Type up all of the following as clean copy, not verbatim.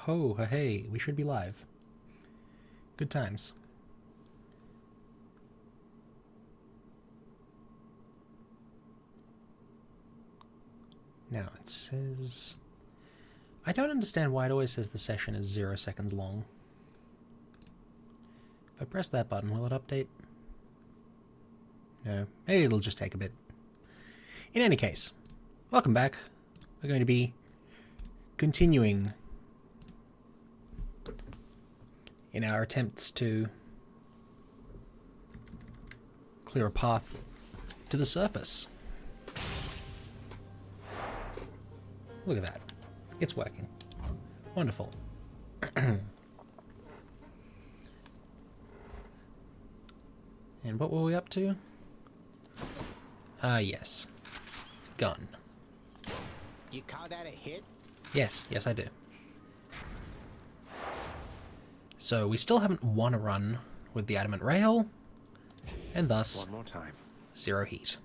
Ho, hey, we should be live. Good times. Now it says... I don't understand why it always says the session is 0 seconds long. If I press that button, will it update? No, maybe it'll just take a bit. In any case, welcome back. We're going to be continuing in our attempts to clear a path to the surface. Look at that. It's working. Wonderful. And what were we up to? Ah, yes. Gun. You call that a hit? Yes, I do. So we still haven't won a run with the adamant rail, and thus One more time. 0 heat.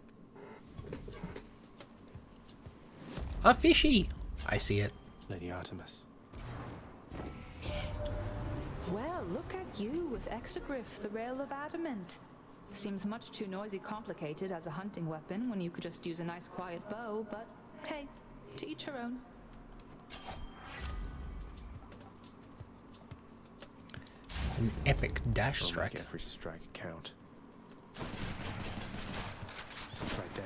A fishy! I see it. Lady Artemis. Well, look at you with Exegriff, the Rail of Adamant. Seems much too noisy complicated as a hunting weapon when you could just use a nice quiet bow, but hey, to each her own. An epic dash I'll strike. make every strike count. Right there.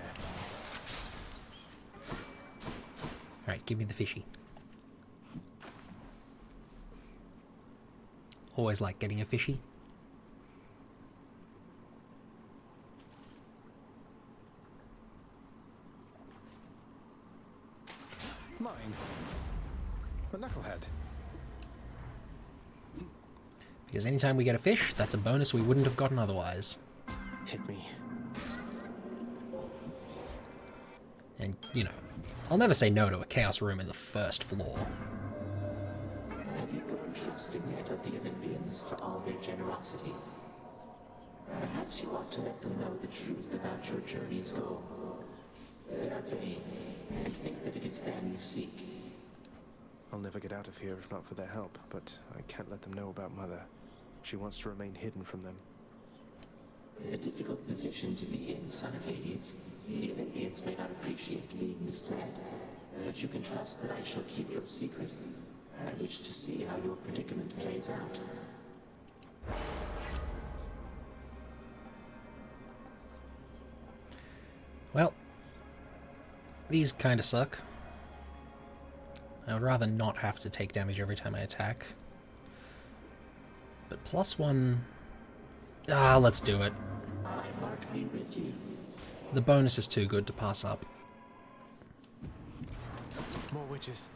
Alright, give me the fishy. Always like getting a fishy. Mine. A knucklehead. Because anytime we get a fish, that's a bonus we wouldn't have gotten otherwise. Hit me. And, you know, I'll never say no to a chaos room in the first floor. Have you grown trusting yet of the Olympians for all their generosity? Perhaps you ought to let them know the truth about your journey's goal. They are vain and think that it is them you seek. I'll never get out of here if not for their help, but I can't let them know about Mother. She wants to remain hidden from them. A difficult position to be in, son of Hades. The Olympians may not appreciate being misled, but you can trust that I shall keep your secret. I wish to see how your predicament plays out. Well, these kinda suck. I would rather not have to take damage every time I attack. But +1... Ah, let's do it. My mark be with you. The bonus is too good to pass up. More witches.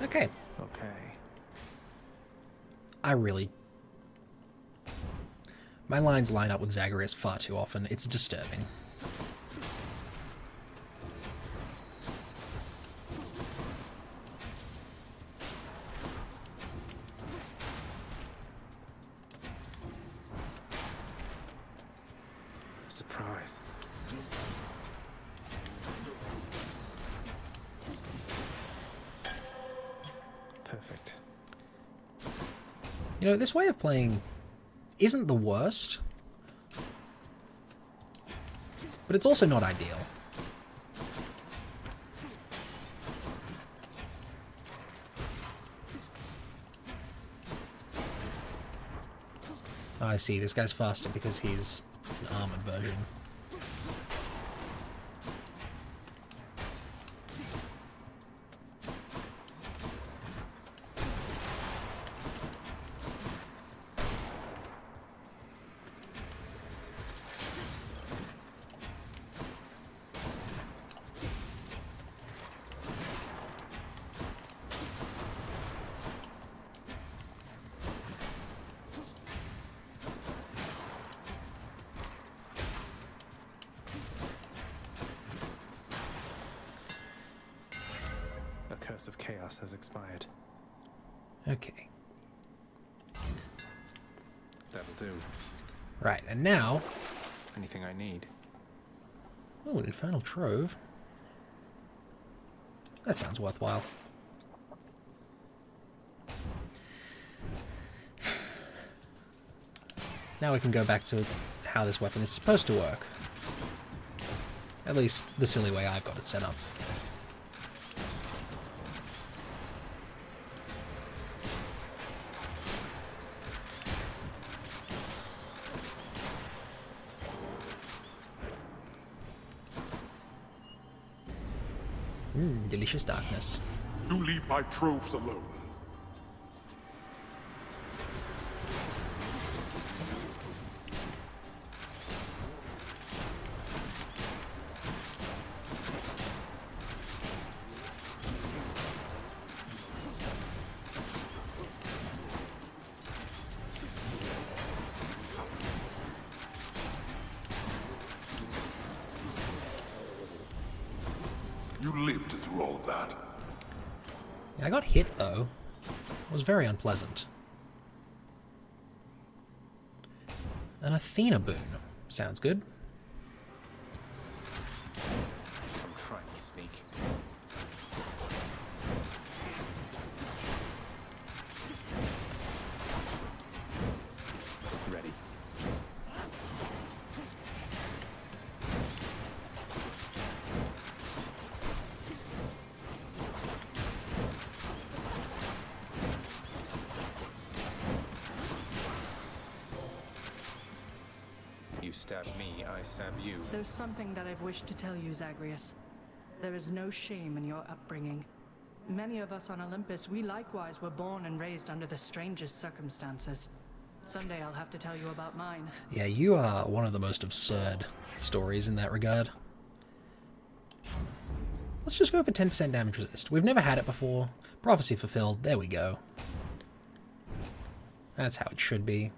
Okay. Okay. I really... My lines line up with Zagreus far too often. It's disturbing. Surprise. Perfect. You know, this way of playing isn't the worst, but it's also not ideal. Oh, I see, this guy's faster because he's an armored version. Curse of Chaos has expired. Okay. That'll do. Right, and now... Anything I need. Oh, an Infernal Trove. That sounds worthwhile. Now we can go back to how this weapon is supposed to work. At least the silly way I've got it set up. Delicious darkness. You leave my troves alone. You lived through all of that. Yeah, I got hit, though. It was very unpleasant. An Athena boon. Sounds good. Come try me, sneak. Ready. You stab me, I stab you. There's something that I've wished to tell you, Zagreus. There is no shame in your upbringing. Many of us on Olympus, we likewise were born and raised under the strangest circumstances. Someday I'll have to tell you about mine. Yeah, you are one of the most absurd stories in that regard. Let's just go for 10% damage resist. We've never had it before. Prophecy fulfilled. There we go. That's how it should be.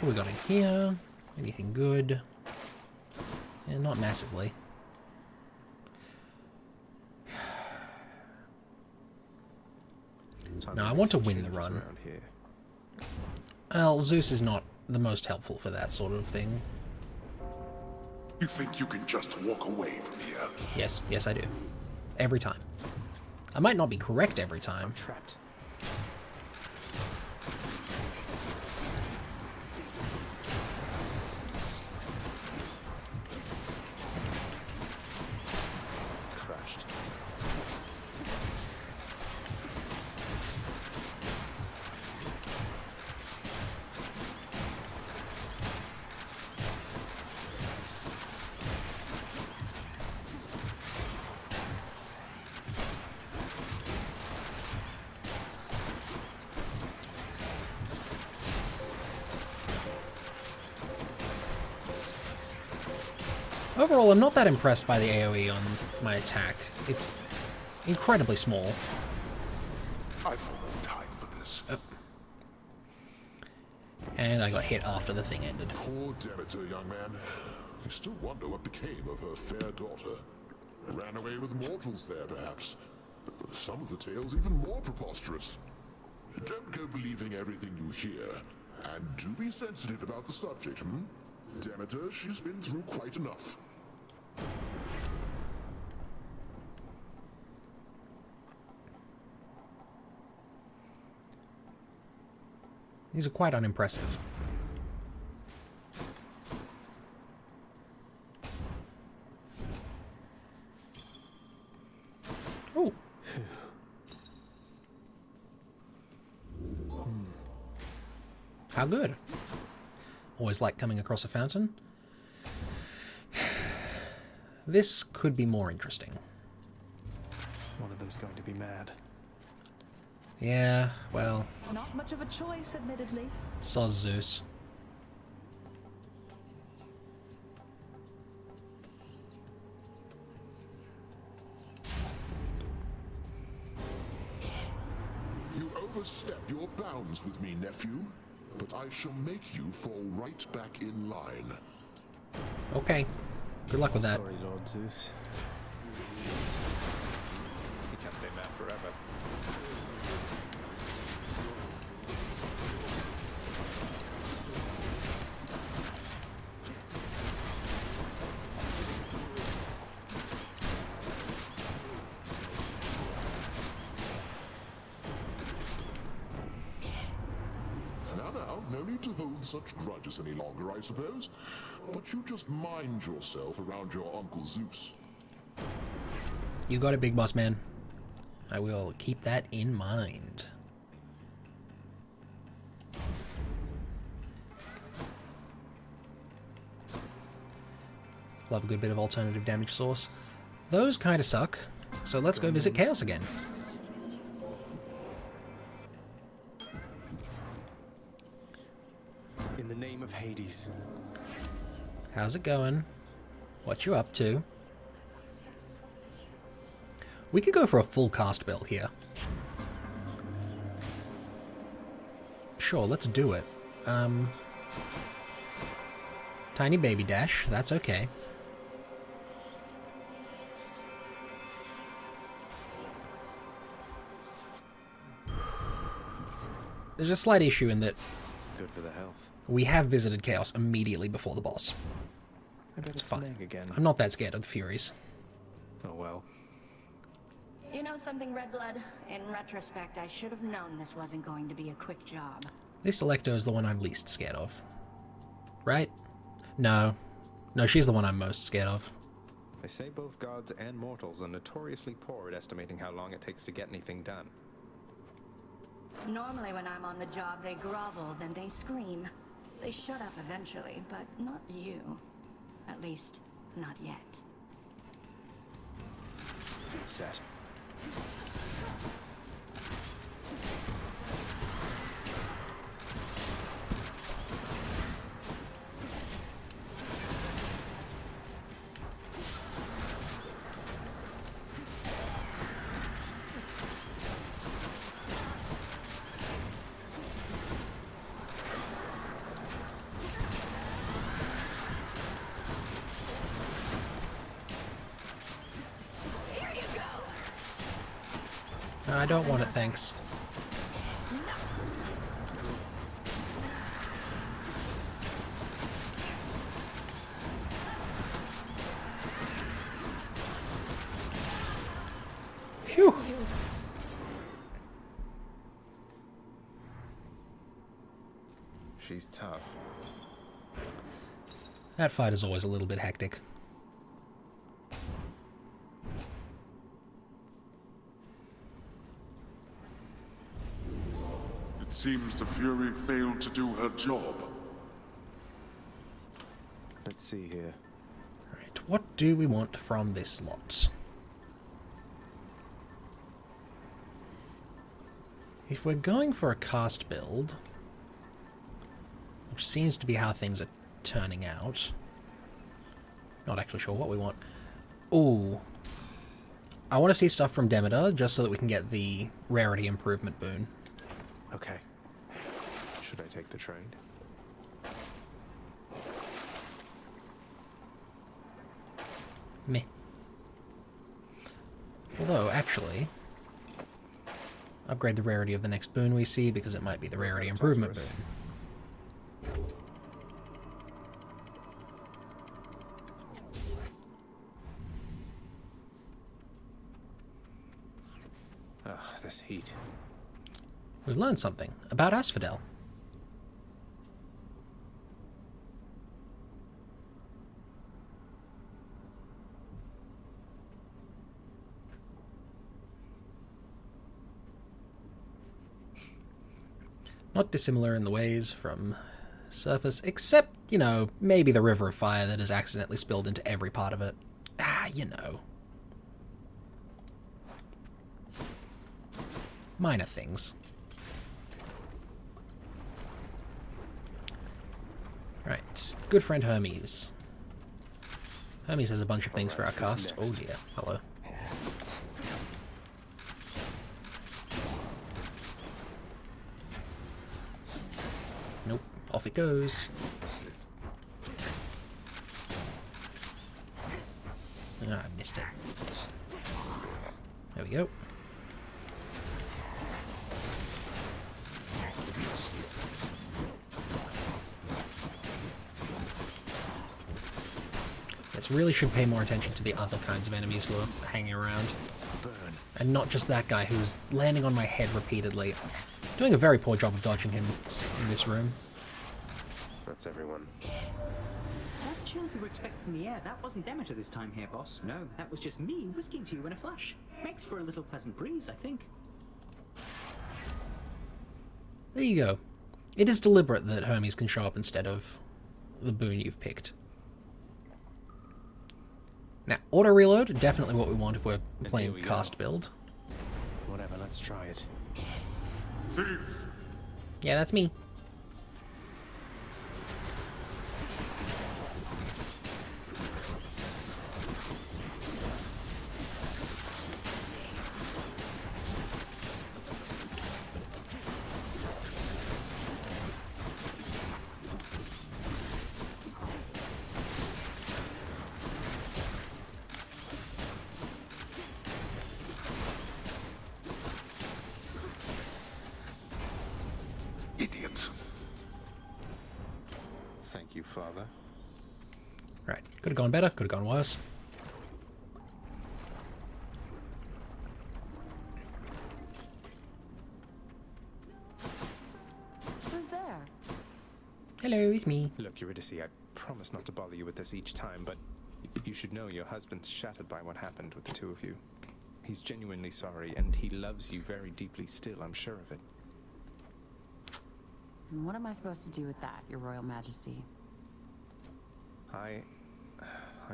What we got in here? Anything good? Yeah, not massively. No, I want to win the run. Around here. Well, Zeus is not the most helpful for that sort of thing. You think you can just walk away from here? Yes, yes I do. Every time. I might not be correct every time. Trapped. Crushed. Overall, I'm not that impressed by the AoE on my attack. It's incredibly small. I've no time for this. And I got hit after the thing ended. Poor Demeter, young man. I still wonder what became of her fair daughter. Ran away with mortals there, perhaps. Some of the tales even more preposterous. Don't go believing everything you hear. And do be sensitive about the subject, hmm? Demeter, she's been through quite enough. These are quite unimpressive. Oh. How good. Always like coming across a fountain. This could be more interesting. One of them's going to be mad. Yeah, well, Not much of a choice, admittedly. soz Zeus. overstep your bounds with me, nephew, but I shall make you fall right back in line. Okay. Good luck with that. Sorry, Lord Zeus. You can't stay mad forever. Now, no need to hold such grudges any longer, I suppose. But you just mind yourself around your Uncle Zeus. You got it, Big Boss Man. I will keep that in mind. Love a good bit of alternative damage source. Those kind of suck, so let's go visit Chaos again. In the name of Hades. How's it going? What you up to? We could go for a full cast build here. Sure, let's do it. Tiny baby dash, that's okay. There's a slight issue in that Good for the health. we have visited Chaos immediately before the boss. I bet it's fine. Meg again. I'm not that scared of the Furies. Oh well. You know something, Redblood? In retrospect, I should have known this wasn't going to be a quick job. This Electo is the one I'm least scared of. Right? No. No, she's the one I'm most scared of. They say both gods and mortals are notoriously poor at estimating how long it takes to get anything done. Normally when I'm on the job, they grovel, then they scream. They shut up eventually, but not you. At least, not yet. Set. I don't want it, thanks. Phew. She's tough. That fight is always a little bit hectic. It seems the Fury failed to do her job. Let's see here. Alright, what do we want from this lot? If we're going for a cast build, which seems to be how things are turning out, not actually sure what we want. Ooh. I want to see stuff from Demeter, just so that we can get the rarity improvement boon. Okay. Should I take the trade? Meh. Although, actually, upgrade the rarity of the next boon we see, because it might be the rarity improvement boon. Ugh, this heat. We've learned something about Asphodel. Not dissimilar in the ways from Surface, except, you know, maybe the River of Fire that has accidentally spilled into every part of it. Ah, you know. Minor things. Right, good friend Hermes. Hermes has a bunch of things for our cast. Oh dear, hello. Off it goes. Ah, I missed it. There we go. This really should pay more attention to the other kinds of enemies who are hanging around. And not just that guy who's landing on my head repeatedly. Doing a very poor job of dodging him in this room. That's everyone. That chill you were expecting in the air, that wasn't Demeter this time here, boss. No, that was just me whisking to you in a flash. Makes for a little pleasant breeze, I think. There you go. It is deliberate that Hermes can show up instead of the boon you've picked. Now, auto-reload, definitely what we want if we're playing cast build. Whatever, let's try it. Yeah, that's me. Idiots. Thank you, Father. Right, could have gone better, could have gone worse. Who's there? Hello, it's me. Look, Eurydice, I promise not to bother you with this each time, but you should know your husband's shattered by what happened with the two of you. He's genuinely sorry, and he loves you very deeply still, I'm sure of it. And what am I supposed to do with that, Your Royal Majesty? I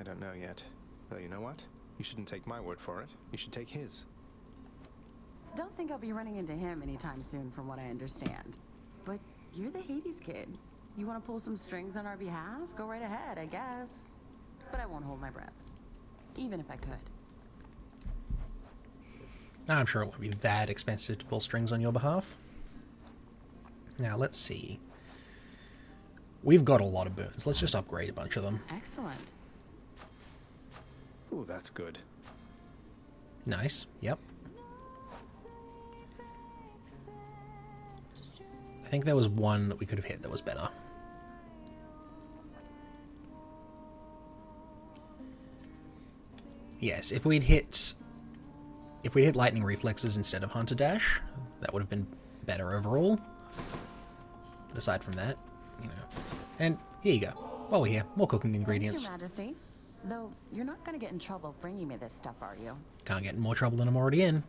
don't know yet. Though you know what? You shouldn't take my word for it. You should take his. Don't think I'll be running into him anytime soon, from what I understand. But you're the Hades kid. You want to pull some strings on our behalf? Go right ahead, I guess. But I won't hold my breath. Even if I could. I'm sure it won't be that expensive to pull strings on your behalf. Now, let's see. We've got a lot of boons. Let's just upgrade a bunch of them. Excellent. Ooh, that's good. Nice. Yep. I think there was one that we could have hit that was better. Yes, if we'd hit lightning reflexes instead of hunter dash, that would have been better overall. But aside from that, you know. And here you go. While we're here, more cooking ingredients. Thanks, Your Majesty. Though, you're not gonna get in trouble bringing me this stuff, are you? Can't get in more trouble than I'm already in.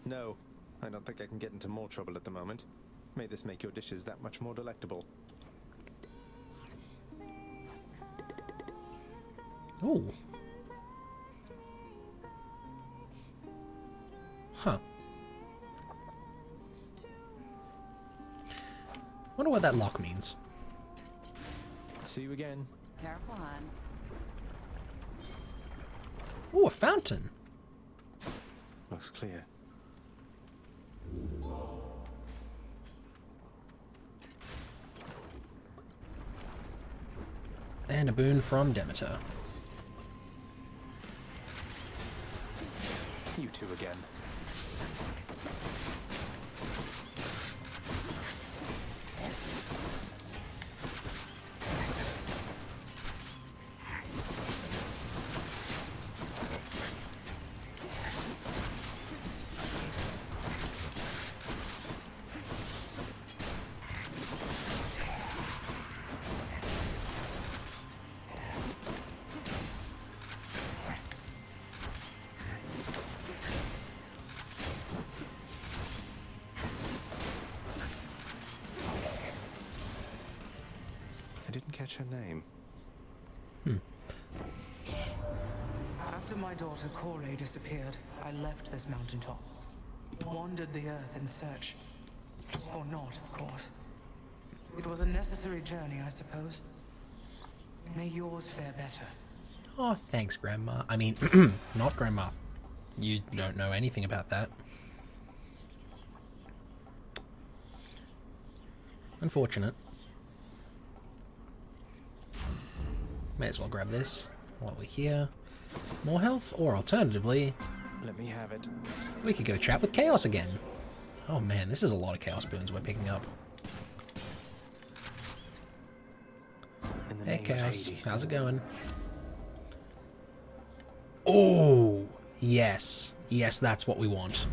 No, I don't think I can get into more trouble at the moment. May this make your dishes that much more delectable. Ooh. Huh. Wonder what that lock means. See you again. Careful, hon. Ooh, a fountain. Looks clear. And a boon from Demeter. You two again. I didn't catch her name. After my daughter Kore disappeared, I left this mountaintop. Wandered the earth in search. Or not, of course. It was a necessary journey, I suppose. May yours fare better. Oh, thanks, Grandma. I mean, not Grandma. You don't know anything about that. Unfortunate. May as well grab this while we're here. More health, or alternatively, Let me have it. we could go chat with Chaos again. Oh man, this is a lot of Chaos boons we're picking up. In the Hey name of Chaos, Hades. how's it going? Oh, yes. Yes, that's what we want.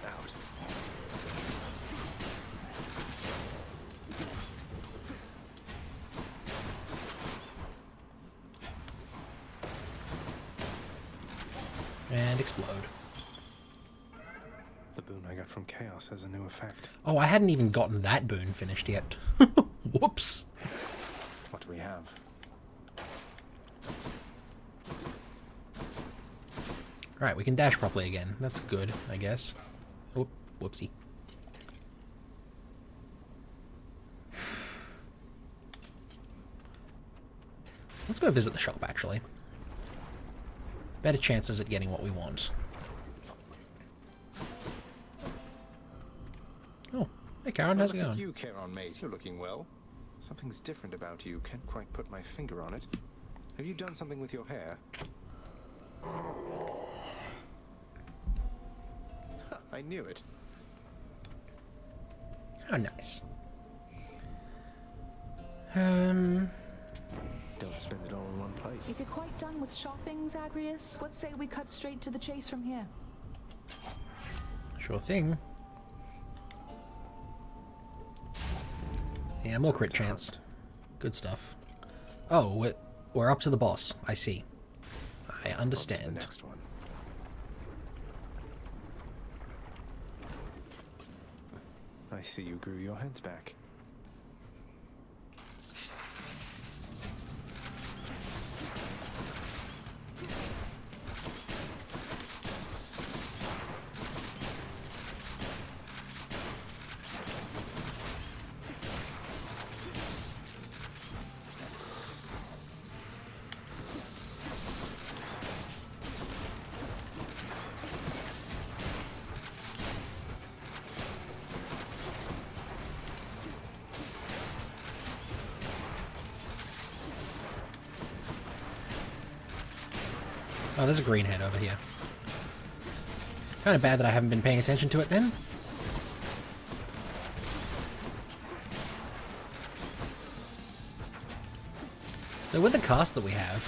Out. And explode. The boon I got from Chaos has a new effect. Oh, I hadn't even gotten that boon finished yet. Whoops. What do we have? Right, we can dash properly again. That's good, I guess. Whoop, whoopsie. Let's go visit the shop, actually. Better chances at getting what we want. Oh, hey Karen, how's it Look going? at you, Charon, mate. You're looking well. Something's different about you. Can't quite put my finger on it. Have you done something with your hair? I knew it. How nice. Don't spend it all in one place. If you're quite done with shopping, Zagreus, what say we cut straight to the chase from here? Sure thing. Yeah, more crit chance. Good stuff. Oh, we're up to the boss. I see. I On to the understand. next one. I see you grew your heads back. Oh, there's a green head over here. Kind of bad that I haven't been paying attention to it then. So with the cast that we have,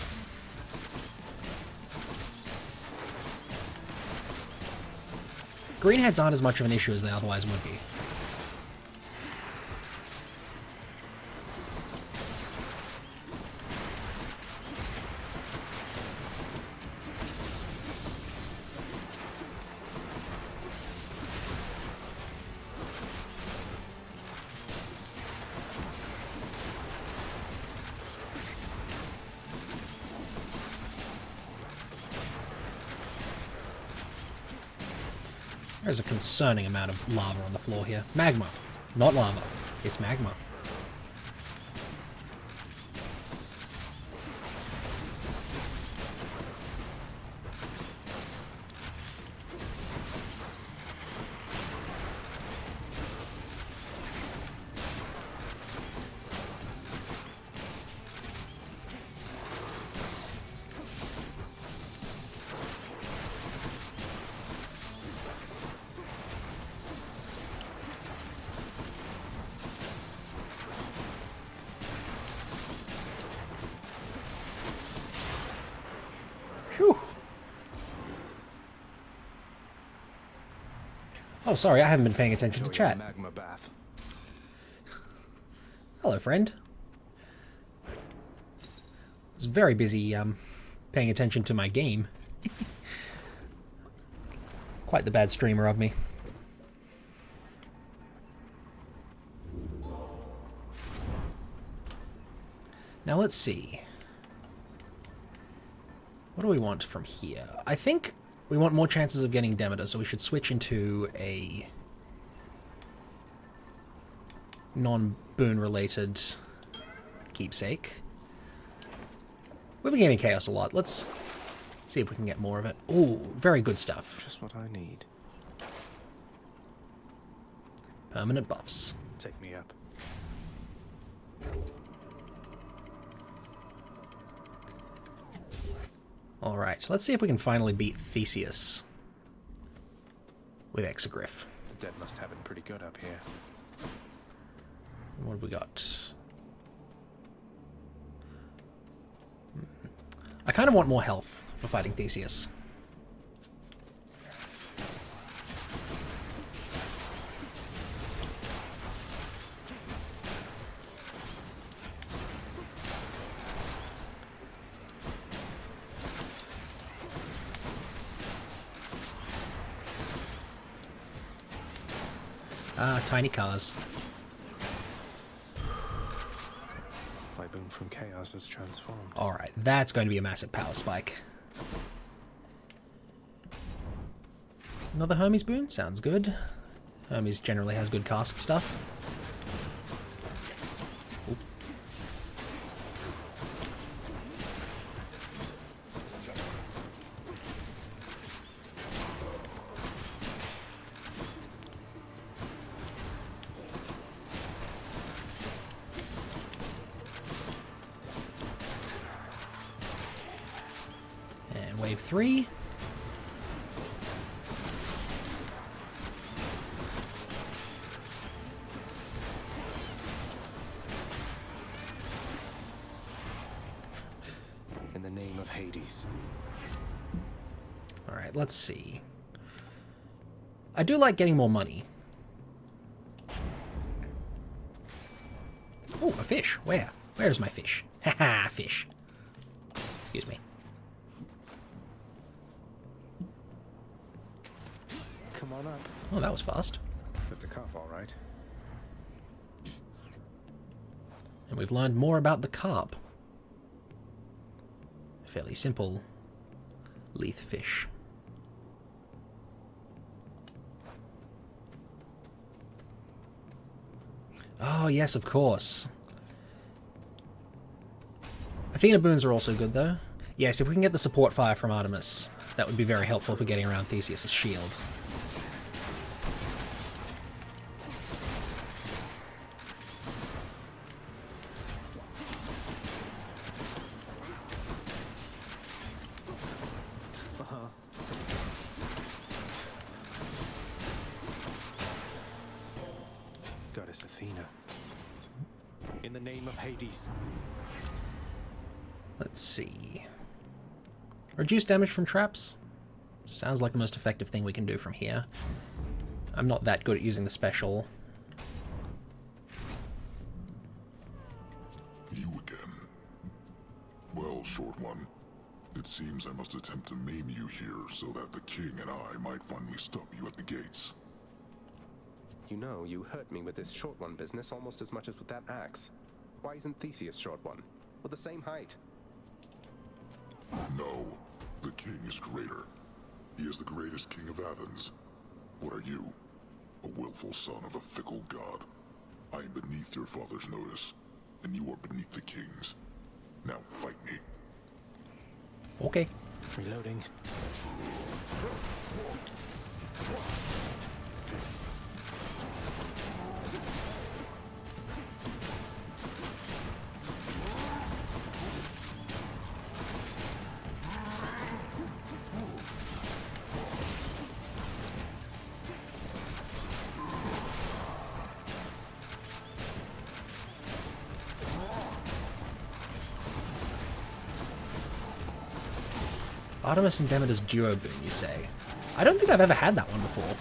green heads aren't as much of an issue as they otherwise would be. There's a concerning amount of lava on the floor here. Magma. Not lava. It's magma. Whew. Oh, sorry, I haven't been paying attention to Enjoy your chat. magma bath. Hello, friend. I was very busy, paying attention to my game. Quite the bad streamer of me. Now let's see. What do we want from here? I think we want more chances of getting Demeter, so we should switch into a non-boon related keepsake. We've been getting Chaos a lot. Let's see if we can get more of it. Ooh, very good stuff. Just what I need. Permanent buffs. Take me up. Alright, let's see if we can finally beat Theseus with Exegryph. The dead must have it pretty good up here. What have we got? I kind of want more health for fighting Theseus. Ah, tiny cars. My boon from Chaos is transformed. Alright, that's going to be a massive power spike. Another Hermes boon? Sounds good. Hermes generally has good cast stuff. Oop. And wave 3. In the name of Hades. Alright, let's see. I do like getting more money. Oh, a fish. Where? Where's my fish? Haha, fish. Excuse me. Come on up. Oh, that was fast. That's a cuff, all right. And we've learned more about the carp. Fairly simple Leith fish. Oh, yes, of course. Athena boons are also good, though. Yes, if we can get the support fire from Artemis, that would be very helpful for getting around Theseus' shield. Goddess Athena. In the name of Hades. Let's see. Reduce damage from traps? Sounds like the most effective thing we can do from here. I'm not that good at using the special. You again. Well, short one. It seems I must attempt to maim you here so that the king and I might finally stop you at the gates. You know, you hurt me with this short one business almost as much as with that axe. Why isn't Theseus short one? We're the same height. No, the king is greater. He is the greatest king of Athens. What are you? A willful son of a fickle god. I am beneath your father's notice, and you are beneath the king's. Now fight me. Okay. Reloading. Artemis and Demeter's duo boon, you say? I don't think I've ever had that one before.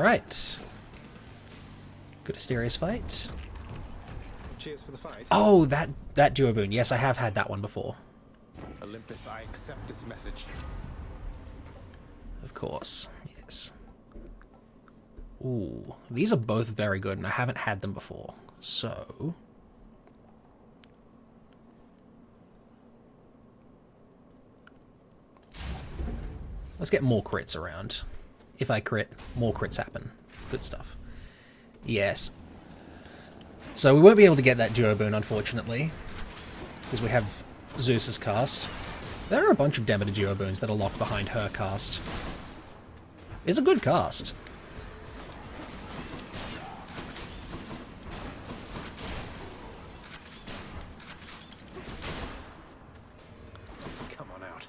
Alright. Good Asterius fight. Cheers for the fight. Oh, that duo boon. Yes, I have had that one before. Olympus, I accept this message. Of course. Yes. Ooh. These are both very good, and I haven't had them before. So... let's get more crits around. If I crit, more crits happen. Good stuff. Yes. So we won't be able to get that duo boon, unfortunately, because we have Zeus's cast. There are a bunch of Demeter duo boons that are locked behind her cast. It's a good cast. Come on out.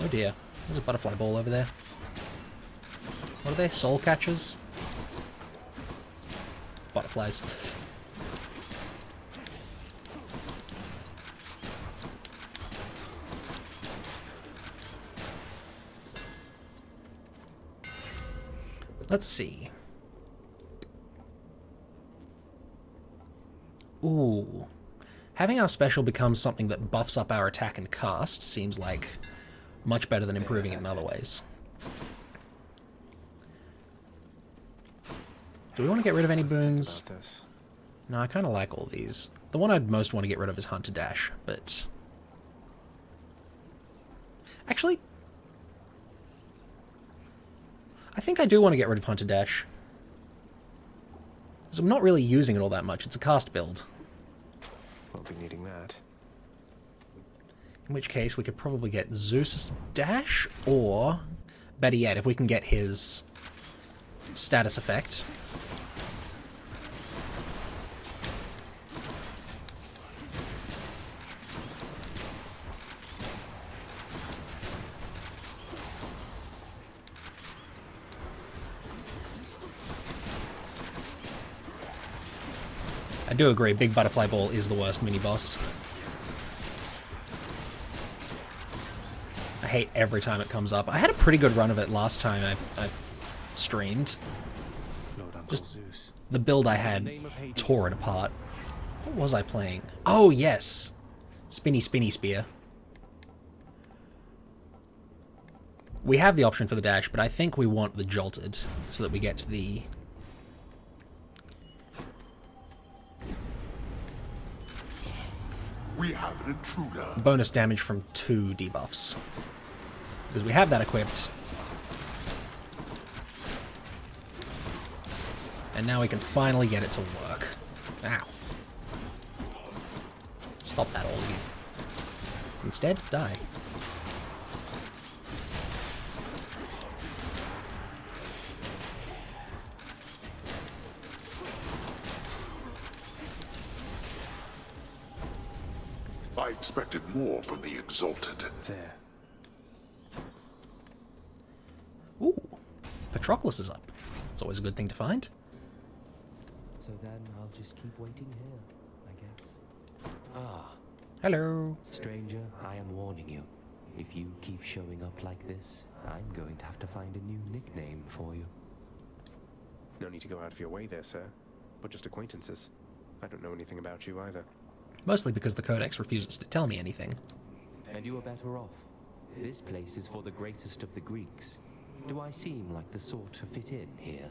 Oh dear. There's a butterfly ball over there. What are they? Soul catchers? Butterflies. Let's see. Ooh. Having our special become something that buffs up our attack and cast seems like much better than improving it in other ways. Do we want to get rid of any boons? No, I kind of like all these. The one I'd most want to get rid of is Hunter Dash, but... actually... I think I do want to get rid of Hunter Dash. Because I'm not really using it all that much. It's a cast build. Won't be needing that. In which case, we could probably get Zeus Dash, or, better yet, if we can get his status effect. I do agree, Big Butterfly Ball is the worst mini-boss. I hate every time it comes up. I had a pretty good run of it last time I streamed. Just Zeus. the build I had tore it apart. What was I playing? Oh, yes! Spinny Spinny Spear. We have the option for the dash, but I think we want the Jolted, so that we get the... We have an intruder. bonus damage from 2 debuffs. Because we have that equipped. And now we can finally get it to work. Ow. Stop that, all of you. Instead, die. I expected more from the Exalted. There. Ooh. Patroclus is up. It's always a good thing to find. So then I'll just keep waiting here, I guess. Ah. Hello. Stranger, I am warning you. If you keep showing up like this, I'm going to have to find a new nickname for you. No need to go out of your way there, sir. We're just acquaintances. I don't know anything about you either. Mostly because the Codex refuses to tell me anything. And you are better off. This place is for the greatest of the Greeks. Do I seem like the sort to fit in here?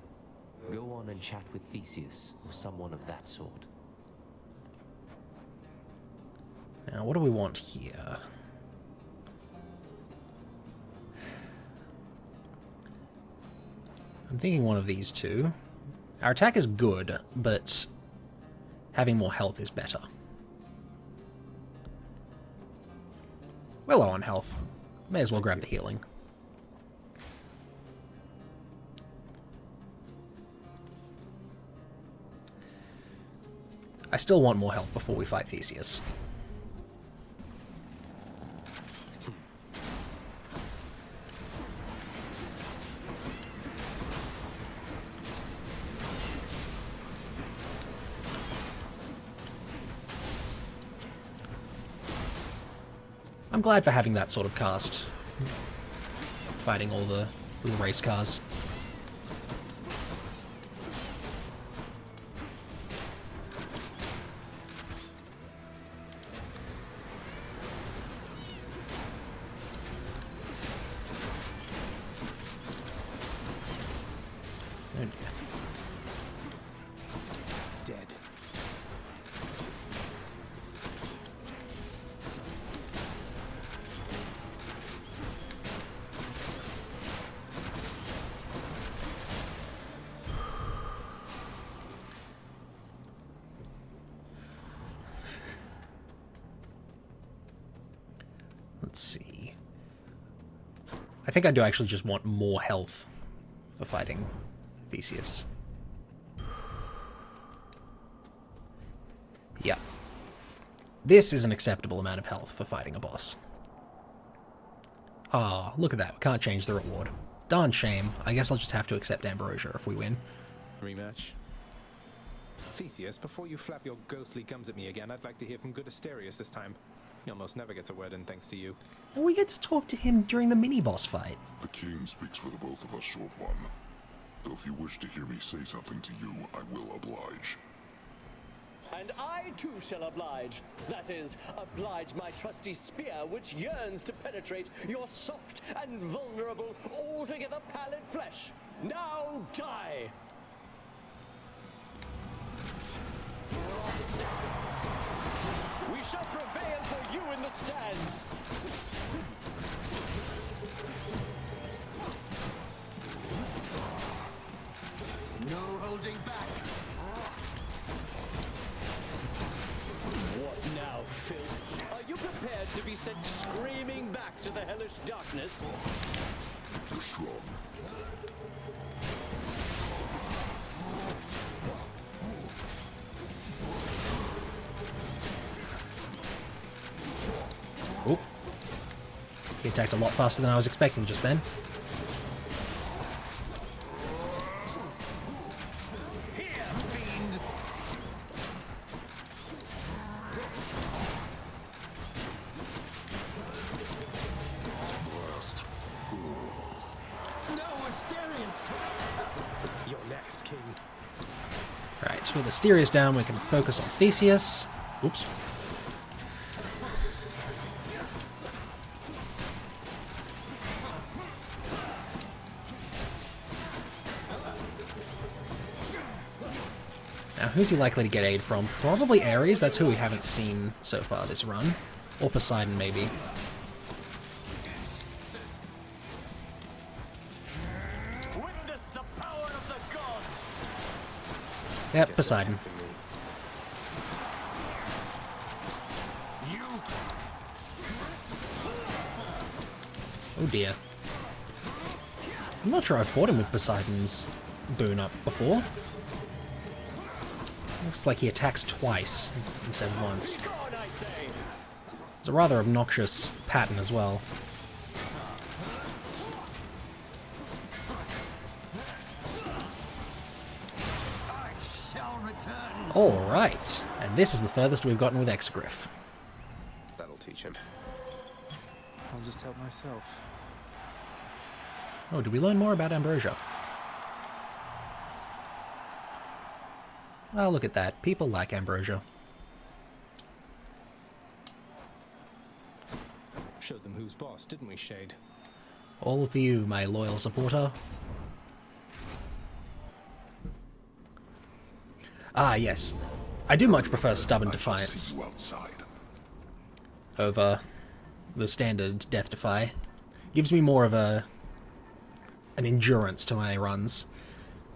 Go on and chat with Theseus, or someone of that sort. Now, what do we want here? I'm thinking one of these two. Our attack is good, but having more health is better. We're low on health. May as well grab the healing. I still want more health before we fight Theseus. I'm glad for having that sort of cast. Fighting all the little race cars. Oh dear. Dead. Let's see. I think I do actually just want more health for fighting Theseus. Yeah. This is an acceptable amount of health for fighting a boss. Ah, look at that. We can't change the reward. Darn shame. I guess I'll just have to accept Ambrosia if we win. Rematch. Theseus, before you flap your ghostly gums at me again, I'd like to hear from good Asterius this time. He almost never gets a word in thanks to you. And we get to talk to him during the mini-boss fight. The king speaks for the both of us, Short One. Though if you wish to hear me say something to you, I will oblige. And I too shall oblige. That is, oblige my trusty spear, which yearns to penetrate your soft and vulnerable, altogether pallid flesh. Now die! We shall prevail for you in the stands. No holding back. What now, filth? Are you prepared to be sent screaming back to the hellish darkness? You're strong. Oh. He attacked a lot faster than I was expecting just then. Here, fiend! No, Asterius! You're next, king. Alright, so with Asterius down, we can focus on Theseus. Oops. Now, who's he likely to get aid from? Probably Ares, that's who we haven't seen so far this run. Or Poseidon, maybe. Witness the power of the gods! Yep, Poseidon. You Oh dear. I'm not sure I've fought him with Poseidon's boon up before. Looks like he attacks twice instead of once. It's a rather obnoxious pattern as well. I shall return. Alright, and this is the furthest we've gotten with Exegriff. That'll teach him. I'll just help myself. Oh, did we learn more about Ambrosia? Well, look at that. People like Ambrosia. Showed them who's boss, didn't we, Shade? All for you, my loyal supporter. Ah, yes. I do much prefer Stubborn Defiance over the standard Death Defy. Gives me more of an endurance to my runs,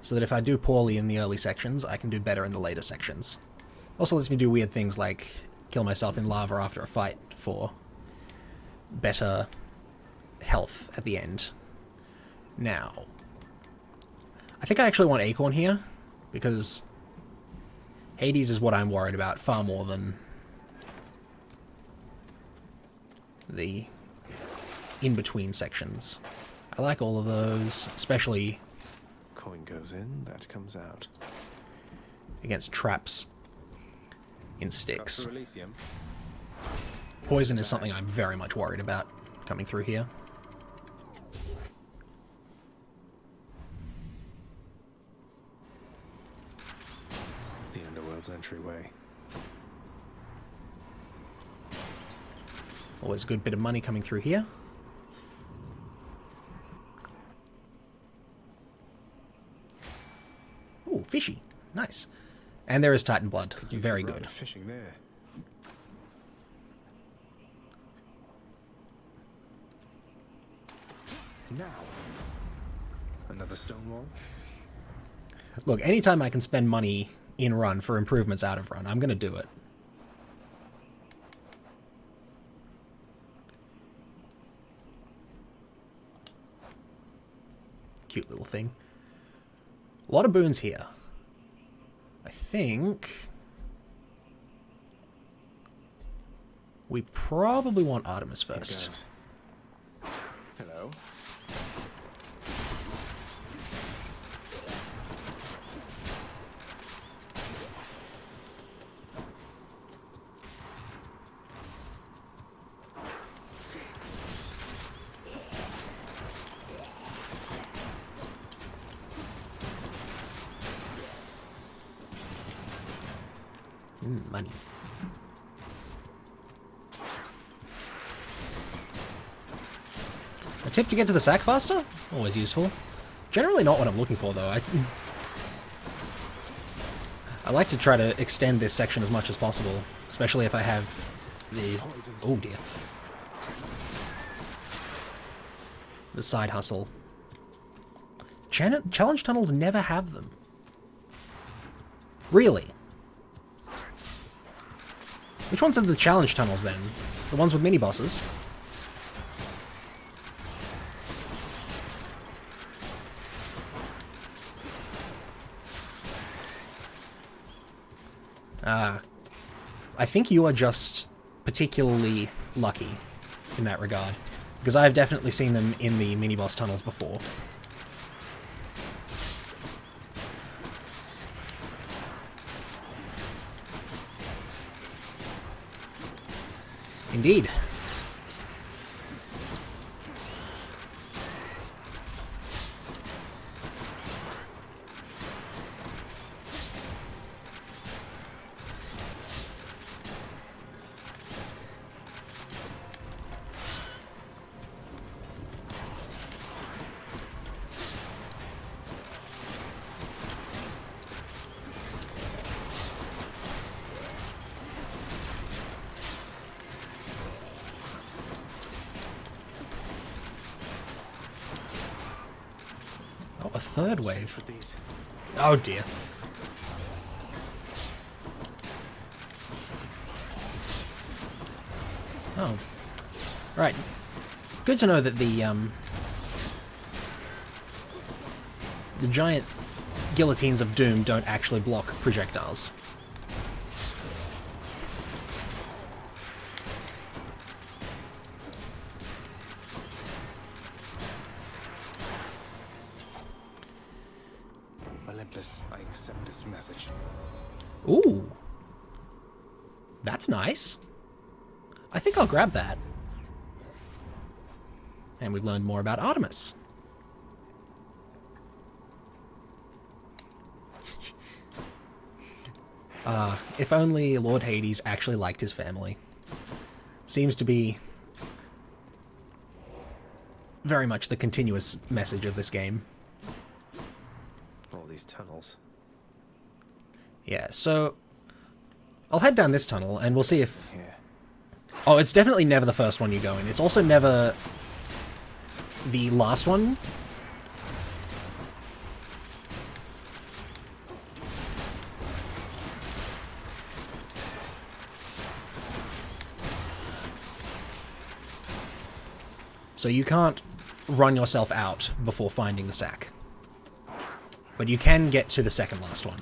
so that if I do poorly in the early sections, I can do better in the later sections. Also lets me do weird things like kill myself in lava after a fight for better health at the end. Now, I think I actually want Acorn here, because Hades is what I'm worried about far more than the in-between sections. I like all of those, especially Coin goes in, that comes out. against traps in Styx. Dr. Elysium. Poison is something I'm very much worried about coming through here. The Underworld's entryway. Always a good bit of money coming through here. Ooh, fishy. Nice. And there is Titan blood. Very good. Fishing there. Now, another stone wall. Look, anytime I can spend money in run for improvements out of run, I'm going to do it. Cute little thing. A lot of boons here. I think we probably want Artemis first. Hello. Money. A tip to get to the sack faster? Always useful. Generally not what I'm looking for, though. I like to try to extend this section as much as possible, especially if I have the... Oh dear. The side hustle. Challenge tunnels never have them. Really? Which ones are the challenge tunnels, then? The ones with mini-bosses? I think you are just particularly lucky in that regard, because I have definitely seen them in the mini-boss tunnels before. Indeed. Oh, a third wave. Oh dear. Oh. Right. Good to know that the giant guillotines of doom don't actually block projectiles. Olympus, I accept this message. Ooh. That's nice. I think I'll grab that. And we've learned more about Artemis. If only Lord Hades actually liked his family. Seems to be very much the continuous message of this game. All these tunnels. Yeah, so I'll head down this tunnel and we'll see if... Oh, it's definitely never the first one you go in. It's also never the last one. So you can't run yourself out before finding the sack. But you can get to the second last one.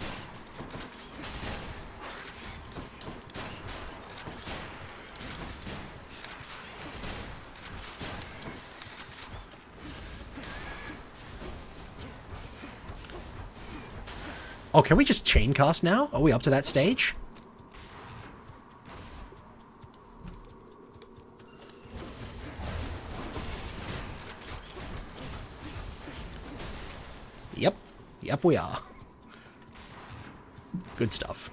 Oh, can we just chain cast now? Are we up to that stage? Yep, we are. Good stuff.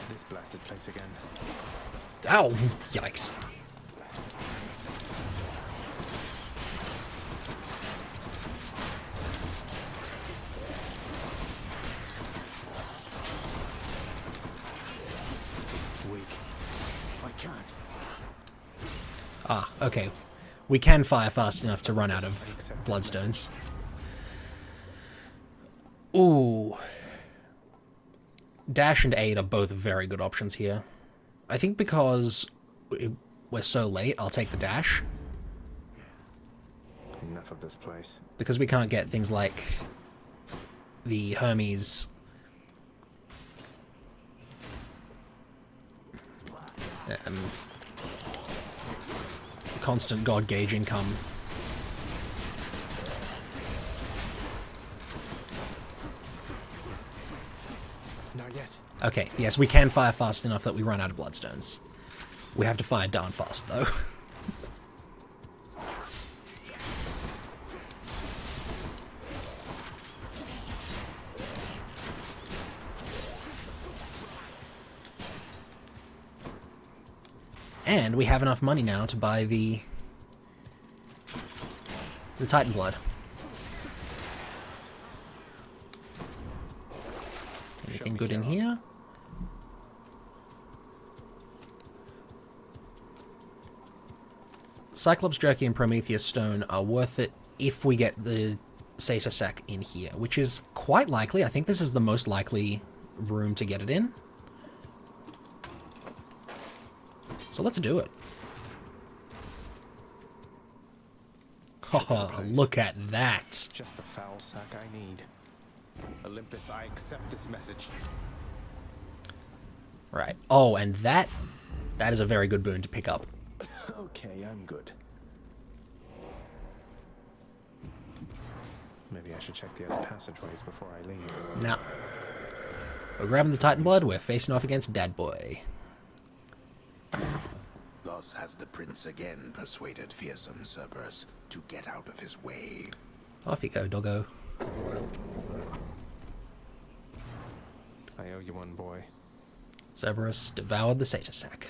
This blasted place again. Ow! Yikes. Weak. I can't. Ah, okay. We can fire fast enough to run out of bloodstones. Ooh. Dash and aid are both very good options here. I think because we're so late, I'll take the dash. Enough of this place. Because we can't get things like the Hermes constant god gauge income. Not yet. Okay, yes, we can fire fast enough that we run out of bloodstones. We have to fire darn fast, though. And we have enough money now to buy the Titan Blood. Anything good in here? Cyclops Jerky and Prometheus Stone are worth it if we get the Satyr Sack in here, which is quite likely. I think this is the most likely room to get it in. So let's do it. Oh, look at that. Just the foul sack I need. Olympus, I accept this message. Right. Oh, and that is a very good boon to pick up. Okay, I'm good. Maybe I should check the other passageways before I leave. Now, we're grabbing the Titan Blood. We're facing off against Dad Boy. Thus has the prince again persuaded fearsome Cerberus to get out of his way. Off you go, doggo. I owe you one, boy. Cerberus devoured the Satyr Sack.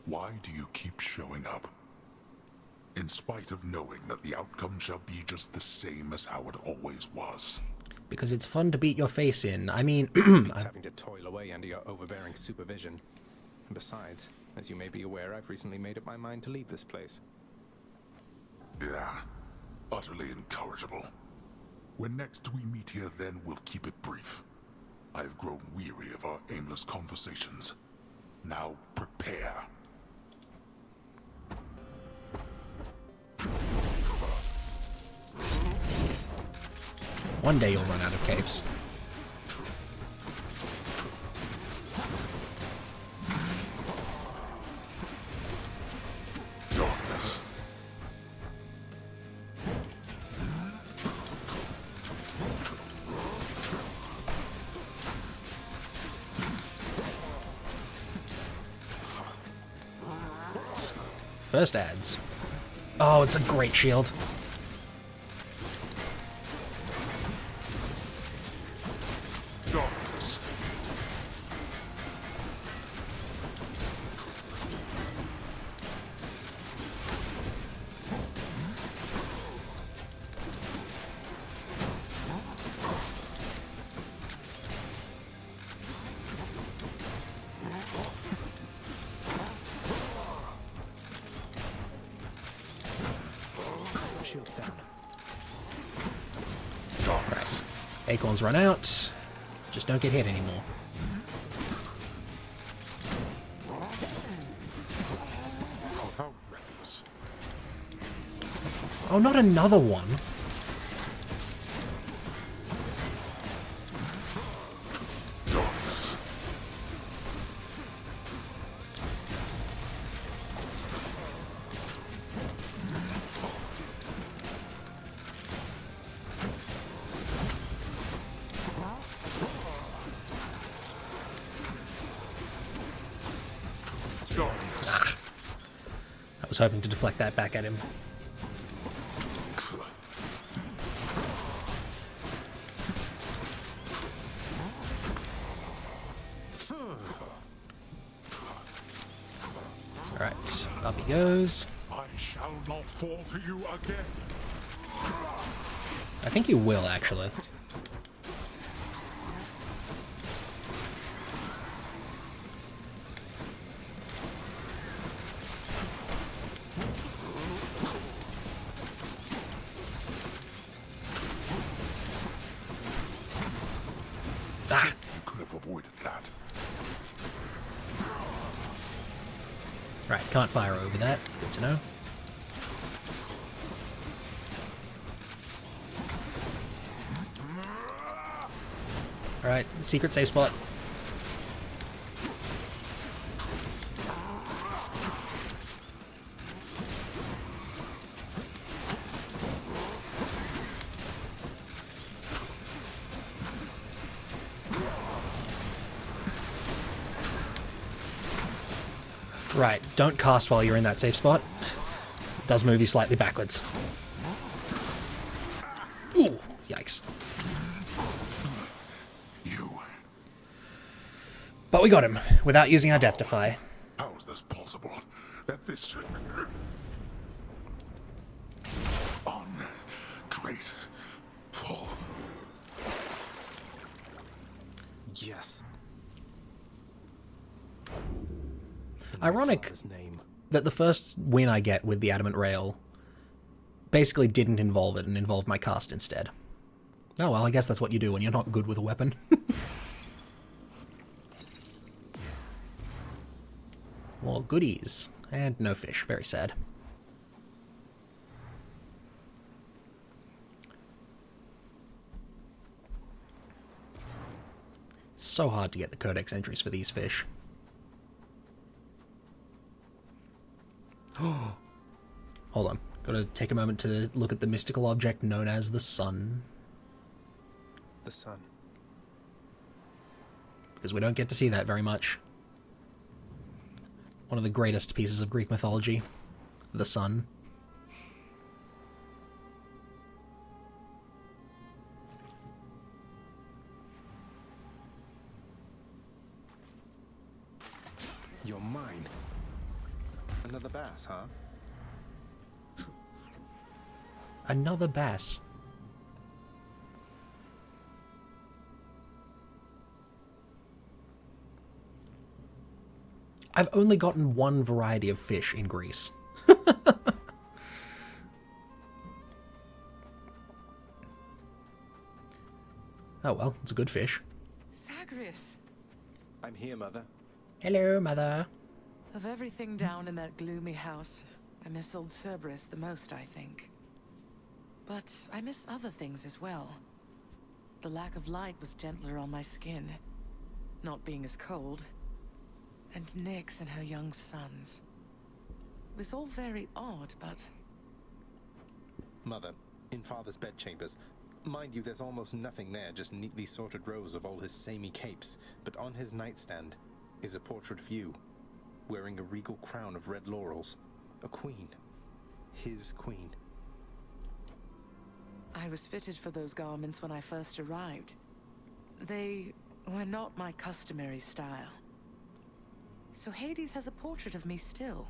Why do you keep showing up? In spite of knowing that the outcome shall be just the same as how it always was. Because it's fun to beat your face in. I mean... Beats having to toil away under your overbearing supervision. And besides, as you may be aware, I've recently made up my mind to leave this place. Yeah, utterly incorrigible. When next we meet here, then we'll keep it brief. I've grown weary of our aimless conversations. Now prepare. One day you'll run out of capes. Darkness. First ads. Oh, it's a great shield. Darkness. Shield's down. Right. Acorns run out. Just don't get hit anymore. How reckless. Oh, not another one. I was hoping to deflect that back at him. Alright, up he goes. I shall not fall to you again. I think you will, actually. Ah! You could have avoided that. Right, can't fire over that. Good to know. Alright, secret safe spot. Right, don't cast while you're in that safe spot. It does move you slightly backwards. Ooh, yikes. But we got him, without using our Death Defy. How is this possible? That this... ungrateful... Yes. Ironic that the first win I get with the Adamant Rail basically didn't involve it and involved my cast instead. Oh well, I guess that's what you do when you're not good with a weapon. More goodies. And no fish. Very sad. It's so hard to get the codex entries for these fish. Oh, hold on. Gotta take a moment to look at the mystical object known as the sun. The sun. Because we don't get to see that very much. One of the greatest pieces of Greek mythology. The sun. You're mine. Another bass, huh? Another bass. I've only gotten one variety of fish in Greece. Oh well, it's a good fish. Zagreus! I'm here, Mother. Hello, Mother. Of everything down in that gloomy house, I miss old Cerberus the most, I think. But I miss other things as well. The lack of light was gentler on my skin, not being as cold. And Nyx and her young sons. It was all very odd, but... Mother, in Father's bedchambers. Mind you, there's almost nothing there, just neatly sorted rows of all his samey capes. But on his nightstand is a portrait of you, wearing a regal crown of red laurels. A queen. His queen. I was fitted for those garments when I first arrived. They were not my customary style. So Hades has a portrait of me still.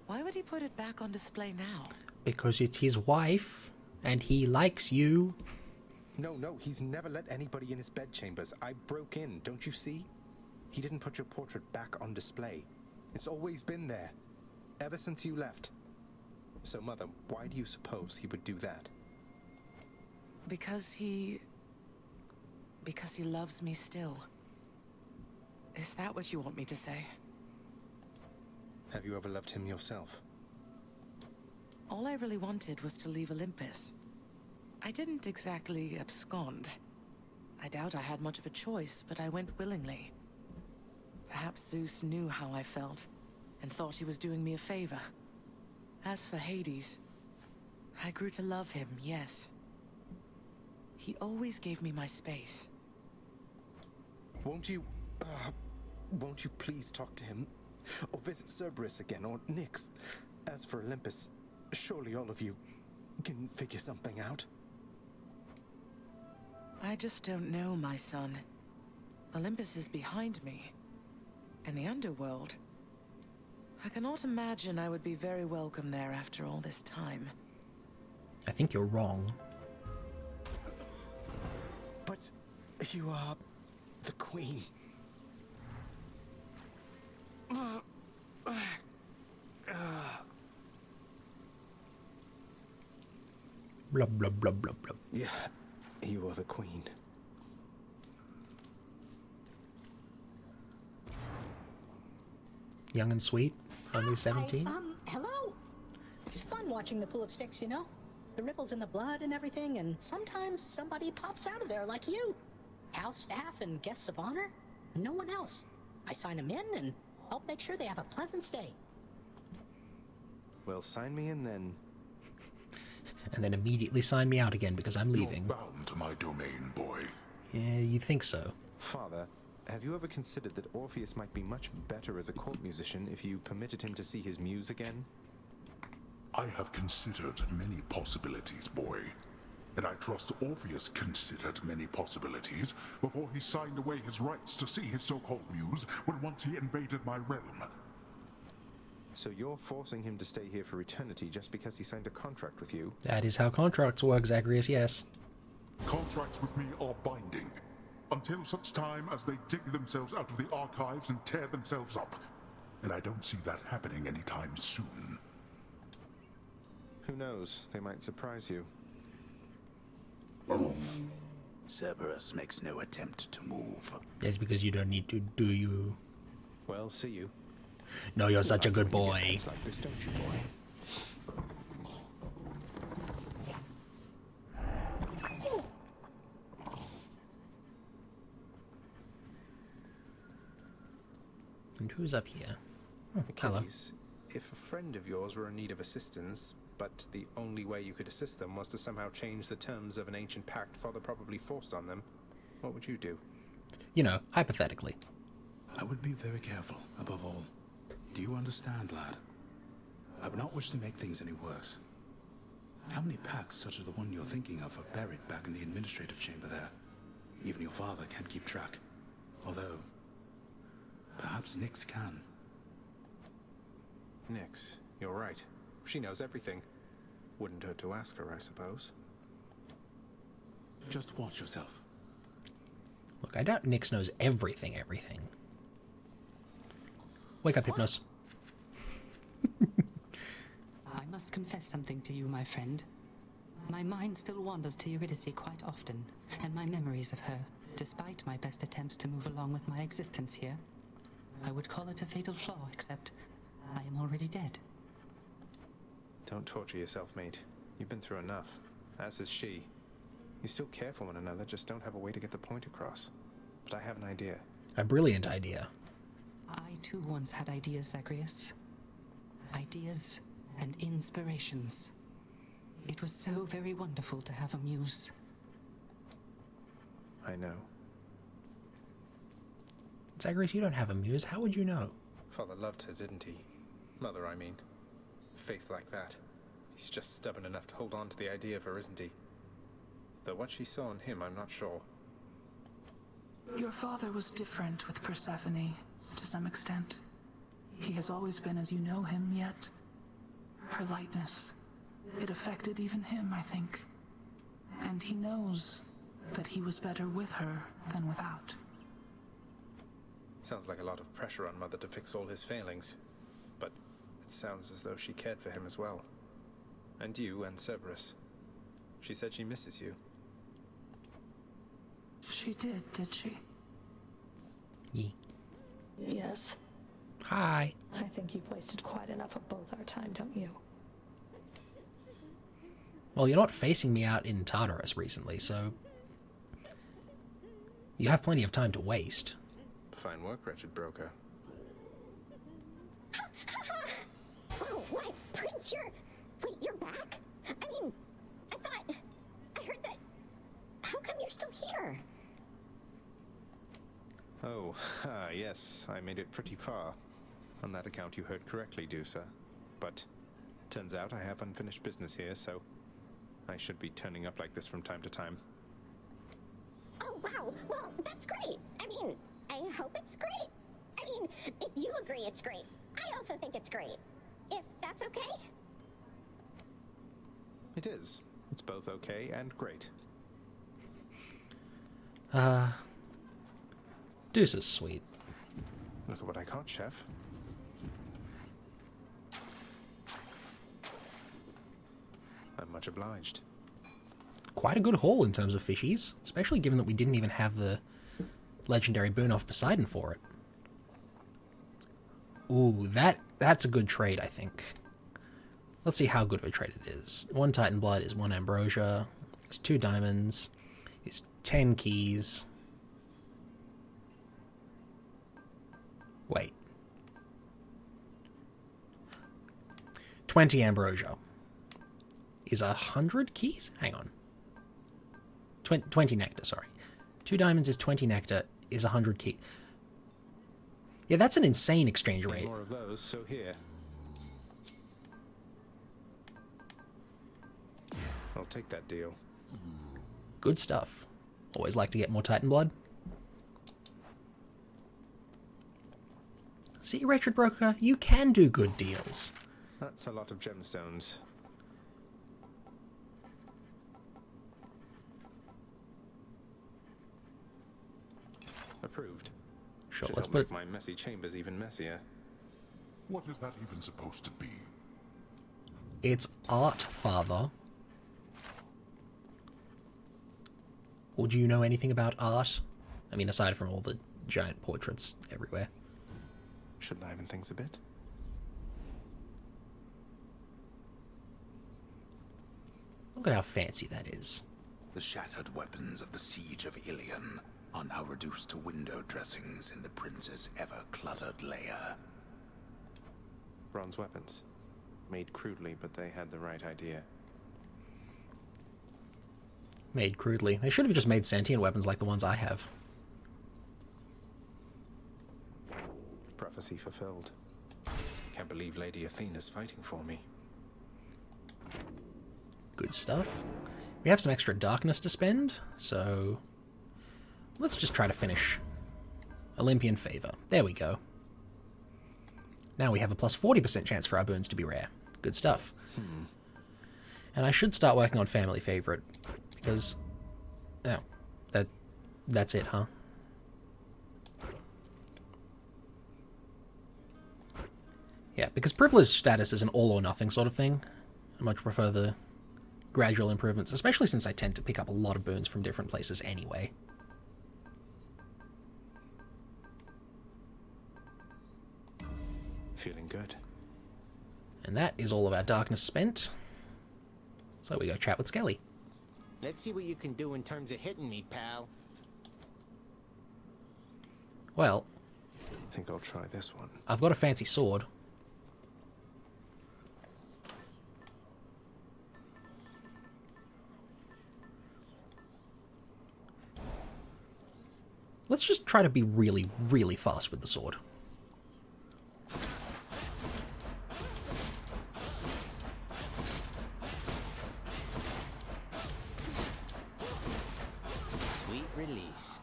Why would he put it back on display now? Because it's his wife, and he likes you. No, he's never let anybody in his bedchambers. I broke in, don't you see? He didn't put your portrait back on display. It's always been there, ever since you left. So, Mother, why do you suppose he would do that? Because he loves me still. Is that what you want me to say? Have you ever loved him yourself? All I really wanted was to leave Olympus. I didn't exactly abscond. I doubt I had much of a choice, but I went willingly. Perhaps Zeus knew how I felt, and thought he was doing me a favor. As for Hades, I grew to love him, yes. He always gave me my space. Won't you please talk to him? Or visit Cerberus again, or Nyx? As for Olympus, surely all of you can figure something out. I just don't know, my son. Olympus is behind me. And the underworld. I cannot imagine I would be very welcome there after all this time. I think you're wrong. But you are the queen. Blub, blub, blub, blub, blub. Yeah, you are the queen. Young and sweet, only 17. Hello? It's fun watching the pool of sticks, you know? The ripples in the blood and everything, and sometimes somebody pops out of there like you. House staff and guests of honor, no one else. I sign them in and help make sure they have a pleasant stay. Well, sign me in then. And then immediately sign me out again because I'm leaving. You're bound to my domain, boy. Yeah, you think so. Father, have you ever considered that Orpheus might be much better as a court musician if you permitted him to see his muse again? I have considered many possibilities, boy. And I trust Orpheus considered many possibilities before he signed away his rights to see his so-called muse when once he invaded my realm. So you're forcing him to stay here for eternity just because he signed a contract with you? That is how contracts work, Zagreus, yes. Contracts with me are binding, until such time as they dig themselves out of the archives and tear themselves up. And I don't see that happening anytime soon. Who knows? They might surprise you. Cerberus makes no attempt to move. That's because you don't need to, do you? Well, see you. No, you're such a good boy. It's like this, don't you, boy? And who's up here? Oh, hello. Achilles, if a friend of yours were in need of assistance, but the only way you could assist them was to somehow change the terms of an ancient pact Father probably forced on them, what would you do? You know, hypothetically. I would be very careful, above all. Do you understand, lad? I would not wish to make things any worse. How many pacts such as the one you're thinking of are buried back in the administrative chamber there? Even your father can't keep track. Although, perhaps Nyx can. Nyx, you're right. She knows everything. Wouldn't hurt to ask her, I suppose. Just watch yourself. Look, I doubt Nyx knows everything. Wake up, Hypnos. I must confess something to you, my friend. My mind still wanders to Eurydice quite often, and my memories of her, despite my best attempts to move along with my existence here. I would call it a fatal flaw, except I am already dead. Don't torture yourself, mate. You've been through enough. As has she. You still care for one another, just don't have a way to get the point across. But I have an idea. A brilliant idea. I too once had ideas, Zagreus. Ideas and inspirations. It was so very wonderful to have a muse. I know. Zagreus, you don't have a muse. How would you know? Father loved her, didn't he? Mother, I mean. Faith like that. He's just stubborn enough to hold on to the idea of her, isn't he? Though what she saw in him, I'm not sure. Your father was different with Persephone, to some extent. He has always been as you know him, yet her lightness, it affected even him, I think. And he knows that he was better with her than without. Sounds like a lot of pressure on Mother to fix all his failings. But it sounds as though she cared for him as well. And you and Cerberus. She said she misses you. She did she? Yes. Hi. I think you've wasted quite enough of both our time, don't you? Well, you're not facing me out in Tartarus recently, so you have plenty of time to waste. Fine work, wretched broker. Oh, what? Prince, you're back? I mean, I heard that... How come you're still here? Oh, yes, I made it pretty far. On that account, you heard correctly, Dusa. But turns out I have unfinished business here, so I should be turning up like this from time to time. Oh, wow. Well, that's great. I mean, I hope it's great. I mean, if you agree it's great, I also think it's great. If that's okay? It is. It's both okay and great. Deuce is sweet. Look at what I caught, Chef. I'm much obliged. Quite a good haul in terms of fishies, especially given that we didn't even have the legendary boon off Poseidon for it. Ooh, that's a good trade, I think. Let's see how good of a trade it is. 1 Titan Blood is 1 Ambrosia, it's 2 diamonds, it's 10 keys. Wait. 20 Ambrosia is 100 keys? Hang on. 20 nectar, sorry. 2 diamonds is 20 nectar, is 100 keys. Yeah, that's an insane exchange rate. More of those, so here. I'll take that deal. Good stuff. Always like to get more Titan Blood. See, Wretched Broker, you can do good deals. That's a lot of gemstones. Approved. Sure, Should let's help put... make my messy chambers even messier. What is that even supposed to be? It's art, Father. Or do you know anything about art? I mean, aside from all the giant portraits everywhere. Should liven things a bit. Look at how fancy that is. The shattered weapons of the siege of Ilion are now reduced to window dressings in the prince's ever-cluttered lair. Bronze weapons. Made crudely, but they had the right idea. Made crudely. They should have just made sentient weapons like the ones I have. Prophecy fulfilled. Can't believe Lady Athena's fighting for me. Good stuff. We have some extra darkness to spend, so let's just try to finish Olympian Favor. There we go. Now we have a plus 40% chance for our boons to be rare. Good stuff. And I should start working on Family Favorite, because... Oh, that's it, huh? Yeah, because privileged status is an all-or-nothing sort of thing. I much prefer the gradual improvements, especially since I tend to pick up a lot of boons from different places anyway. Feeling good. And that is all of our darkness spent. So we go chat with Skelly. Let's see what you can do in terms of hitting me, pal. Well, I think I'll try this one. I've got a fancy sword. Let's just try to be really, really fast with the sword. Sweet release.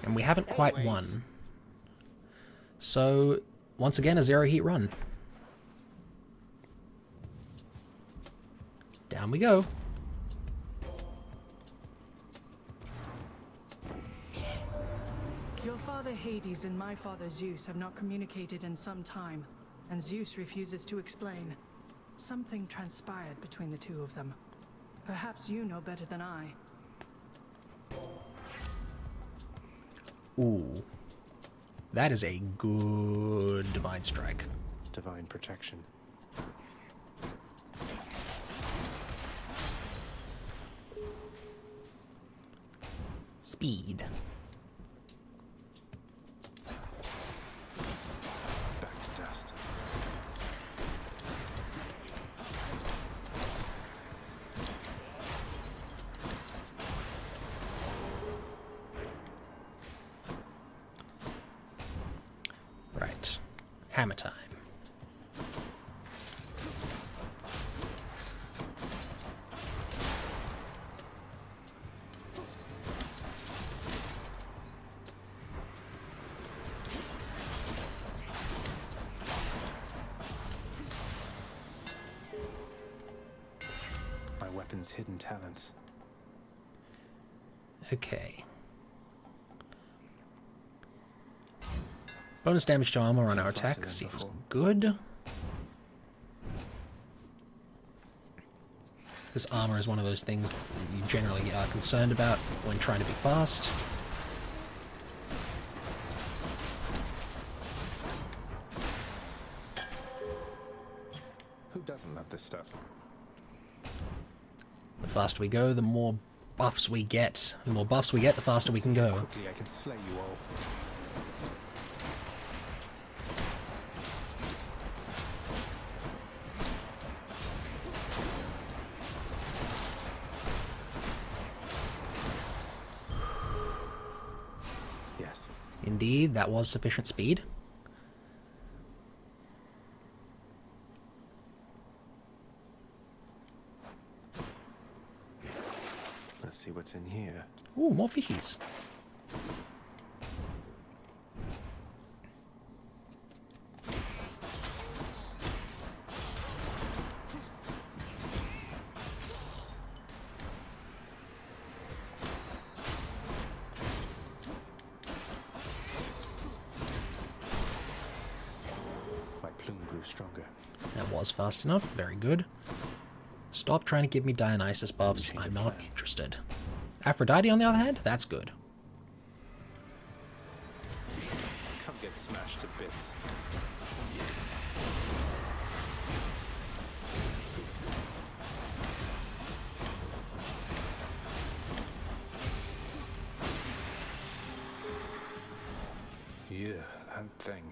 And we haven't quite won. So, once again, a zero heat run. Down we go. Your father Hades and my father Zeus have not communicated in some time, and Zeus refuses to explain. Something transpired between the two of them. Perhaps you know better than I. Ooh. That is a good Divine Strike. divine protection. Speed. Back to dust. Right. Hammer time. My weapon's hidden talents. Okay. Bonus damage to armor on our attack seems good. This armor is one of those things that you generally are concerned about when trying to be fast. Who doesn't love this stuff? The faster we go, the more buffs we get. The more buffs we get, the faster we can go. Quickly, I can slay you all. Yes. Indeed, that was sufficient speed. Let's see what's in here. Ooh, more fishies. My plume grew stronger. That was fast enough. Very good. Stop trying to give me Dionysus buffs. I'm not interested. Aphrodite, on the other hand, that's good. Come get smashed to bits. Yeah, that thing.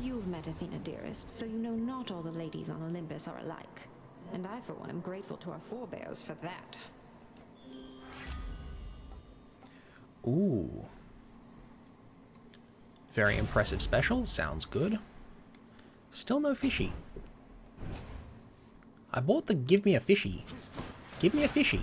You've met Athena, dearest, so you know not all the ladies on Olympus are alike. And I, for one, am grateful to our forebears for that. Ooh. Very impressive special. Sounds good. Still no fishy. I bought the give me a fishy. Give me a fishy.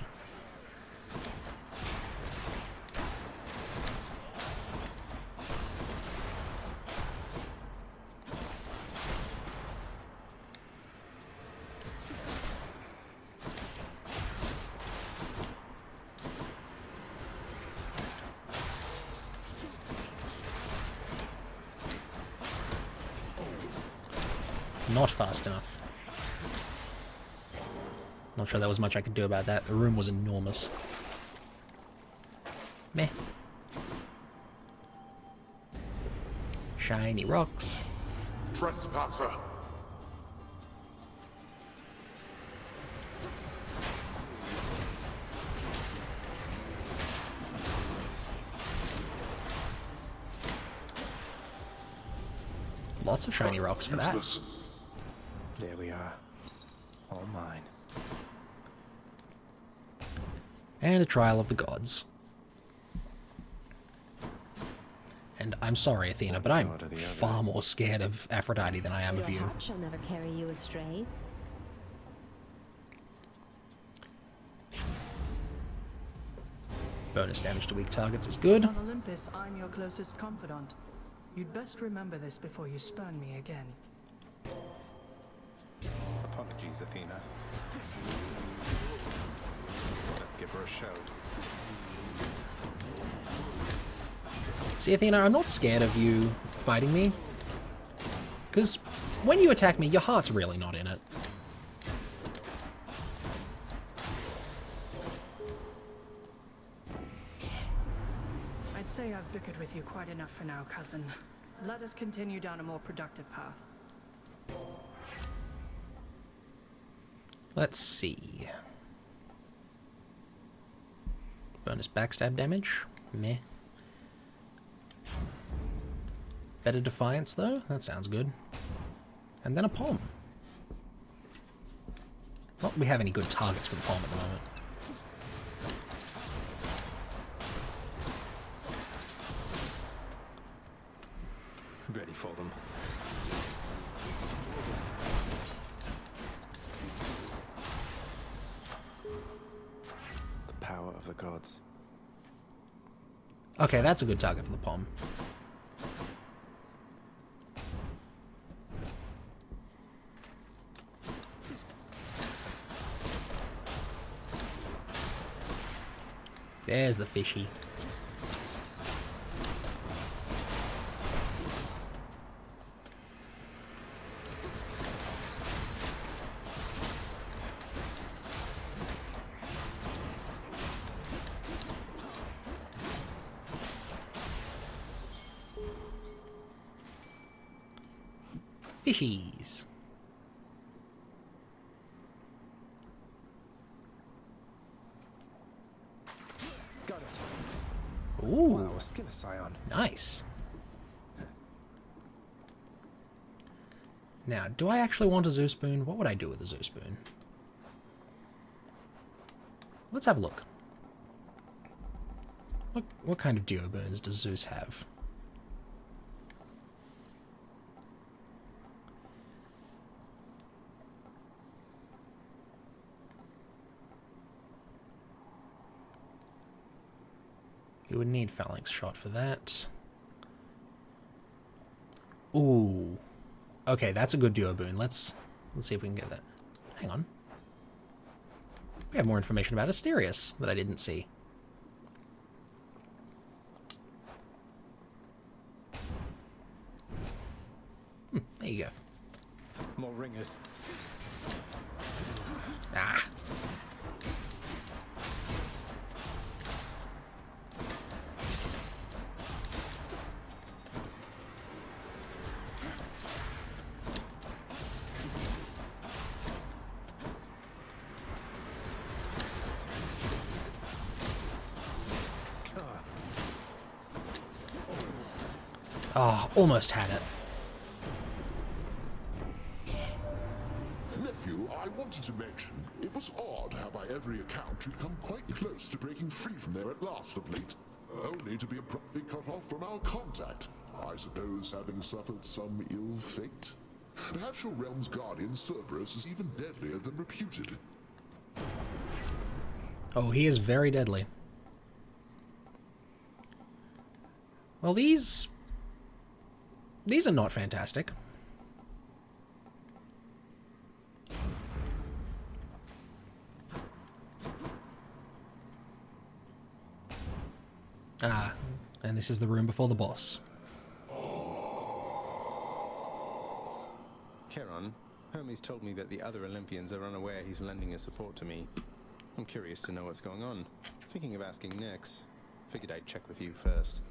Not fast enough. Not sure there was much I could do about that. The room was enormous. Meh. Shiny rocks. Trespasser! Lots of shiny rocks for that. Useless. There we are. All mine. And a trial of the gods. And I'm sorry, Athena, but I'm far more scared of Aphrodite than I am of you. Your heart shall never carry you astray. Bonus damage to weak targets is good. On Olympus, I'm your closest confidant. You'd best remember this before you spurn me again. Apologies, Athena. Let's give her a show. See, Athena, I'm not scared of you fighting me. Because when you attack me, your heart's really not in it. I'd say I've bickered with you quite enough for now, cousin. Let us continue down a more productive path. Let's see. Bonus backstab damage. Meh. Better defiance, though? That sounds good. And then a palm. Not that we have any good targets for the palm at the moment. Ready for them. The power of the gods. Okay, that's a good target for the palm. There's the fishy. Fishies. Got it. Ooh. Wow, a skill scion. Nice. Now, do I actually want a Zeus Spoon? What would I do with a Zeus Spoon? Let's have a look. What kind of Duoboons does Zeus have? You would need Phalanx Shot for that. Ooh. Okay, that's a good Duoboon. Let's see if we can get that. Hang on. We have more information about Asterius that I didn't see. There you go. More ringers. Ah. Oh, almost had it. Nephew, I wanted to mention, it was odd how by every account you'd come quite close to breaking free from there at last of late, only to be abruptly cut off from our contact. I suppose having suffered some ill fate? Perhaps your realm's guardian, Cerberus, is even deadlier than reputed. Oh, he is very deadly. Well, these are not fantastic. Ah, and this is the room before the boss. Charon, Hermes told me that the other Olympians are unaware he's lending his support to me. I'm curious to know what's going on. Thinking of asking Nyx. Figured I'd check with you first.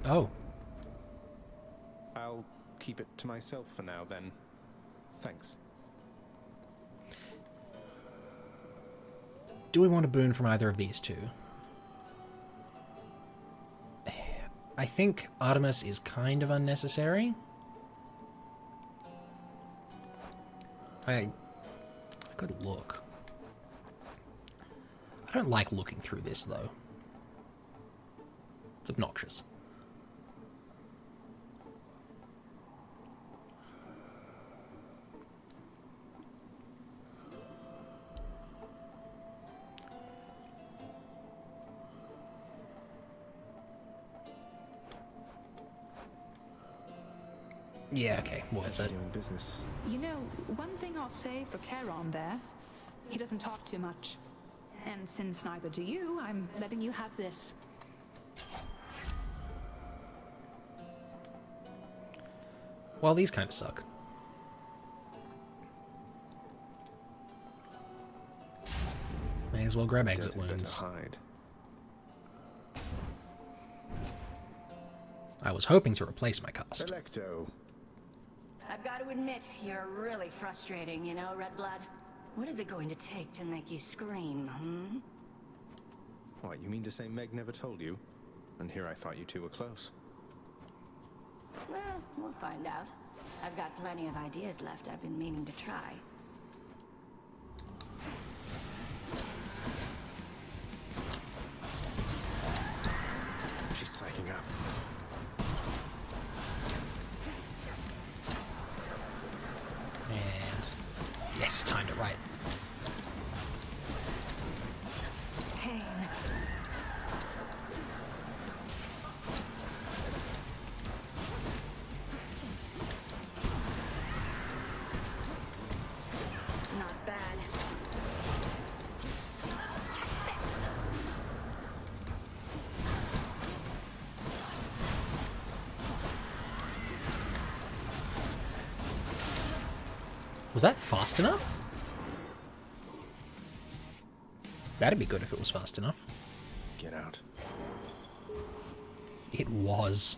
Oh. I'll keep it to myself for now, then. Thanks. Do we want a boon from either of these two? I think Artemis is kind of unnecessary. I could look. I don't like looking through this, though. It's obnoxious. Yeah, okay, worth it. Doing business. You know, one thing I'll say for Charon there, he doesn't talk too much. And since neither do you, I'm letting you have this. Well, these kind of suck. May as well grab exit wounds. Hide. I was hoping to replace my cast. Electo. I've got to admit, you're really frustrating, you know, Redblood. What is it going to take to make you scream, hmm? What, you mean to say Meg never told you? And here I thought you two were close. Well, we'll find out. I've got plenty of ideas left I've been meaning to try. She's psyching up. And yes, timed it right. Pain. Not bad. Was that fast enough? That'd be good if it was fast enough. Get out. It was.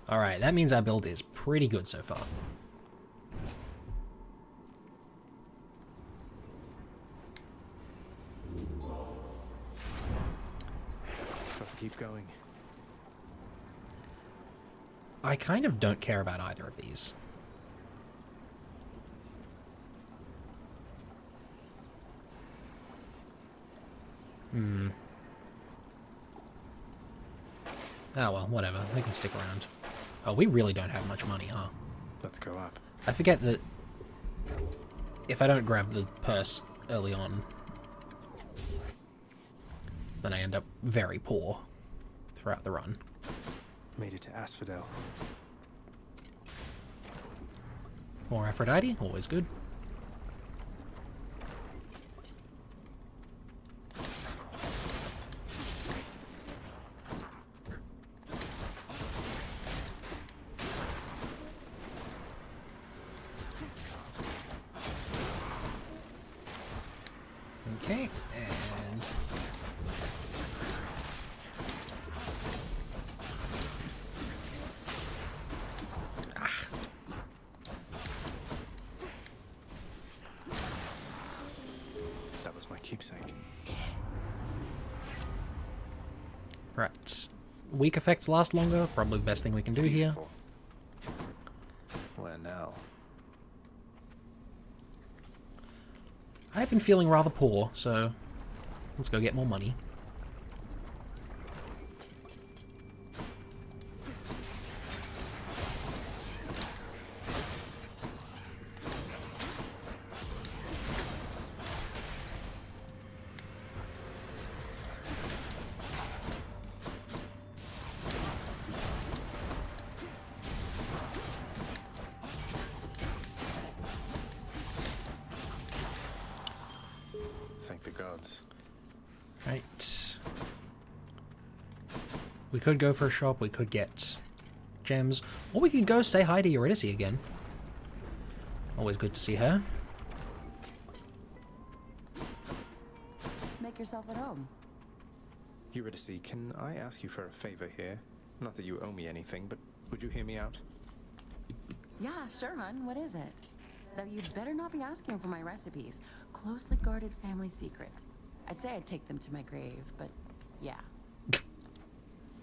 Alright, that means our build is pretty good so far. Got to keep going. I kind of don't care about either of these. Oh well, whatever. They can stick around. Oh, we really don't have much money, huh? Let's go up. I forget that if I don't grab the purse early on, then I end up very poor throughout the run. Made it to Asphodel. More Aphrodite, always good. Okay, and That was my keepsake. right. Weak effects last longer, probably the best thing we can do here. Where now? I've been feeling rather poor, so let's go get more money. Thank the gods. Right. We could go for a shop, we could get gems, or we could go say hi to Eurydice again. Always good to see her. Make yourself at home. Eurydice, can I ask you for a favor here? Not that you owe me anything, but would you hear me out? Yeah, sure, hun. What is it? Though you'd better not be asking for my recipes. Closely guarded family secret. I'd say I'd take them to my grave, but yeah.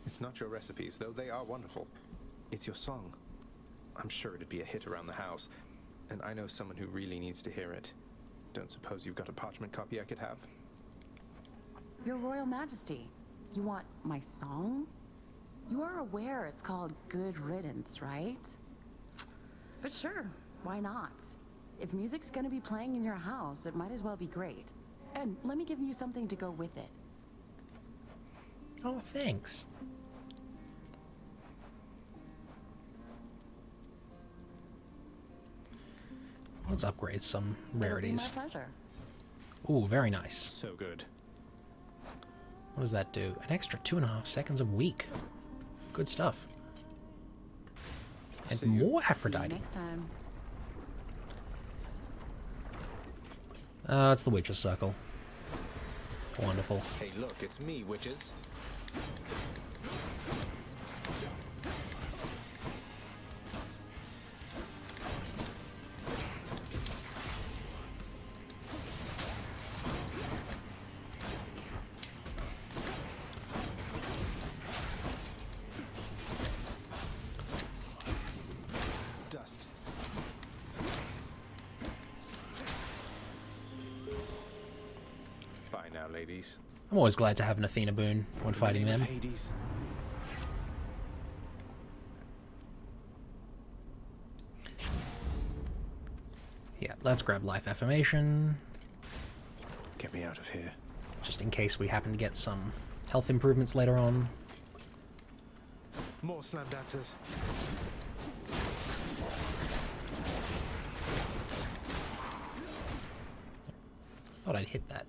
It's not your recipes, though they are wonderful. It's your song. I'm sure it'd be a hit around the house, and I know someone who really needs to hear it. Don't suppose you've got a parchment copy I could have? Your Royal Majesty, you want my song? You are aware it's called Good Riddance, right? But sure, why not? If music's gonna be playing in your house, it might as well be great. And let me give you something to go with it. Oh, thanks. Let's upgrade some rarities. It'll be my pleasure. Ooh, very nice. So good. What does that do? An extra 2.5 seconds a week. Good stuff. And more Aphrodite. Next time. It's the Witch's Circle. Wonderful. Hey, look, it's me, witches. Hades. I'm always glad to have an Athena boon when fighting them. Hades. Yeah, let's grab Life Affirmation. Get me out of here. Just in case we happen to get some health improvements later on. More slam dancers. Thought I'd hit that.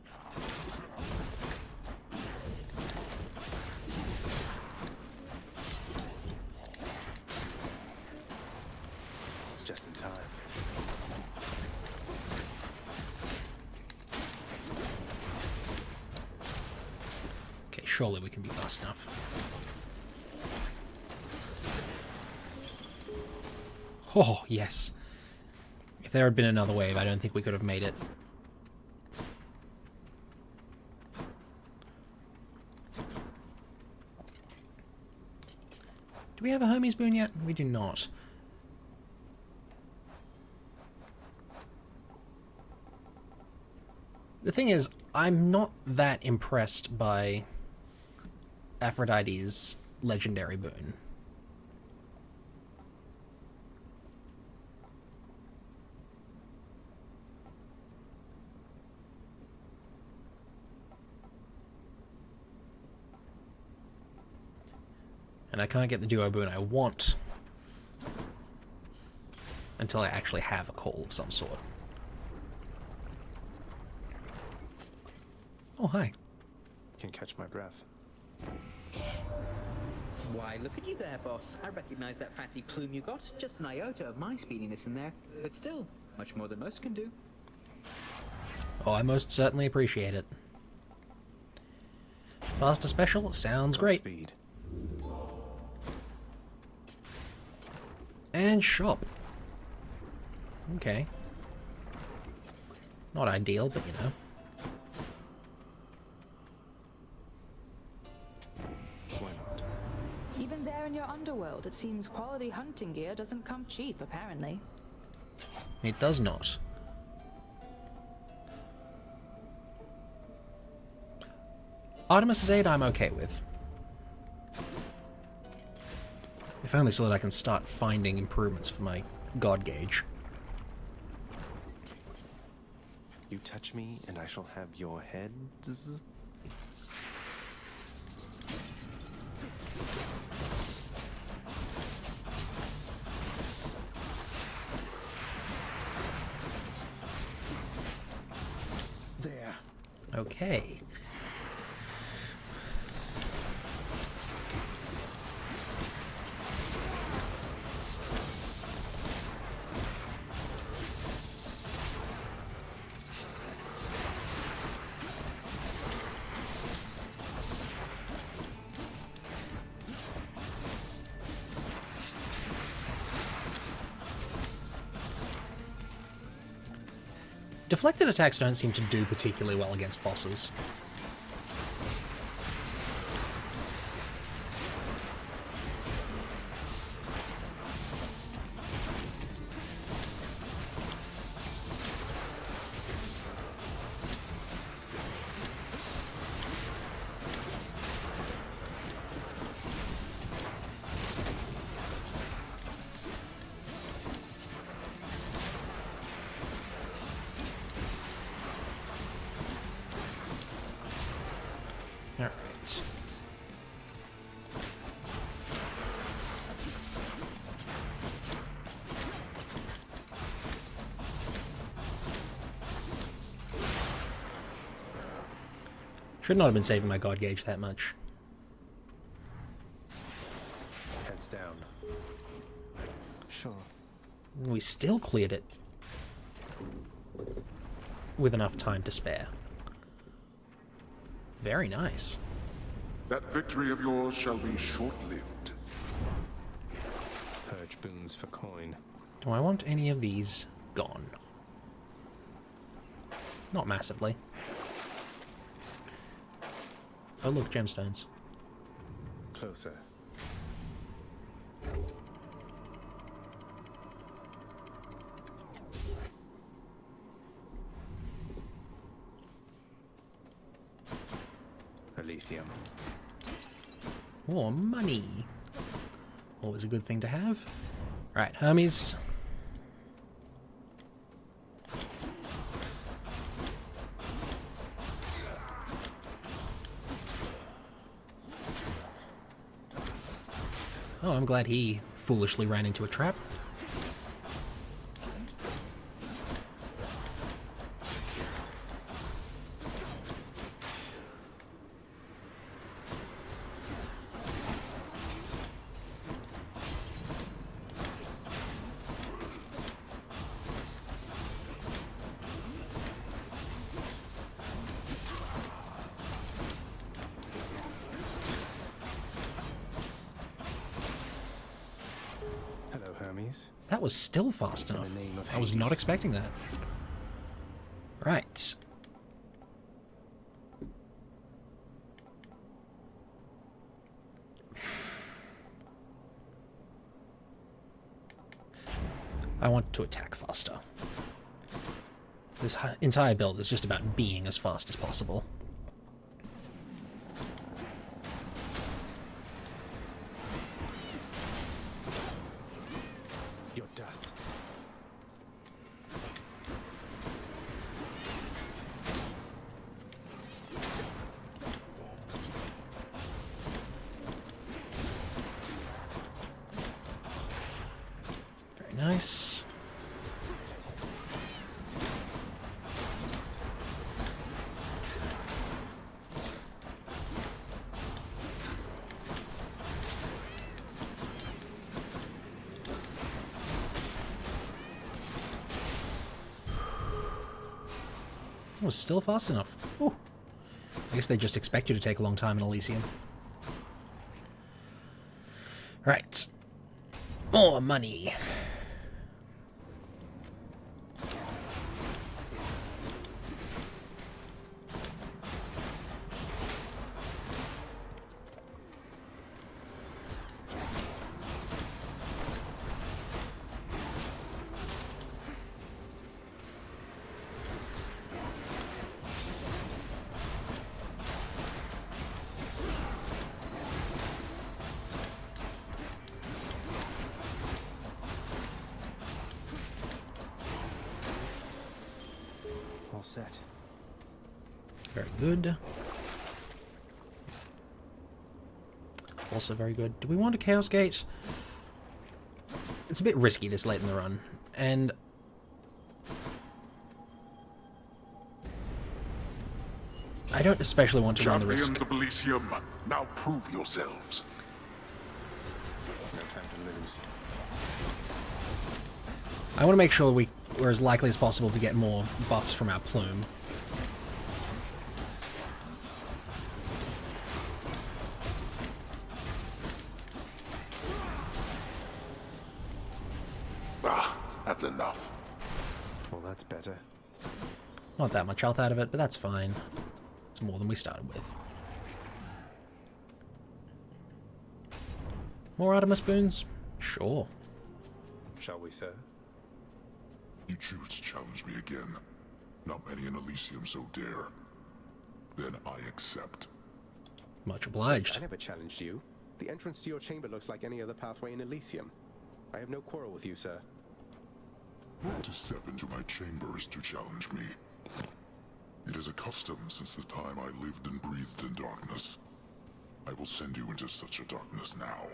Just in time. Okay, surely we can be fast enough. Oh, yes. If there had been another wave, I don't think we could have made it. Do we have a Hermes boon yet? We do not. The thing is, I'm not that impressed by Aphrodite's legendary boon. And I can't get the duo boon I want until I actually have a call of some sort. Oh, hi. Can catch my breath. Why, look at you there, boss. I recognize that fancy plume you got. Just an iota of my speediness in there. But still, much more than most can do. Oh, I most certainly appreciate it. Faster special sounds great. Speed. And shop. Okay. Not ideal, but you know. Why not? Even there in your underworld, it seems quality hunting gear doesn't come cheap, apparently. It does not. Artemis's Aid I'm okay with. If only so that I can start finding improvements for my god gauge. You touch me and I shall have your heads. There. Okay. Deflected attacks don't seem to do particularly well against bosses. Alright. Should not have been saving my god gauge that much. Heads down. Sure. We still cleared it with enough time to spare. Very nice. That victory of yours shall be short-lived. Purge boons for coin. Do I want any of these gone? Not massively. Oh look, gemstones. Closer. Elysium. More money. Always a good thing to have. Right, Hermes. Oh, I'm glad he foolishly ran into a trap. That was still fast enough. I was not expecting that. Right. I want to attack faster. This entire build is just about being as fast as possible. Nice. That was still fast enough. Ooh. I guess they just expect you to take a long time in Elysium. Right. More money. Set. Very good. Also very good. Do we want a Chaos Gate? It's a bit risky this late in the run, and I don't especially want to run the risk. Champions of Elysium, now prove yourselves. No time to lose. I want to make sure we're as likely as possible to get more buffs from our plume. Ah, that's enough. Well, that's better. Not that much health out of it, but that's fine. It's more than we started with. More Artemis boons? Sure. Shall we, sir? You choose to challenge me again. Not many in Elysium so dare. Then I accept. Much obliged. I never challenged you. The entrance to your chamber looks like any other pathway in Elysium. I have no quarrel with you, sir. To step into my chamber is to challenge me. It is a custom since the time I lived and breathed in darkness. I will send you into such a darkness now.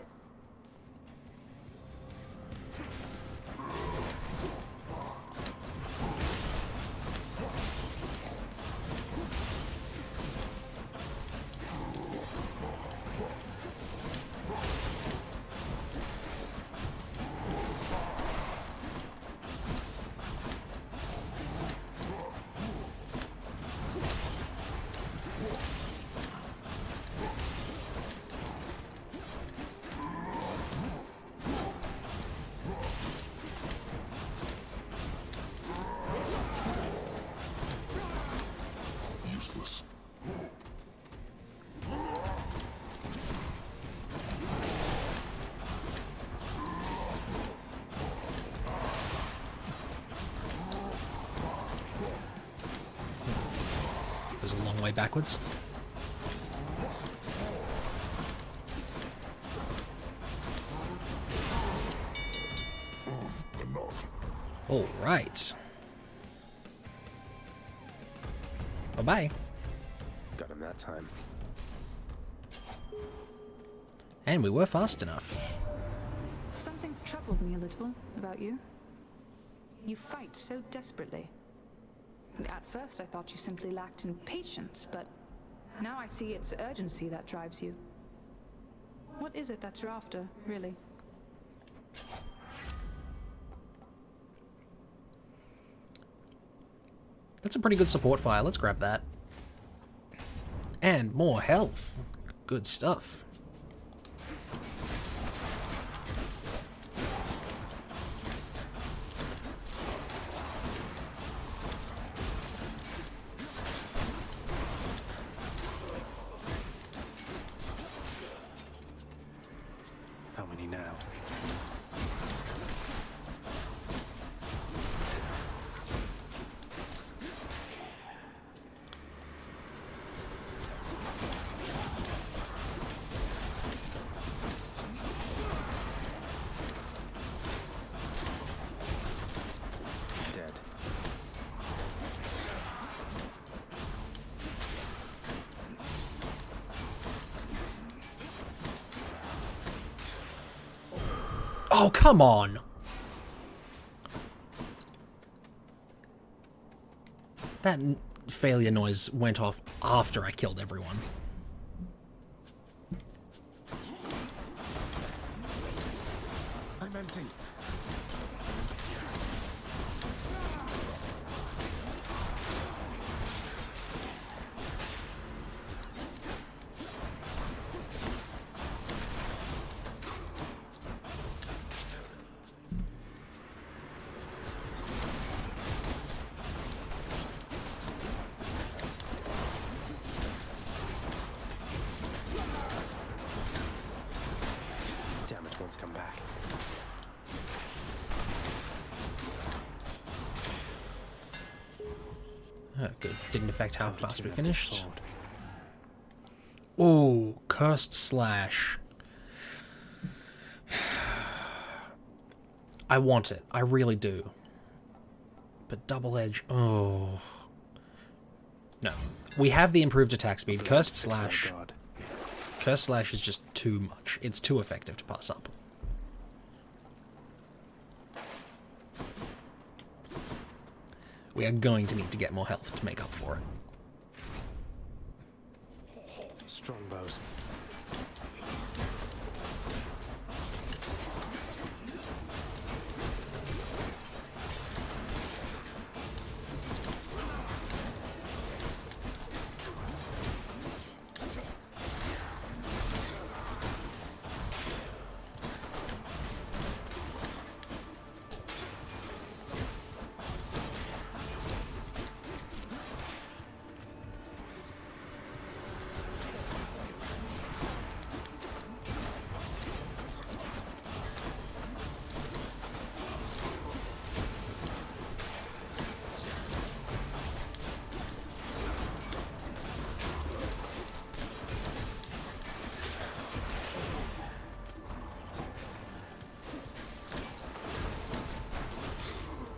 There's a long way backwards. All right. Bye-bye. Got him that time. And we were fast enough. Something's troubled me a little about you. You fight so desperately. At first I thought you simply lacked in patience, but now I see it's urgency that drives you. What is it that you're after, really? That's a pretty good support fire. Let's grab that. And more health. Good stuff. How many now? Dead. Oh, come on! That failure noise went off after I killed everyone. I'm empty. Damn it, one's come back. Oh, good. Didn't affect how fast we finished. Ooh, Cursed Slash. I want it. I really do. But Double Edge, oh. No. We have the improved attack speed. Cursed Slash. Cursed Slash is just too much. It's too effective to pass up. We are going to need to get more health to make up for it. Strong bows.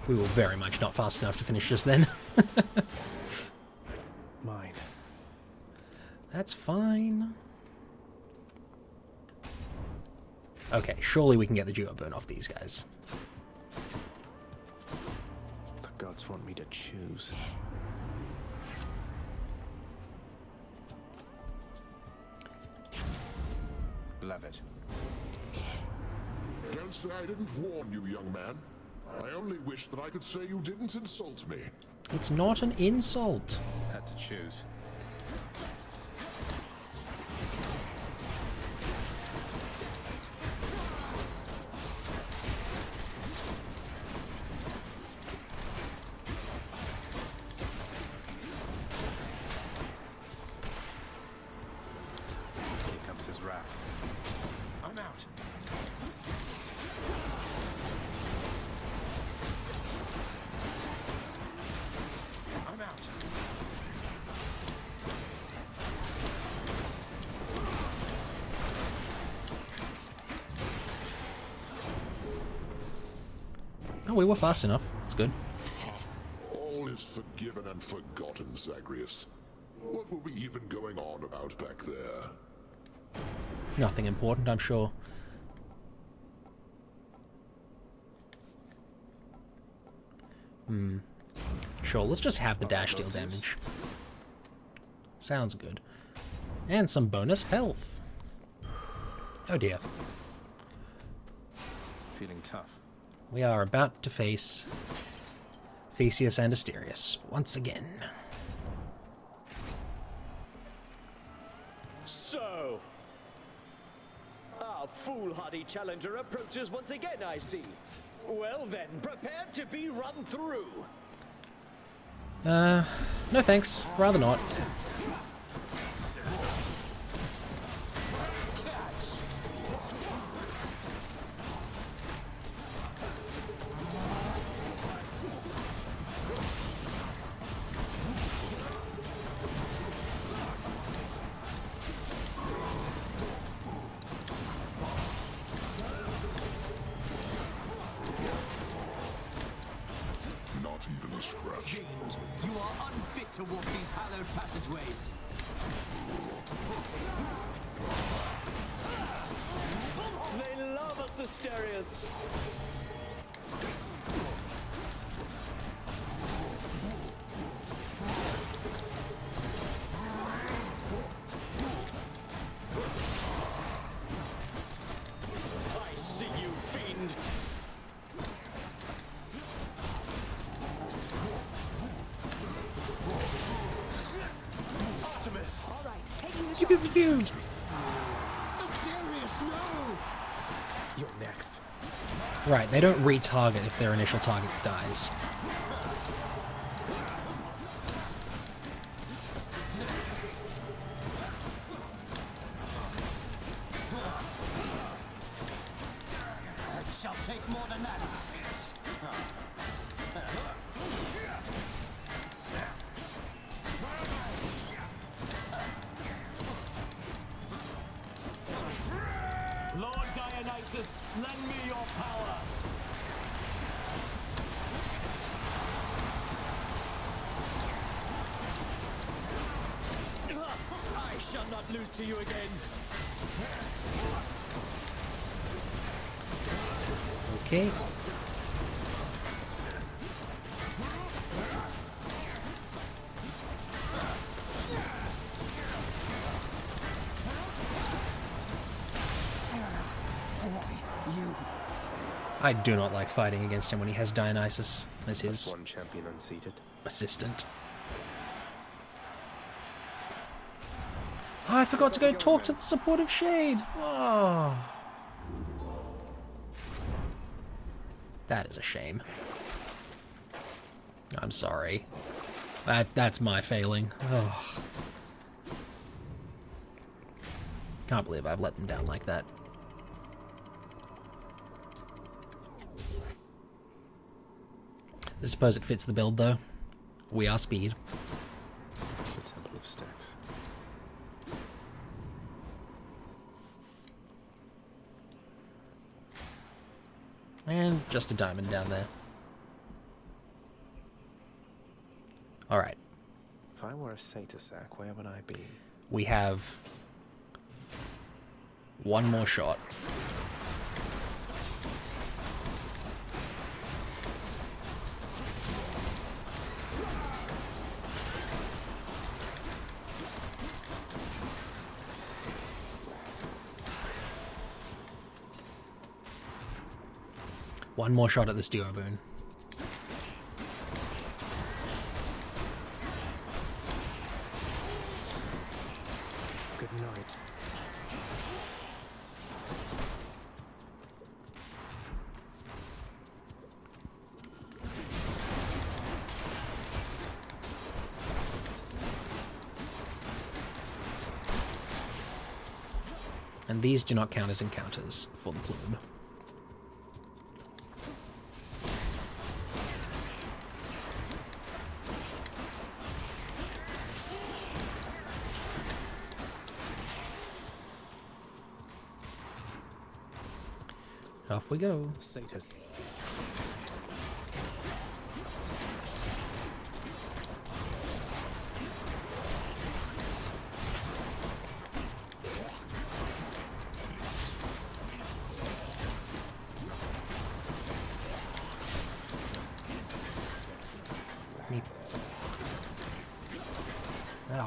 We were very much not fast enough to finish just then. Mine. That's fine. Okay, surely we can get the duo burn off these guys. The gods want me to choose. Love it. Don't say I didn't warn you, young man. I only wish that I could say you didn't insult me. It's not an insult. Had to choose. Here comes his wrath. I'm out. I'm out. Oh, we were fast enough. It's good. All is forgiven and forgotten, Zagreus. What were we even going on about back there? Nothing important, I'm sure. Sure, let's just have the dash deal damage. Sounds good. And some bonus health. Oh dear. Feeling tough. We are about to face Theseus and Asterius once again. So, our foolhardy challenger approaches once again, I see. Well then, prepare to be run through. No thanks. Rather not. Not even a scratch. You are unfit to walk these hallowed passageways. They love us, Asterius. I see you, fiend. Artemis. All right, taking the Pew, pew, pew, pew. Asterius, no. You're next. Right, they don't retarget if their initial target dies. It shall take more than that. Lord Dionysus, lend me your power. I shall not lose to you again. Okay. I do not like fighting against him when he has Dionysus as his One champion unseated. assistant. Oh, I forgot to go talk to the supportive shade. Oh. That is a shame. I'm sorry. That's my failing. Oh. Can't believe I've let them down like that. I suppose it fits the build, though. We are speed. The Temple of Styx. And just a diamond down there. Alright. If I were a Satasac, where would I be? We have one more shot. One more shot at this duo boon. Good night. And these do not count as encounters for the plume. Off we go. Satyrs.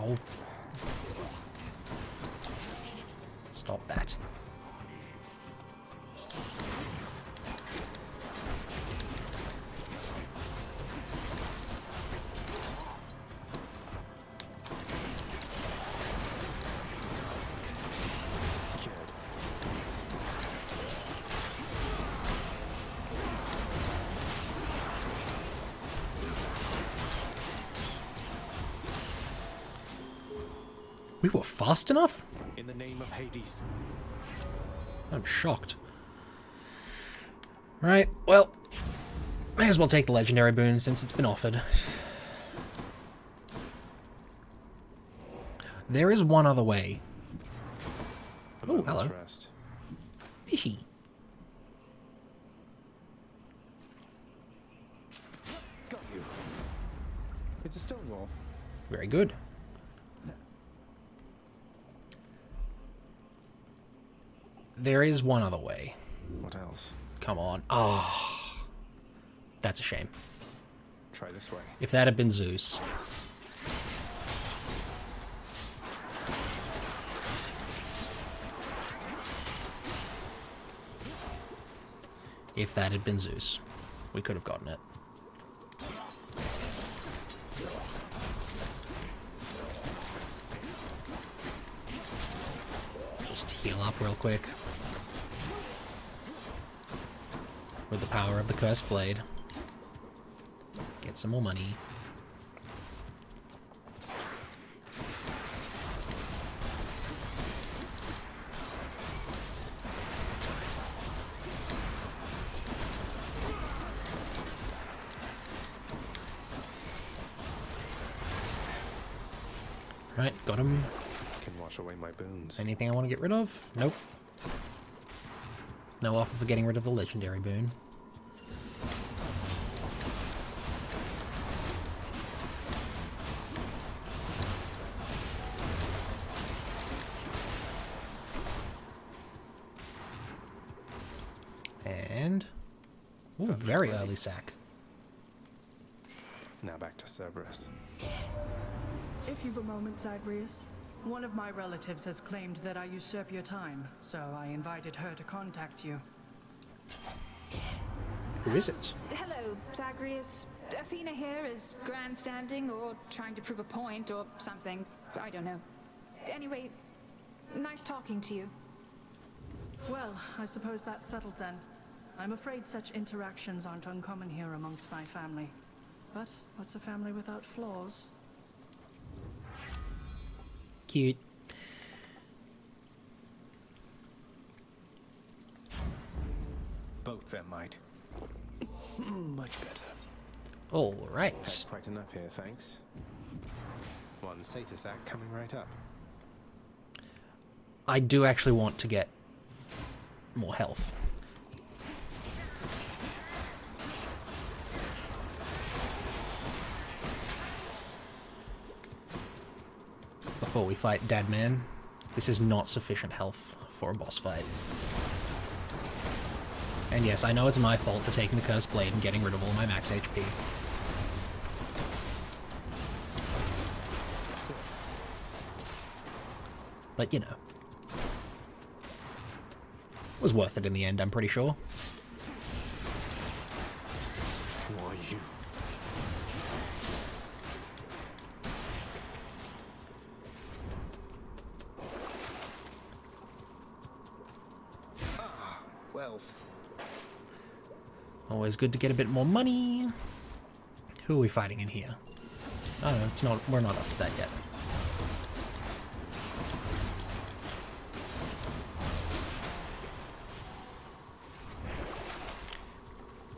Ow. Stop that. We were fast enough? In the name of Hades. I'm shocked. Right, well, may as well take the legendary boon since it's been offered. There is one other way. Oh, hello. Rest. Fishy. Got you. It's a stone wall. Very good. There is one other way. What else? Come on. Oh. That's a shame. Try this way. If that had been Zeus. If that had been Zeus, we could have gotten it. Just heal up real quick. With the power of the Cursed Blade. Get some more money. Right, got him. Can wash away my boons. Anything I want to get rid of? Nope. No offer for getting rid of the legendary boon. And... ooh, very early sack. Now back to Cerberus. If you've a moment, Zagreus. One of my relatives has claimed that I usurp your time, so I invited her to contact you. Who is it? Hello, Zagreus. Athena here is grandstanding or trying to prove a point or something. I don't know. Anyway, nice talking to you. Well, I suppose that's settled then. I'm afraid such interactions aren't uncommon here amongst my family. But what's a family without flaws? Cute. Both their might. Much better. Alright. That's quite enough here, thanks. One Satyr coming right up. I do actually want to get more health. Before we fight Dadman, this is not sufficient health for a boss fight. And yes, I know it's my fault for taking the Cursed Blade and getting rid of all my max HP. But, you know. It was worth it in the end, I'm pretty sure. Who are you? Ah, wealth. Always good to get a bit more money. Who are we fighting in here? Oh no, it's not. We're not up to that yet.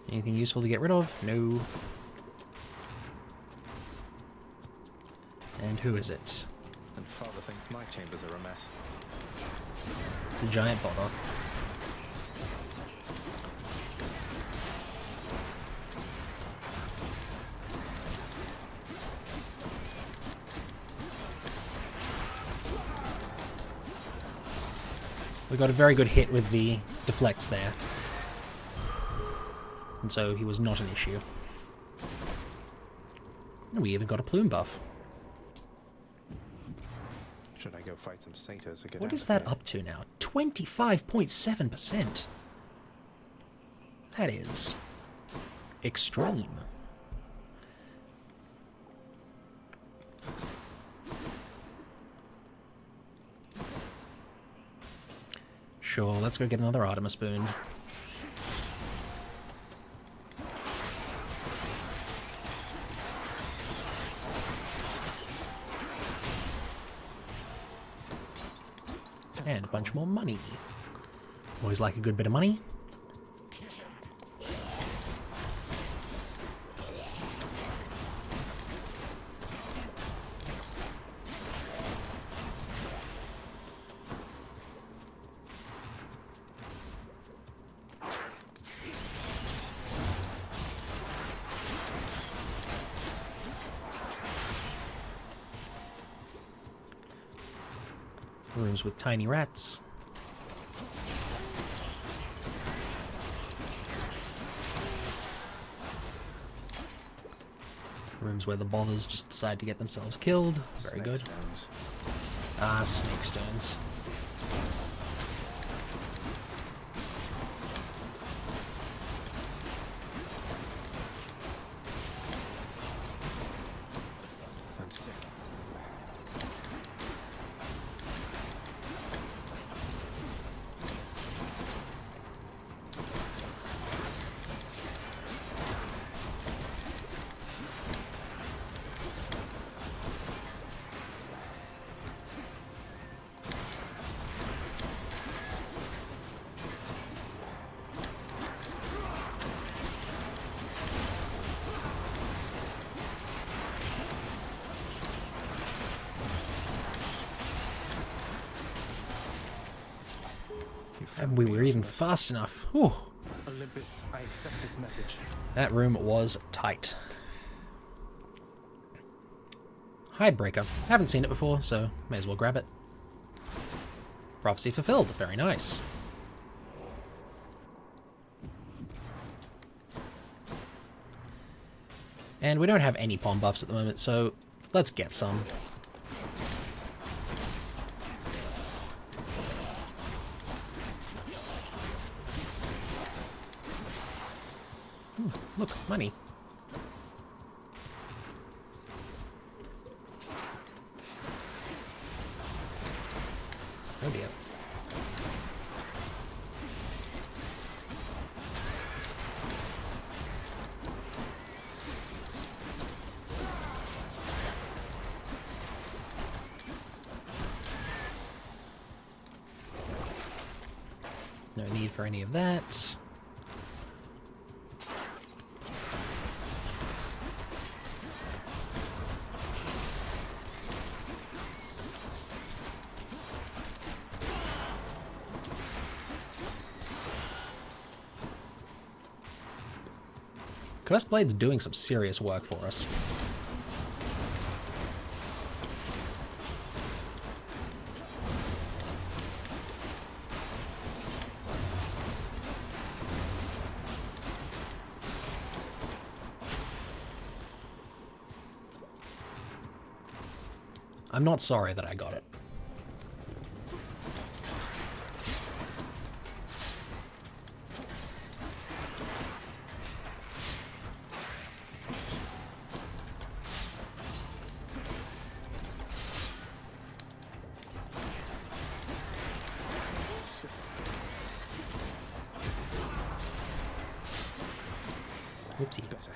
Anything useful to get rid of? No. And who is it? And father thinks my chambers are a mess. The giant bother. We got a very good hit with the deflects there. And so he was not an issue. And we even got a plume buff. Should I go fight some satyrs or get What out is of that here? up to now? 25.7%. That is extreme. Sure, let's go get another Artemis boon. And a bunch more money. Always like a good bit of money. Rooms with tiny rats. Rooms where the bothers just decide to get themselves killed. Very good. Ah, snake stones. I'm sick. And we were even fast enough. Whew. Olympus, I accept this message. That room was tight. Hidebreaker. Haven't seen it before, so may as well grab it. Prophecy fulfilled. Very nice. And we don't have any pom buffs at the moment, so let's get some. Ooh, look, money. Oh dear. No need for any of that. Cursed Blade's doing some serious work for us. I'm not sorry that I got it. Whoopsie. Better.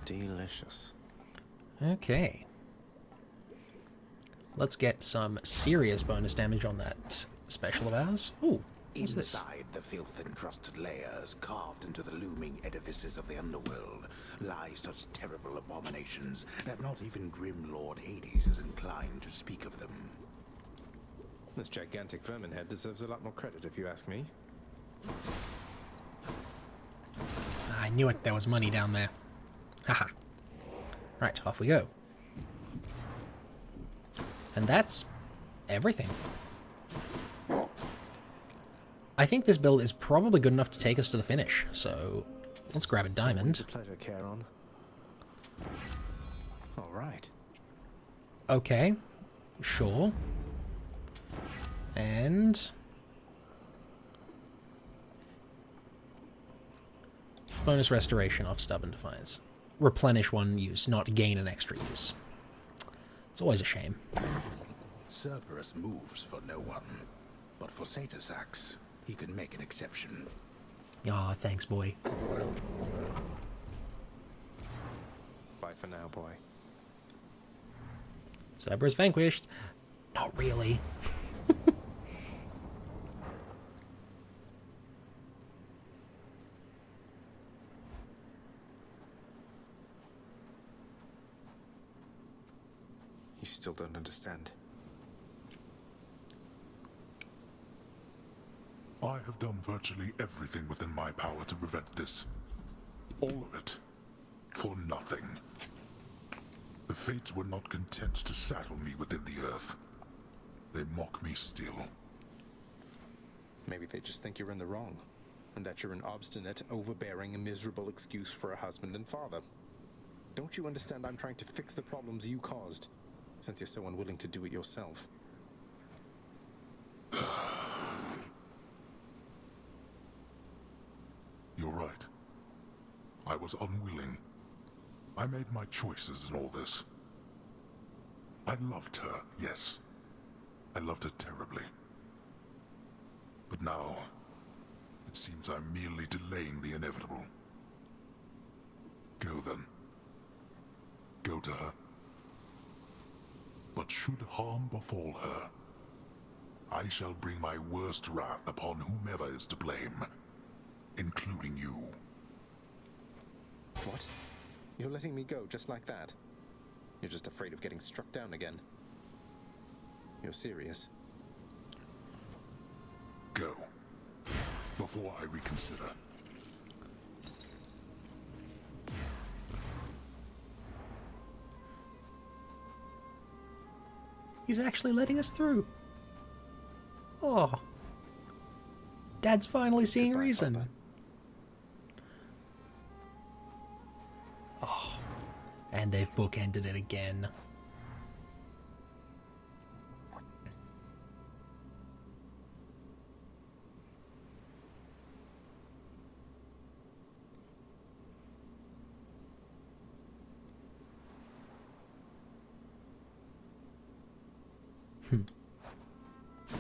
Delicious. Okay. Let's get some serious bonus damage on that special of ours. Ooh, what's this? Inside the filth-encrusted layers carved into the looming edifices of the underworld lie such terrible abominations that not even grim Lord Hades is inclined to speak of them. This gigantic vermin head deserves a lot more credit, if you ask me. I knew it, there was money down there. Haha. Right, off we go. And that's everything. I think this build is probably good enough to take us to the finish, so let's grab a diamond. It's a pleasure, Charon. All right. Okay, sure. And bonus restoration off Stubborn Defiance. Replenish one use, not gain an extra use. It's always a shame. Cerberus moves for no one, but for Satasax, he can make an exception. Aw, thanks, boy. Bye for now, boy. Cerberus vanquished. Not really. You still don't understand. I have done virtually everything within my power to prevent this. All of it. For nothing. The Fates were not content to saddle me within the earth. They mock me still. Maybe they just think you're in the wrong, and that you're an obstinate, overbearing, and miserable excuse for a husband and father. Don't you understand I'm trying to fix the problems you caused, since you're so unwilling to do it yourself? You're right. I was unwilling. I made my choices in all this. I loved her, yes. I loved her terribly. But now, it seems I'm merely delaying the inevitable. Go then. Go to her. But should harm befall her, I shall bring my worst wrath upon whomever is to blame, including you. What? You're letting me go just like that? You're just afraid of getting struck down again. You're serious? Go. Before I reconsider. He's actually letting us through. Oh. Dad's finally seeing reason. Papa. Oh. And they've bookended it again.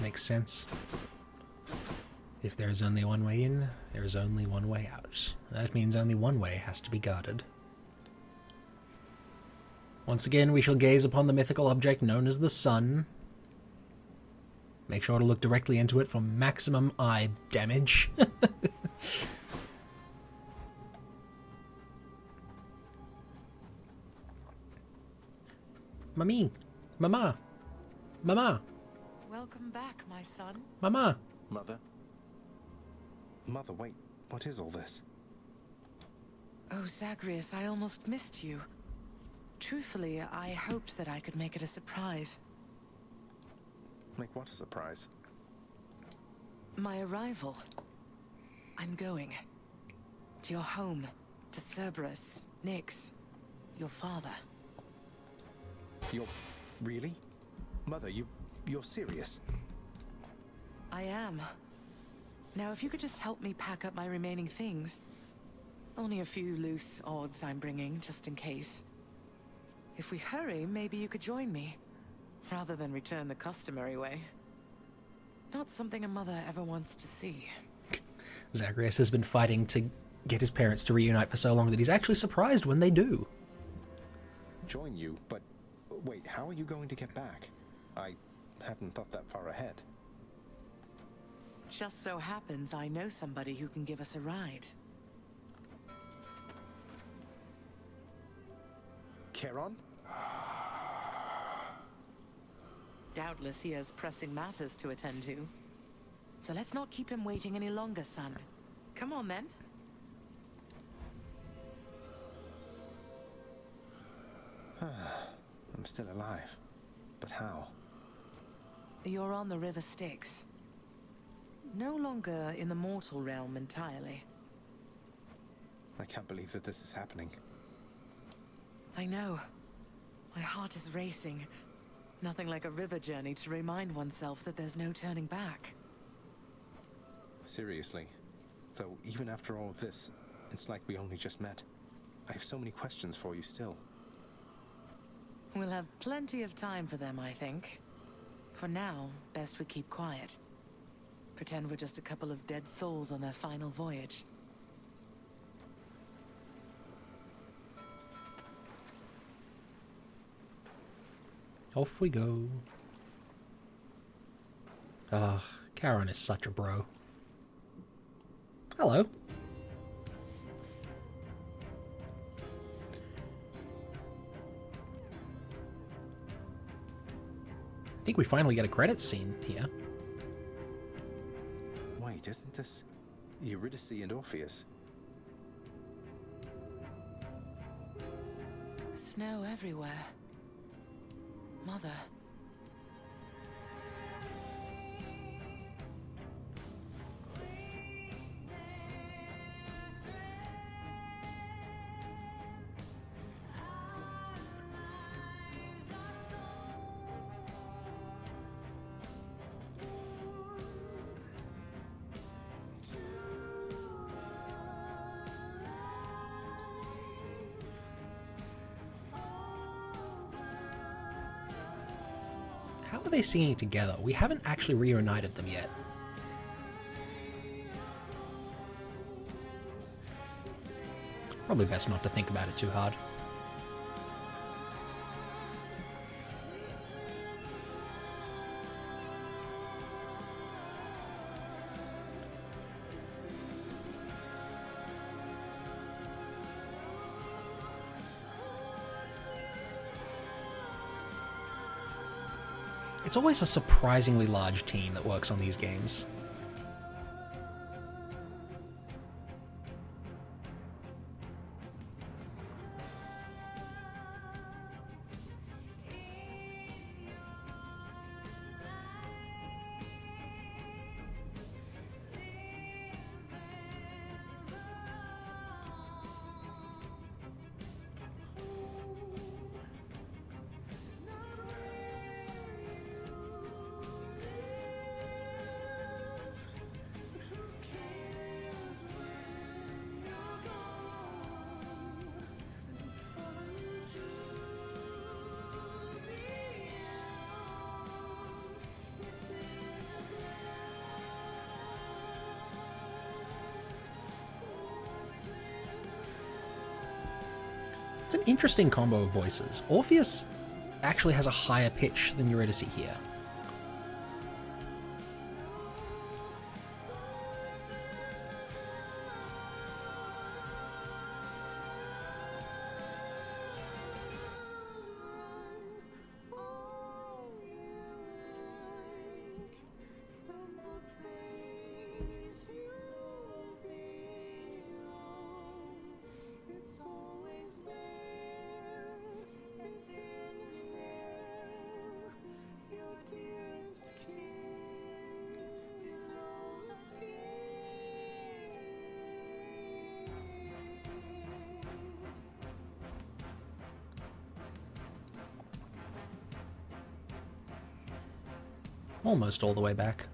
Makes sense. If there's only one way in, there's only one way out. That means only one way has to be guarded. Once again, we shall gaze upon the mythical object known as the sun. Make sure to look directly into it for maximum eye damage. Mami! Mama! Mama! Welcome back, my son. Mama! Mother? Mother, wait. What is all this? Oh, Zagreus, I almost missed you. Truthfully, I hoped that I could make it a surprise. Make what a surprise? My arrival. I'm going. To your home. To Cerberus, Nyx, your father. You're... really? Mother, you're serious? I am. Now, if you could just help me pack up my remaining things. Only a few loose odds I'm bringing, just in case. If we hurry, maybe you could join me, rather than return the customary way. Not something a mother ever wants to see. Zagreus has been fighting to get his parents to reunite for so long that he's actually surprised when they do. Join you? But wait, how are you going to get back? I hadn't thought that far ahead. Just so happens I know somebody who can give us a ride. Charon? Doubtless he has pressing matters to attend to. So let's not keep him waiting any longer, son. Come on, then. I'm still alive. But how? You're on the River Styx. No longer in the mortal realm entirely. I can't believe that this is happening. I know. My heart is racing. Nothing like a river journey to remind oneself that there's no turning back. Seriously. Though, even after all of this, it's like we only just met. I have so many questions for you still. We'll have plenty of time for them, I think. For now, best we keep quiet. Pretend we're just a couple of dead souls on their final voyage. Off we go. Ah, Charon is such a bro. Hello. I think we finally get a credits scene here. Wait, isn't this Eurydice and Orpheus? Snow everywhere. Mother. How are they singing together? We haven't actually reunited them yet. Probably best not to think about it too hard. It's always a surprisingly large team that works on these games. It's an interesting combo of voices. Orpheus actually has a higher pitch than Eurydice here. Almost all the way back.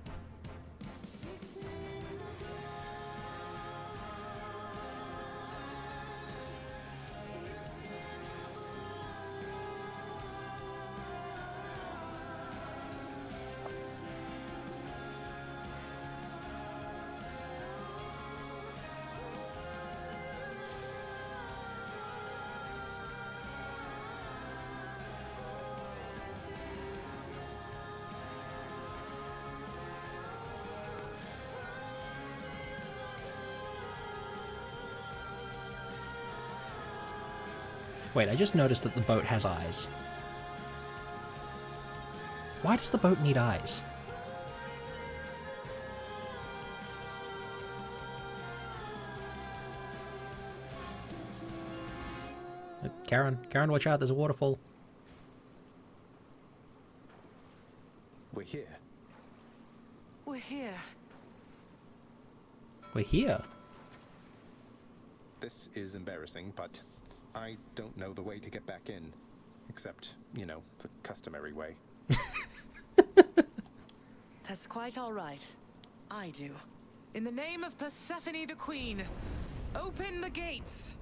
Wait, I just noticed that the boat has eyes. Why does the boat need eyes? Karen, watch out, there's a waterfall. We're here. We're here. We're here. This is embarrassing, but I don't know the way to get back in. Except, you know, the customary way. That's quite all right. I do. In the name of Persephone the Queen, open the gates!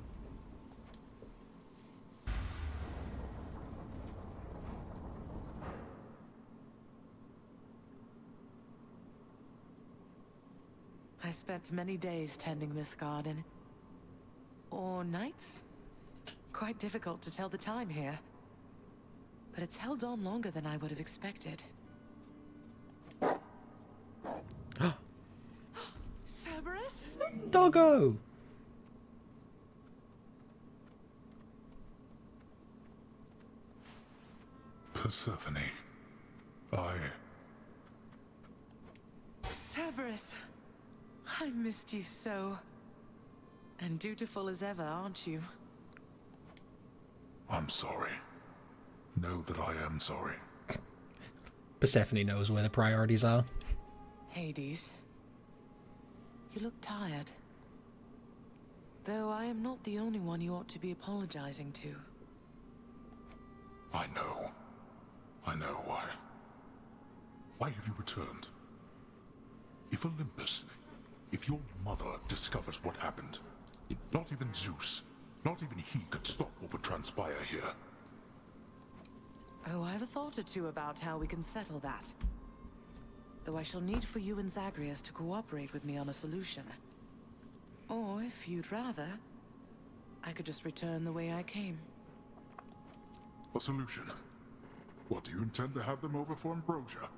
I spent many days tending this garden. Or nights? Quite difficult to tell the time here. But it's held on longer than I would have expected. Cerberus? Doggo! Persephone. Cerberus, I missed you so. And dutiful as ever, aren't you? I'm sorry. Know that I am sorry. Persephone knows where the priorities are. Hades, you look tired. Though I am not the only one you ought to be apologizing to. I know. I know why. Why have you returned? If Olympus, if your mother discovers what happened, not even Zeus, not even he could stop what would transpire here. Oh, I have a thought or two about how we can settle that. Though I shall need for you and Zagreus to cooperate with me on a solution. Or, if you'd rather, I could just return the way I came. A solution? What, do you intend to have them over for ambrosia?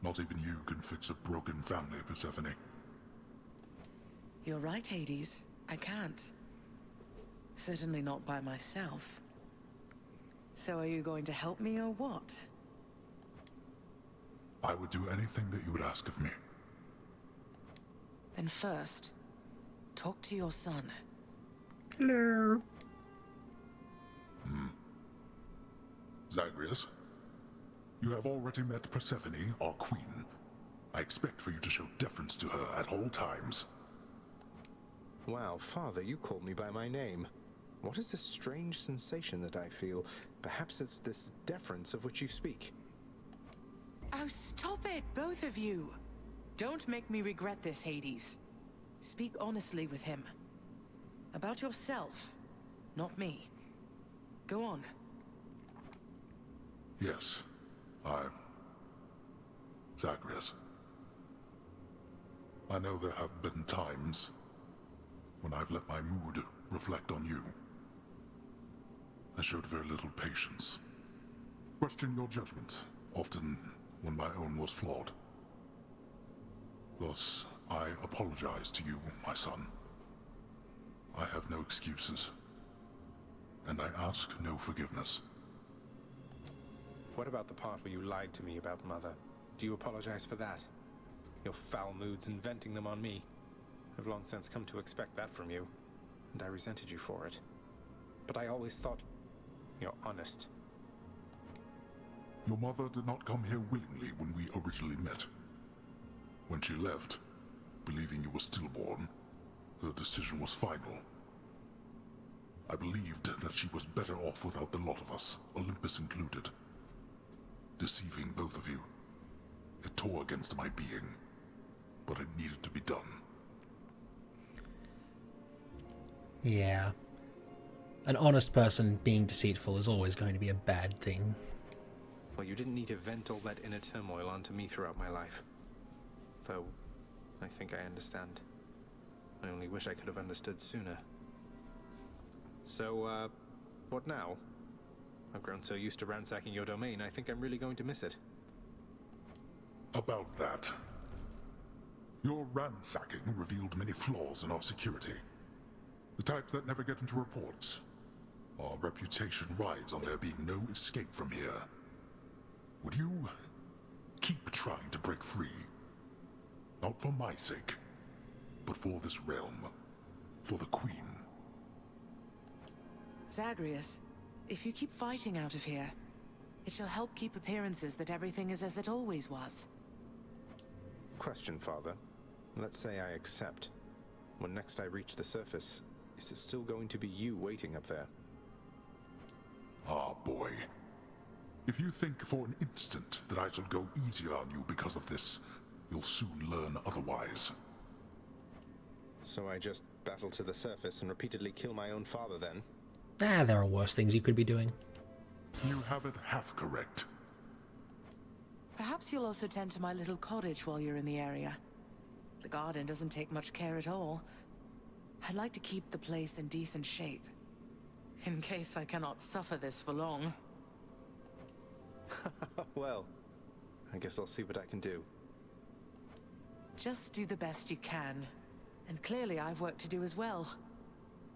Not even you can fix a broken family, Persephone. You're right, Hades. I can't. Certainly not by myself. So are you going to help me or what? I would do anything that you would ask of me. Then first, talk to your son. Hello. Zagreus, you have already met Persephone, our queen. I expect for you to show deference to her at all times. Wow, Father, you called me by my name. What is this strange sensation that I feel? Perhaps it's this deference of which you speak. Oh, stop it, both of you! Don't make me regret this, Hades. Speak honestly with him. About yourself, not me. Go on. Yes, Zagreus. I know there have been times when I've let my mood reflect on you. I showed very little patience. Questioned your judgment, often when my own was flawed. Thus, I apologize to you, my son. I have no excuses, and I ask no forgiveness. What about the part where you lied to me about Mother? Do you apologize for that? Your foul moods and venting them on me. I've long since come to expect that from you, and I resented you for it. But I always thought you're honest. Your mother did not come here willingly when we originally met. When she left, believing you were stillborn, her decision was final. I believed that she was better off without the lot of us, Olympus included. Deceiving both of you. It tore against my being, but it needed to be done. Yeah. An honest person being deceitful is always going to be a bad thing. Well, you didn't need to vent all that inner turmoil onto me throughout my life. Though, I think I understand. I only wish I could have understood sooner. So, what now? I've grown so used to ransacking your domain, I think I'm really going to miss it. About that. Your ransacking revealed many flaws in our security. The types that never get into reports. Our reputation rides on there being no escape from here. Would you keep trying to break free? Not for my sake, but for this realm. For the Queen. Zagreus, if you keep fighting out of here, It shall help keep appearances that everything is as it always was. Question, Father. Let's say I accept. When next I reach the surface, is it still going to be you waiting up there? Ah, boy. If you think for an instant that I shall go easier on you because of this, you'll soon learn otherwise. So I just battle to the surface and repeatedly kill my own father then? Ah, there are worse things you could be doing. You have it half correct. Perhaps you'll also tend to my little cottage while you're in the area. The garden doesn't take much care at all. I'd like to keep the place in decent shape, in case I cannot suffer this for long. Well, I guess I'll see what I can do. Just do the best you can. And clearly I've work to do as well.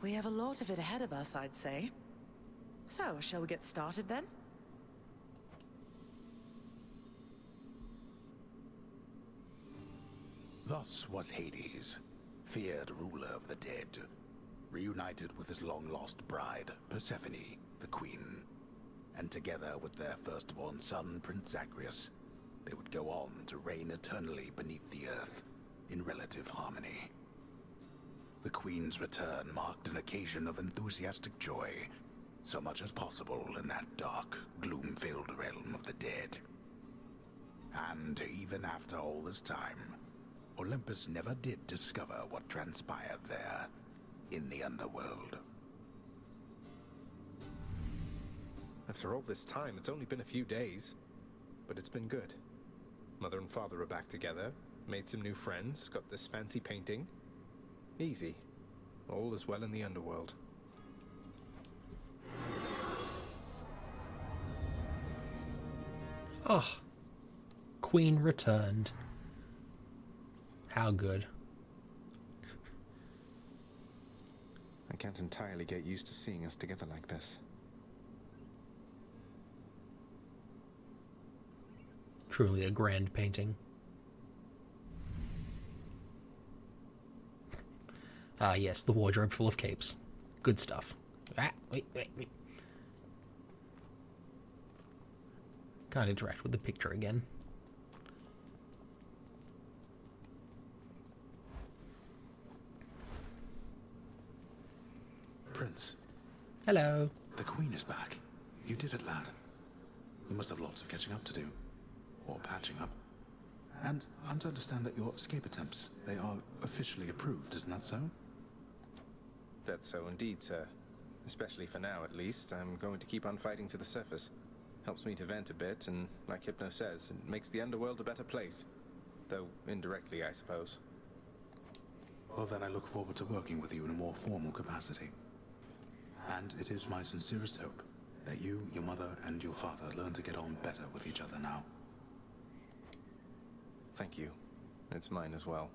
We have a lot of it ahead of us, I'd say. So, shall we get started then? Thus was Hades, feared ruler of the dead, reunited with his long-lost bride, Persephone, the queen. And together with their firstborn son, Prince Zagreus, they would go on to reign eternally beneath the earth, in relative harmony. The queen's return marked an occasion of enthusiastic joy, so much as possible in that dark, gloom-filled realm of the dead. And even after all this time, Olympus never did discover what transpired there, in the underworld. After all this time, it's only been a few days. But it's been good. Mother and father are back together, made some new friends, got this fancy painting. Easy. All is well in the underworld. Oh. Queen returned. How good. I can't entirely get used to seeing us together like this. Truly a grand painting. Ah, yes, the wardrobe full of capes. Good stuff. Ah, wait. Can't interact with the picture again. Prince. Hello. The Queen is back. You did it, lad. You must have lots of catching up to do. Or patching up. And I'm to understand that your escape attempts, they are officially approved, isn't that so? That's so indeed, sir. Especially for now, at least. I'm going to keep on fighting to the surface. Helps me to vent a bit, and like Hypno says, it makes the underworld a better place. Though indirectly, I suppose. Well, then I look forward to working with you in a more formal capacity. And it is my sincerest hope that you, your mother, and your father learn to get on better with each other now. Thank you. It's mine as well.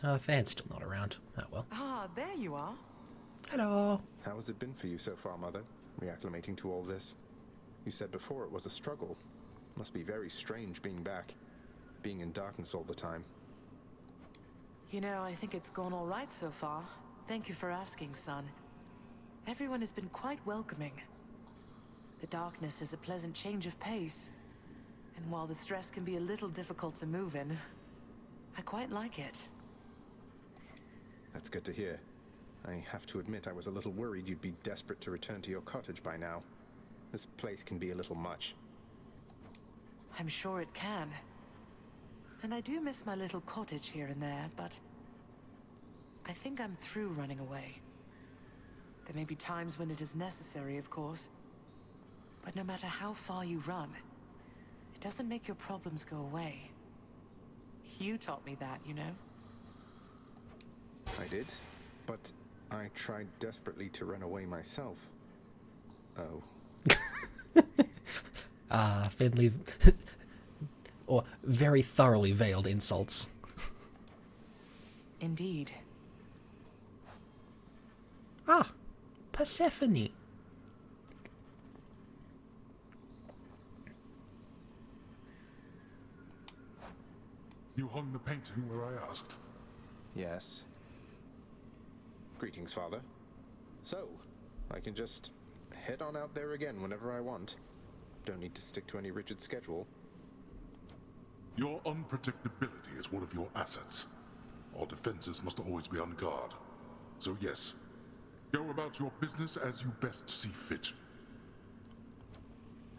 Than's still not around. Oh well. Ah, there you are. Hello. How has it been for you so far, Mother? Reacclimating to all this? You said before it was a struggle. Must be very strange being back. Being in darkness all the time. You know, I think it's gone all right so far. Thank you for asking, son. Everyone has been quite welcoming. The darkness is a pleasant change of pace. And while the stress can be a little difficult to move in, I quite like it. That's good to hear. I have to admit I was a little worried you'd be desperate to return to your cottage by now. This place can be a little much. I'm sure it can. And I do miss my little cottage here and there, but I think I'm through running away. There may be times when it is necessary, of course. But no matter how far you run, it doesn't make your problems go away. You taught me that, you know? I did, but I tried desperately to run away myself. Oh. Thinly or very thoroughly veiled insults. Indeed. Ah, Persephone. You hung the painting where I asked? Yes. Greetings, Father. So, I can just head on out there again whenever I want. Don't need to stick to any rigid schedule. Your unpredictability is one of your assets. Our defenses must always be on guard. So yes, go about your business as you best see fit.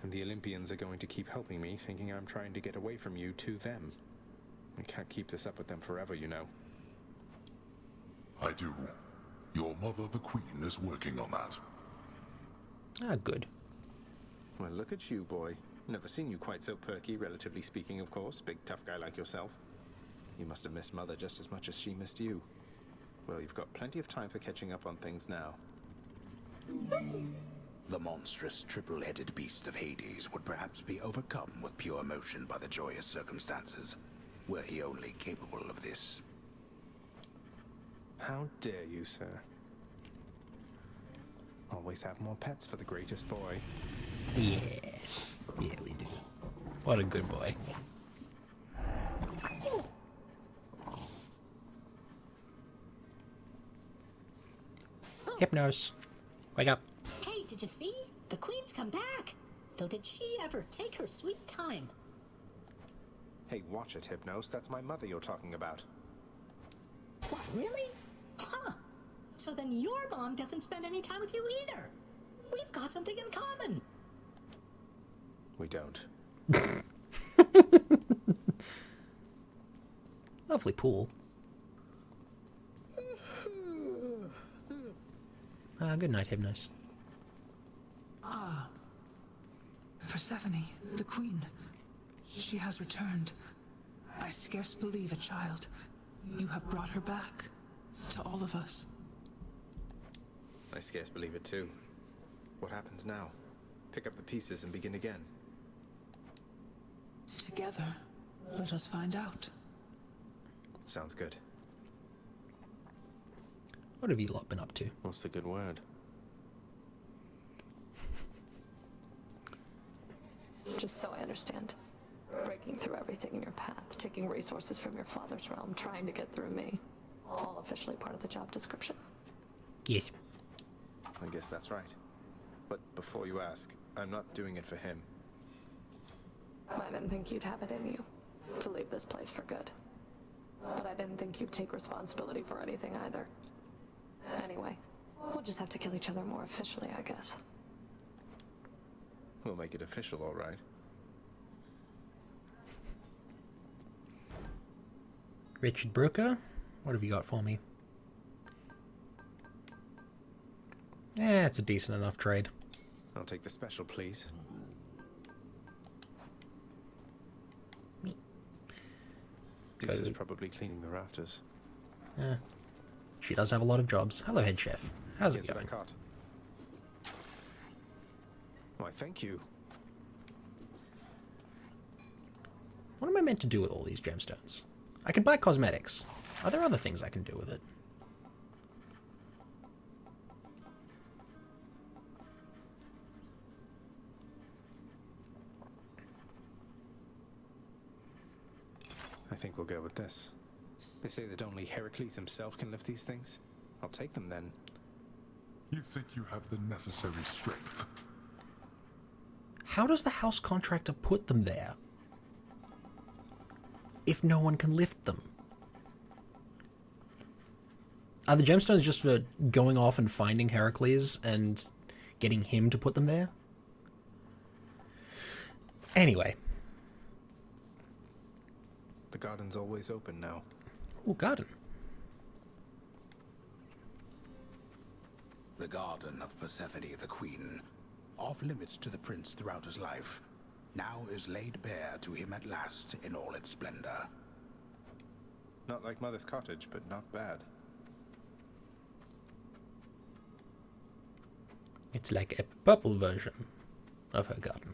And the Olympians are going to keep helping me, thinking I'm trying to get away from you to them. We can't keep this up with them forever, you know. I do. Your mother, the Queen, is working on that. Ah, good. Well, look at you, boy. Never seen you quite so perky, relatively speaking, of course. Big, tough guy like yourself. You must have missed Mother just as much as she missed you. Well, you've got plenty of time for catching up on things now. The monstrous triple-headed beast of Hades would perhaps be overcome with pure emotion by the joyous circumstances, were he only capable of this. How dare you, sir? Always have more pets for the greatest boy. Yeah. Yeah, we do. What a good boy. Hypnos. Wake up. Hey, did you see? The Queen's come back. Though did she ever take her sweet time? Hey, watch it, Hypnos. That's my mother you're talking about. What, really? Huh. So then your mom doesn't spend any time with you either. We've got something in common. We don't. Lovely pool. Good night, Hypnos. Ah. Persephone, the Queen. She has returned. I scarce believe it, child. You have brought her back. To all of us. I scarce believe it too. What happens now? Pick up the pieces and begin again. Together, let us find out. Sounds good. What have you lot been up to? What's the good word? Just so I understand. Breaking through everything in your path, taking resources from your father's realm, trying to get through me. All officially part of the job description. Yes. I guess that's right. But before you ask, I'm not doing it for him. I didn't think you'd have it in you to leave this place for good. But I didn't think you'd take responsibility for anything either. Anyway, we'll just have to kill each other more officially, I guess. We'll make it official, all right. Richard Brooker, what have you got for me? It's a decent enough trade. I'll take the special, please. Deuce is probably cleaning the rafters. Yeah. She does have a lot of jobs. Hello, head chef. How's it Here's what going? I caught. Why, thank you. What am I meant to do with all these gemstones? I could buy cosmetics. Are there other things I can do with it? I think we'll go with this. They say that only Heracles himself can lift these things. I'll take them then. You think you have the necessary strength? How does the house contractor put them there? If no one can lift them? Are the gemstones just for going off and finding Heracles and getting him to put them there? Anyway. The garden's always open now. Oh, garden. The garden of Persephone the Queen, off limits to the prince throughout his life, now is laid bare to him at last in all its splendor. Not like Mother's cottage, but not bad. It's like a purple version of her garden.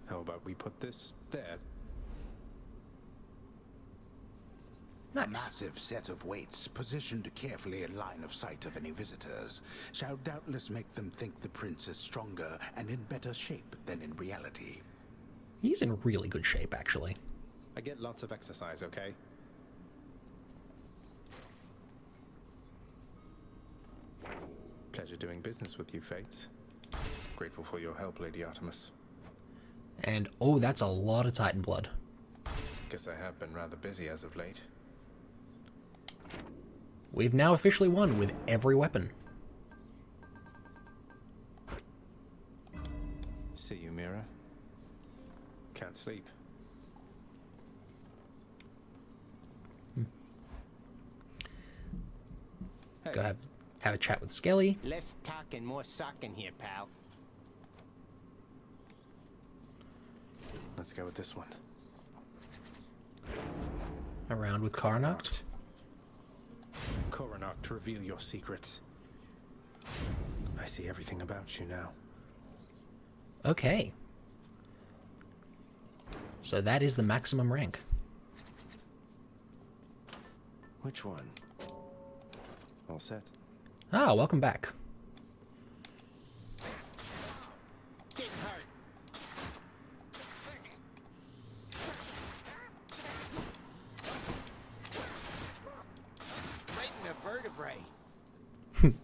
How about we put this there? A massive set of weights, positioned carefully in line of sight of any visitors, shall doubtless make them think the prince is stronger and in better shape than in reality. He's in really good shape, actually. I get lots of exercise, okay? pleasure doing business with you, Fates. Grateful for your help, Lady Artemis. And, oh, that's a lot of Titan blood. Guess I have been rather busy as of late. We've now officially won with every weapon. See you, Mira. Can't sleep. Go have a chat with Skelly. Less talking, more socking here, pal. Let's go with this one. Around with Karnoct. Coronoct, reveal your secrets. I see everything about you now. Okay. So that is the maximum rank. Which one? All set. Ah, welcome back. Get hurt. Right in the vertebrae.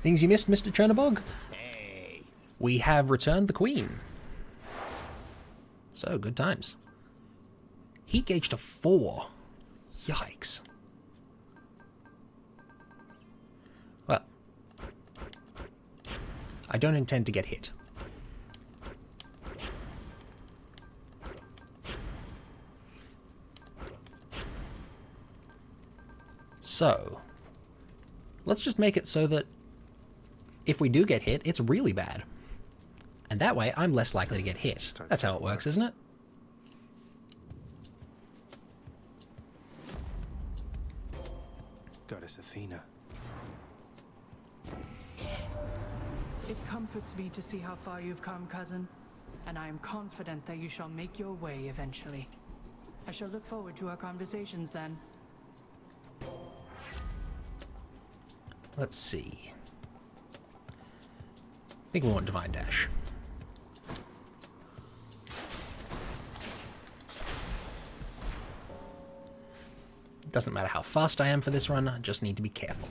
Things you missed, Mr. Chernobog? Hey. We have returned the Queen. So, good times. Heat gauge to 4. Yikes. Well, I don't intend to get hit. So, let's just make it so that if we do get hit, it's really bad. And that way, I'm less likely to get hit. That's how it works, isn't it? Goddess Athena. It comforts me to see how far you've come, cousin, and I am confident that you shall make your way eventually. I shall look forward to our conversations then. Let's see. I think we want Divine Dash. Doesn't matter how fast I am for this run, I just need to be careful.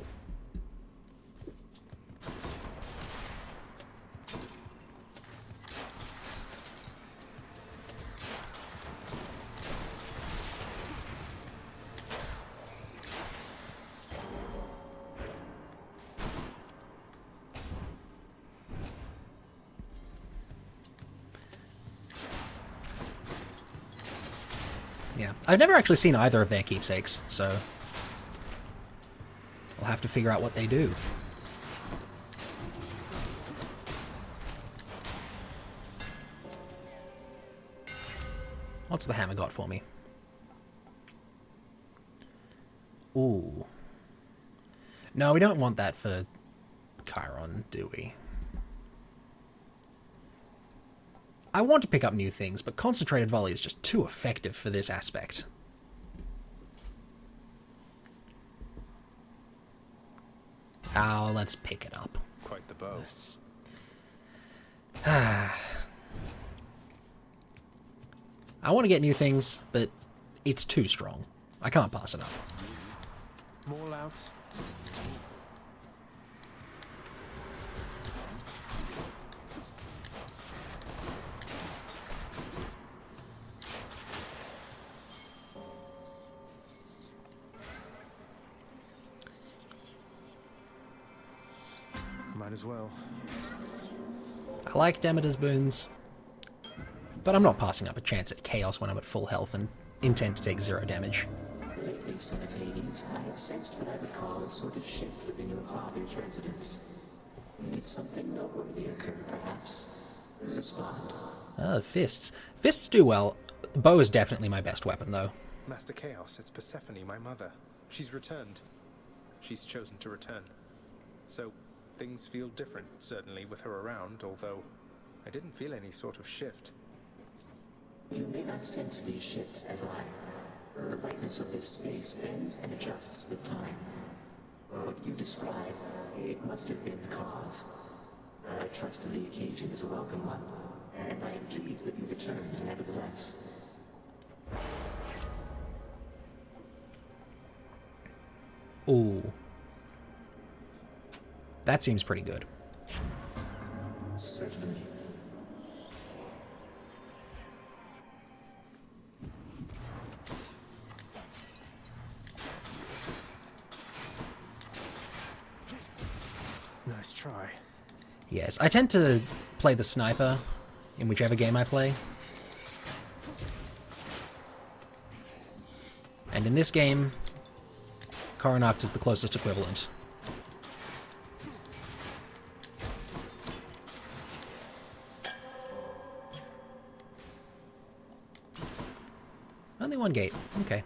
Yeah, I've never actually seen either of their keepsakes, so I'll have to figure out what they do. What's the hammer got for me? Ooh. No, we don't want that for Chiron, do we? I want to pick up new things, but Concentrated Volley is just too effective for this aspect. Oh, let's pick it up. Quite the bow. I want to get new things, but it's too strong. I can't pass it up. More louts. Might as well. I like Demeter's boons, but I'm not passing up a chance at Chaos when I'm at full health and intend to take 0 damage. Lately, son of Hades, I have sensed what I would call a sort of shift within your father's residence. Did something noteworthy occur, perhaps? Respond. Fists. Fists do well. Bow is definitely my best weapon, though. Master Chaos, it's Persephone, my mother. She's returned. She's chosen to return. So, things feel different, certainly, with her around, although I didn't feel any sort of shift. You may not sense these shifts as I. The lightness of this space bends and adjusts with time. What you describe, it must have been the cause. I trust that the occasion is a welcome one, and I am pleased that you returned nevertheless. Ooh. That seems pretty good. Certainly. Nice try. Yes, I tend to play the sniper in whichever game I play. And in this game, Coronacht is the closest equivalent. Only one gate. Okay.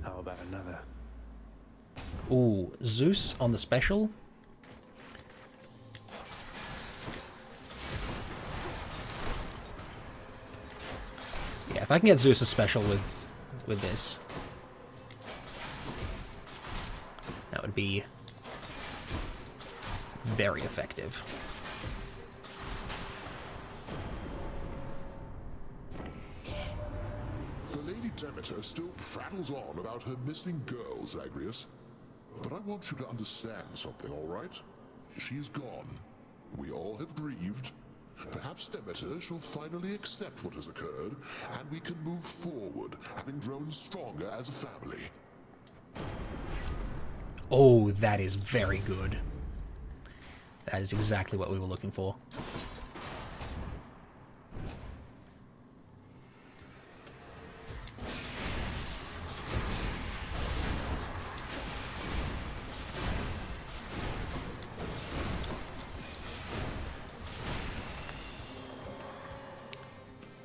How about another? Ooh, Zeus on the special. Yeah, if I can get Zeus a special with this, that would be very effective. The Lady Demeter still prattles on about her missing girls, Zagreus. But I want you to understand something, all right? She's gone. We all have grieved. Perhaps Demeter shall finally accept what has occurred, and we can move forward, having grown stronger as a family. Oh, that is very good. That is exactly what we were looking for.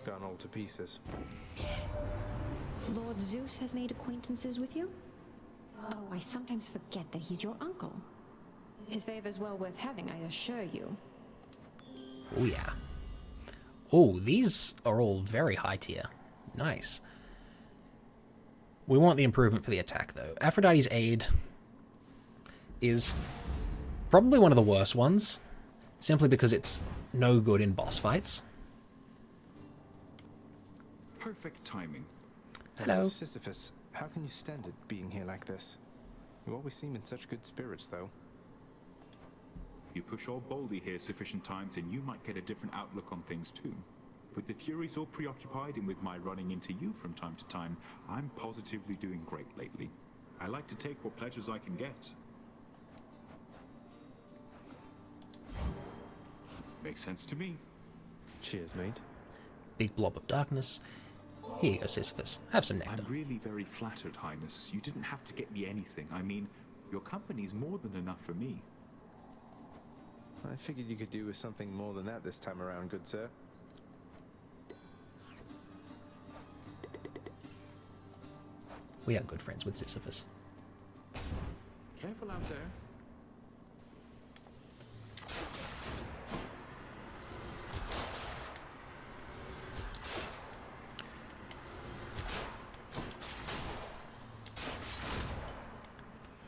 Gone all to pieces. Lord Zeus has made acquaintances with you? Oh, I sometimes forget that he's your uncle. His favor's well worth having, I assure you. Oh yeah. Oh, these are all very high tier. Nice. We want the improvement for the attack, though. Aphrodite's Aid is probably one of the worst ones, simply because it's no good in boss fights. Perfect timing. Hello. Sisyphus, how can you stand it being here like this? You always seem in such good spirits, though. You push all boldly here sufficient times and you might get a different outlook on things too. With the Furies all preoccupied and with my running into you from time to time, I'm positively doing great lately. I like to take what pleasures I can get. Makes sense to me. Cheers, mate. Big blob of darkness. Here you go, Sisyphus. Have some nectar. I'm really very flattered, Highness. You didn't have to get me anything. I mean, your company's more than enough for me. I figured you could do with something more than that this time around, good sir. We are good friends with Sisyphus. Careful out there.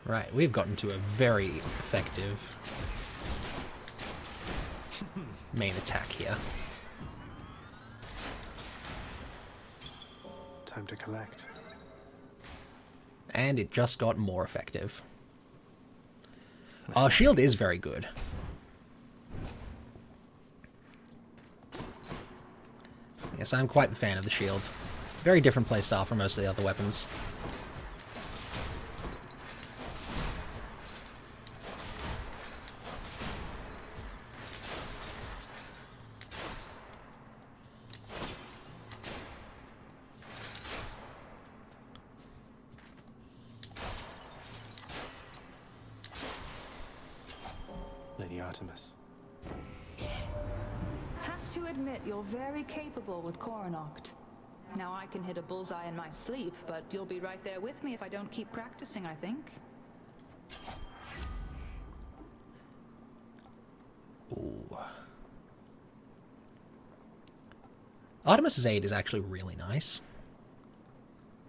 Right, we've gotten to a very effective main attack here. Time to collect. And it just got more effective. Our shield is very good. Yes, I'm quite the fan of the shield. Very different playstyle from most of the other weapons. Lady Artemis. Have to admit, you're very capable with Coronacht. Now I can hit a bullseye in my sleep, but you'll be right there with me if I don't keep practicing, I think. Ooh. Artemis's Aid is actually really nice.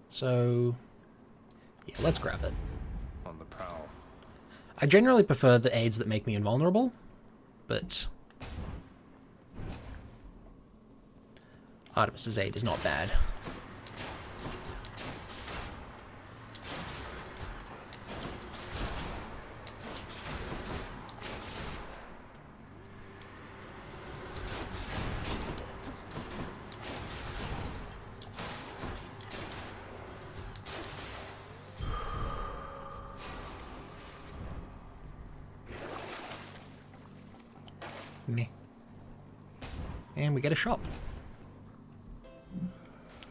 So, yeah, let's grab it. On the prowl. I generally prefer the aids that make me invulnerable, but Artemis's Aid is not bad. And we get a shop.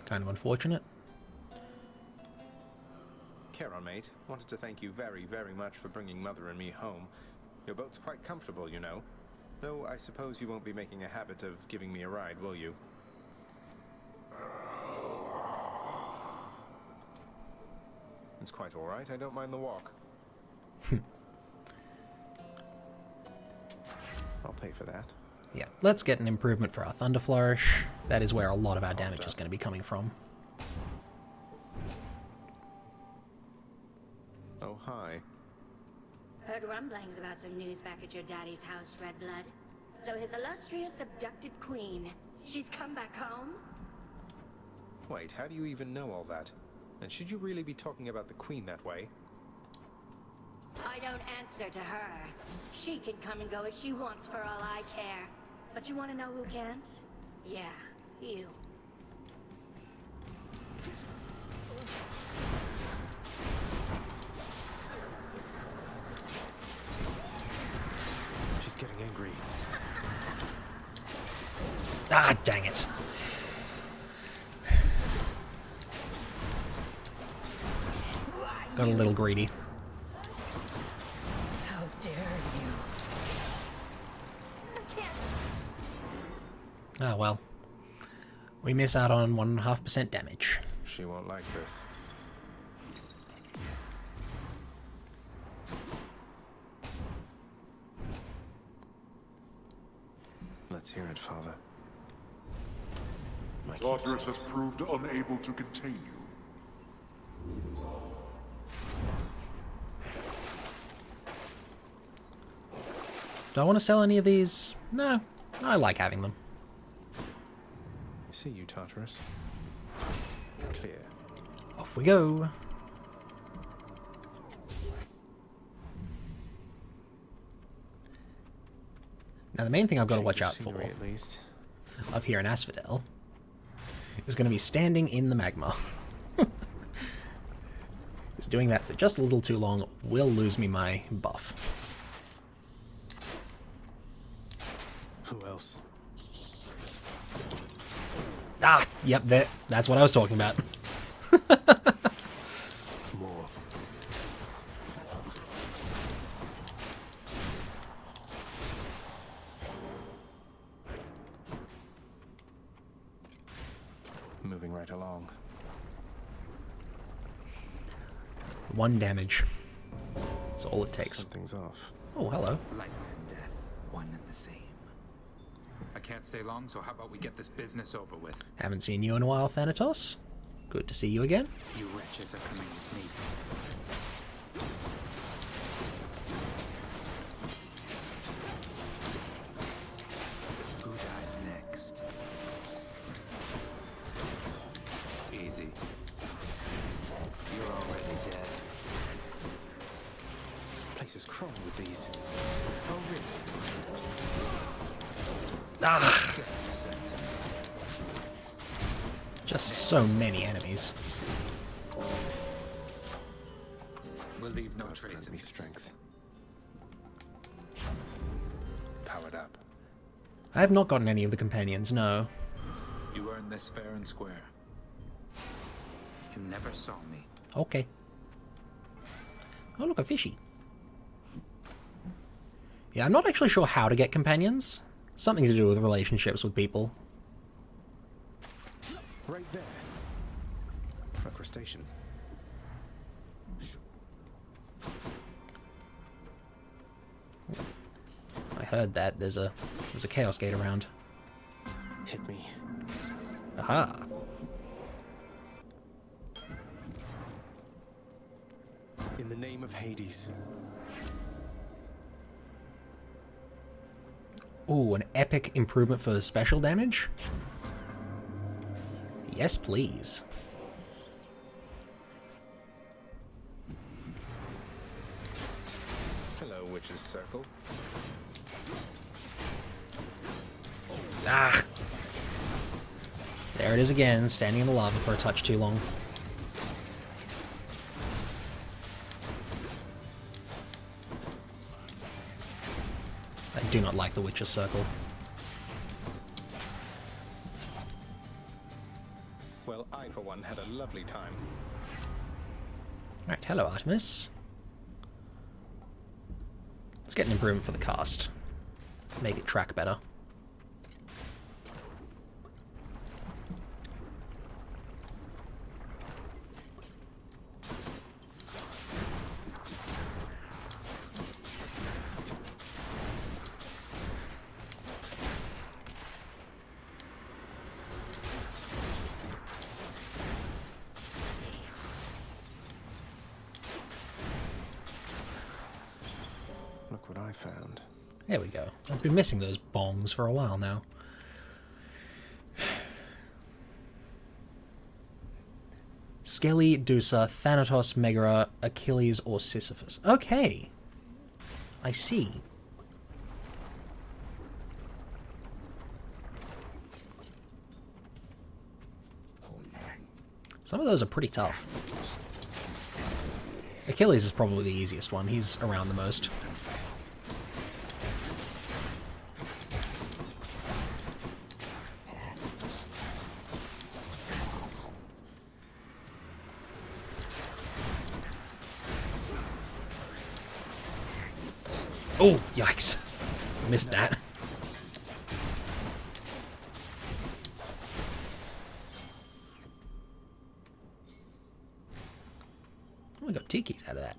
Kind of unfortunate. Charon, mate, wanted to thank you very, very much for bringing Mother and me home. Your boat's quite comfortable, you know. Though I suppose you won't be making a habit of giving me a ride, will you? It's quite all right. I don't mind the walk. I'll pay for that. Yeah, let's get an improvement for our Thunder Flourish. That is where a lot of our damage is going to be coming from. Oh, hi. Heard rumblings about some news back at your daddy's house, Redblood. So his illustrious abducted queen, she's come back home? Wait, how do you even know all that? And should you really be talking about the queen that way? I don't answer to her. She can come and go as she wants for all I care. But you want to know who can't? Yeah, you. She's getting angry. Ah, dang it. Got a little greedy. How dare you? Ah, well. We miss out on 1.5% damage. She won't like this. Let's hear it, Father. My Tartarus has proved unable to contain you. Do I want to sell any of these? No, I like having them. See you, Tartarus. Clear. Off we go. Now the main thing I've got to watch out for, At least. up here in Asphodel, is going to be standing in the magma. Because doing that for just a little too long will lose me my buff. Who else? Ah, yep, that's what I was talking about. More. Moving right along. 1 damage. That's all it takes. Something's off. Oh, hello. Life and death, one and the same. I can't stay long, so how about we get this business over with? Haven't seen you in a while, Thanatos. Good to see you again. You wretches are coming with me. Who dies next? Easy. You're already dead. Place is crawling with these. Oh, really? Ah! Just so many enemies. We'll leave no God's trace grant of me this. strength. Powered up. I have not gotten any of the companions, no. You earned this fair and square. You never saw me. Okay. Oh, look, a fishy. Yeah, I'm not actually sure how to get companions. Something to do with relationships with people. Right there. A crustacean. I heard that. There's a Chaos Gate around. Hit me. Aha. In the name of Hades. Ooh, an epic improvement for special damage? Yes, please. Hello, Witch's Circle. Ah! There it is again, standing in the lava for a touch too long. I do not like the Witch's Circle. Well, I, for one, had a lovely time. Alright, hello Artemis. Let's get an improvement for the cast. Make it track better. Look what I found. There we go. I've been missing those bongs for a while now. Skelly, Dusa, Thanatos, Megara, Achilles, or Sisyphus. Okay. I see. Some of those are pretty tough. Achilles is probably the easiest one. He's around the most. Oh, yikes. Missed that. Oh, we got Tiki's out of that.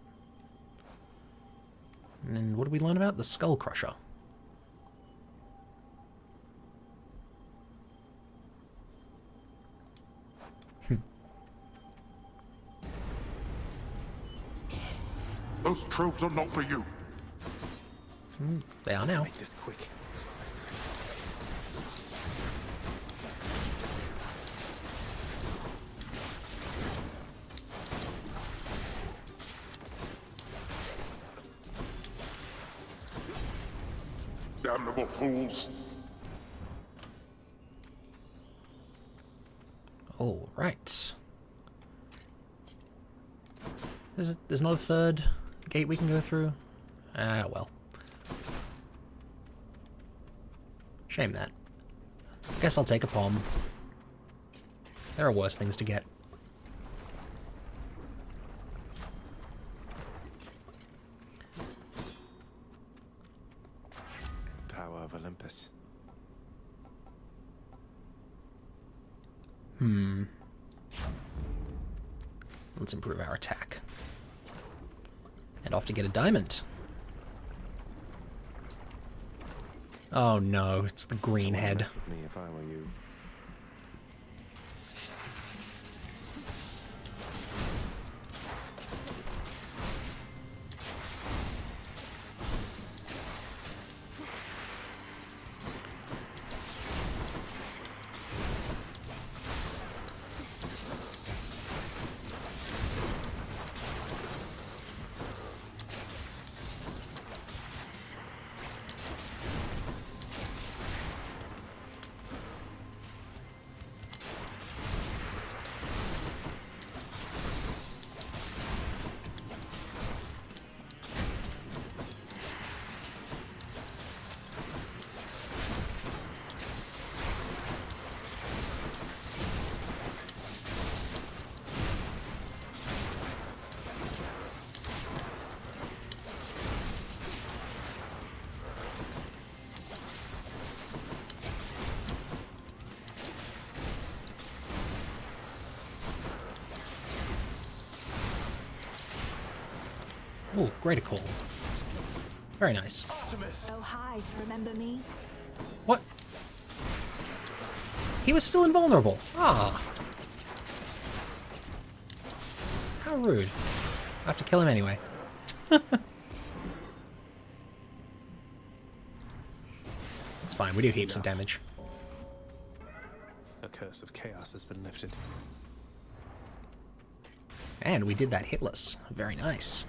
And then what did we learn about? The Skull Crusher. Those tropes are not for you. They are now. Make this quick. Damnable fools. All right. There's not a third gate we can go through? Ah, well. Shame that. I guess I'll take a palm. There are worse things to get. Power of Olympus. Let's improve our attack. And off to get a diamond. Oh no, it's the green head. Mess with me if I were you. Ooh, greater call. Very nice. Oh, hi. Remember me? What? He was still invulnerable. Ah. How rude. I have to kill him anyway. It's fine, we do heaps of damage. The curse of chaos has been lifted. And we did that hitless. Very nice.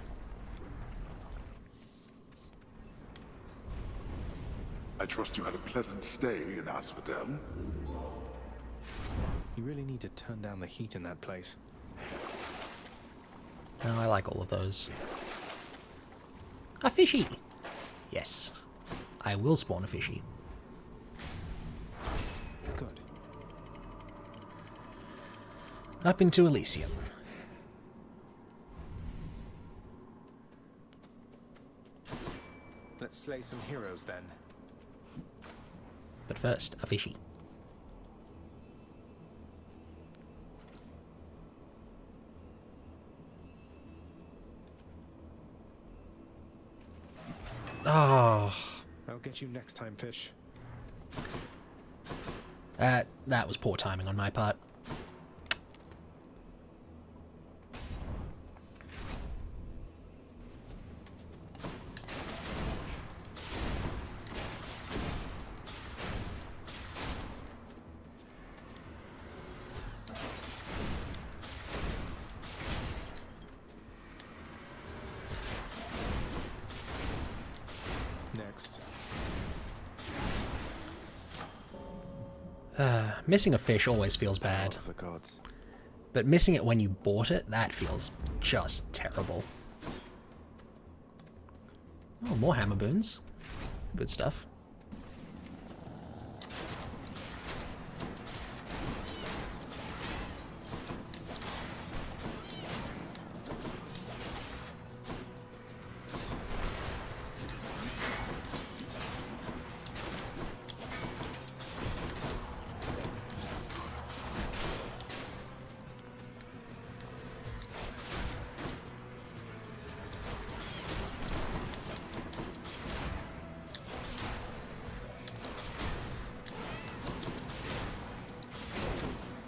I trust you had a pleasant stay in Asphodel. You really need to turn down the heat in that place. No, I like all of those. A fishy! Yes. I will spawn a fishy. Good. Up into Elysium. Let's slay some heroes then. But first, a fishy. Oh. I'll get you next time, fish. That was poor timing on my part. Next. Missing a fish always feels bad. Of the gods. But missing it when you bought it, that feels just terrible. Oh, more hammer boons. Good stuff.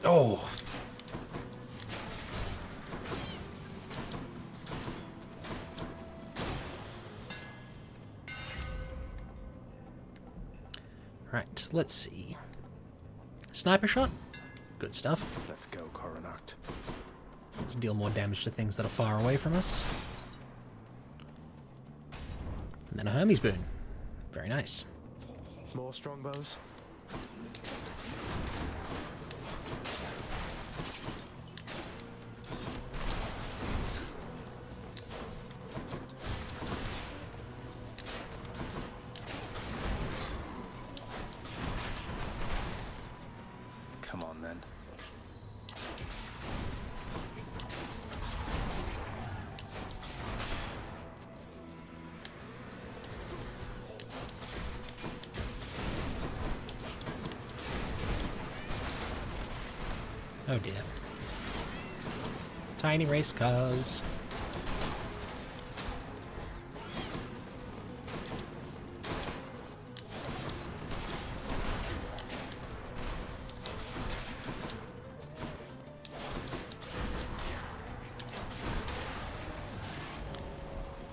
Oh. Right, let's see. Sniper shot? Good stuff. Let's go, Coronacht. Let's deal more damage to things that are far away from us. And then a Hermes boon. Very nice. More strongbows? Come on, then. Oh dear. Tiny race cars.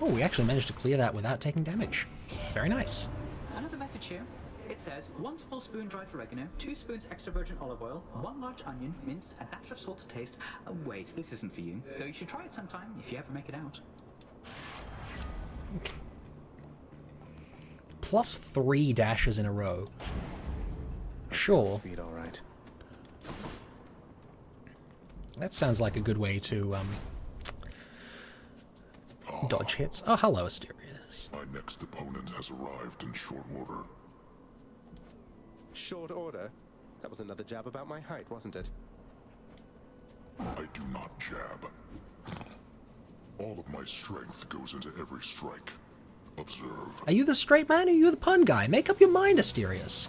Oh, we actually managed to clear that without taking damage. Very nice. Another message here. It says 1 small spoon dried oregano, 2 spoons extra virgin olive oil, 1 large onion, minced, a dash of salt to taste. Wait, this isn't for you. Though you should try it sometime if you ever make it out. Plus 3 dashes in a row. Sure. Speed, all right. That sounds like a good way to dodge hits. Oh, hello, Asterius. My next opponent has arrived in short order. Short order? That was another jab about my height, wasn't it? I do not jab. All of my strength goes into every strike. Observe. Are you the straight man or are you the pun guy? Make up your mind, Asterius.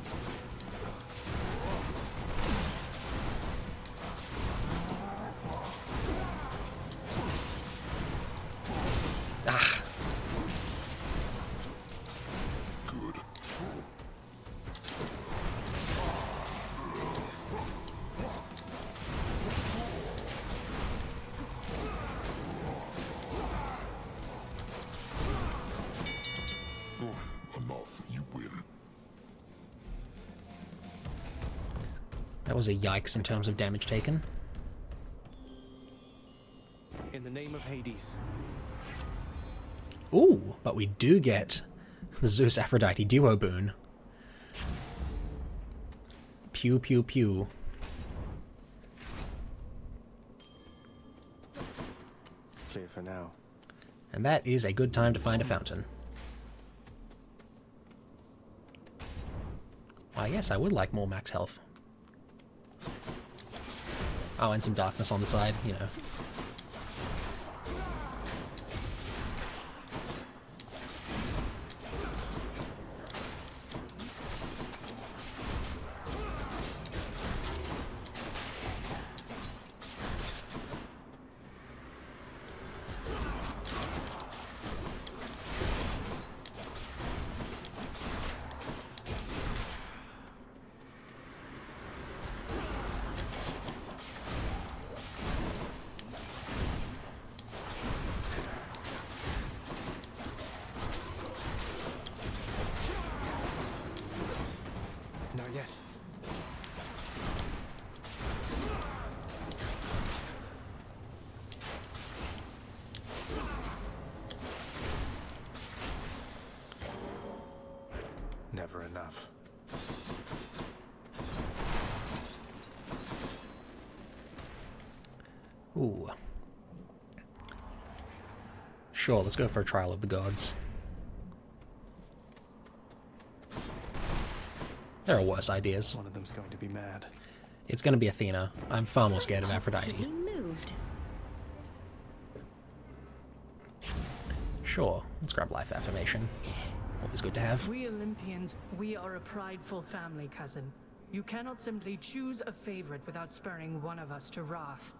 Ah. Good. Enough, you win. That was a yikes in terms of damage taken. In the name of Hades. Ooh, but we do get the Zeus Aphrodite duo boon. Pew pew pew. Clear for now. And that is a good time to find a fountain. Why, yes, I would like more max health. Oh, and some darkness on the side, you know. Not yet. Never enough. Ooh. Sure, let's go for a trial of the gods. There are worse ideas. One of them's going to be mad. It's going to be Athena. I'm far more scared of Aphrodite. Moved. Sure, let's grab life affirmation. Always good to have. We Olympians, we are a prideful family, cousin. You cannot simply choose a favorite without spurring one of us to wrath.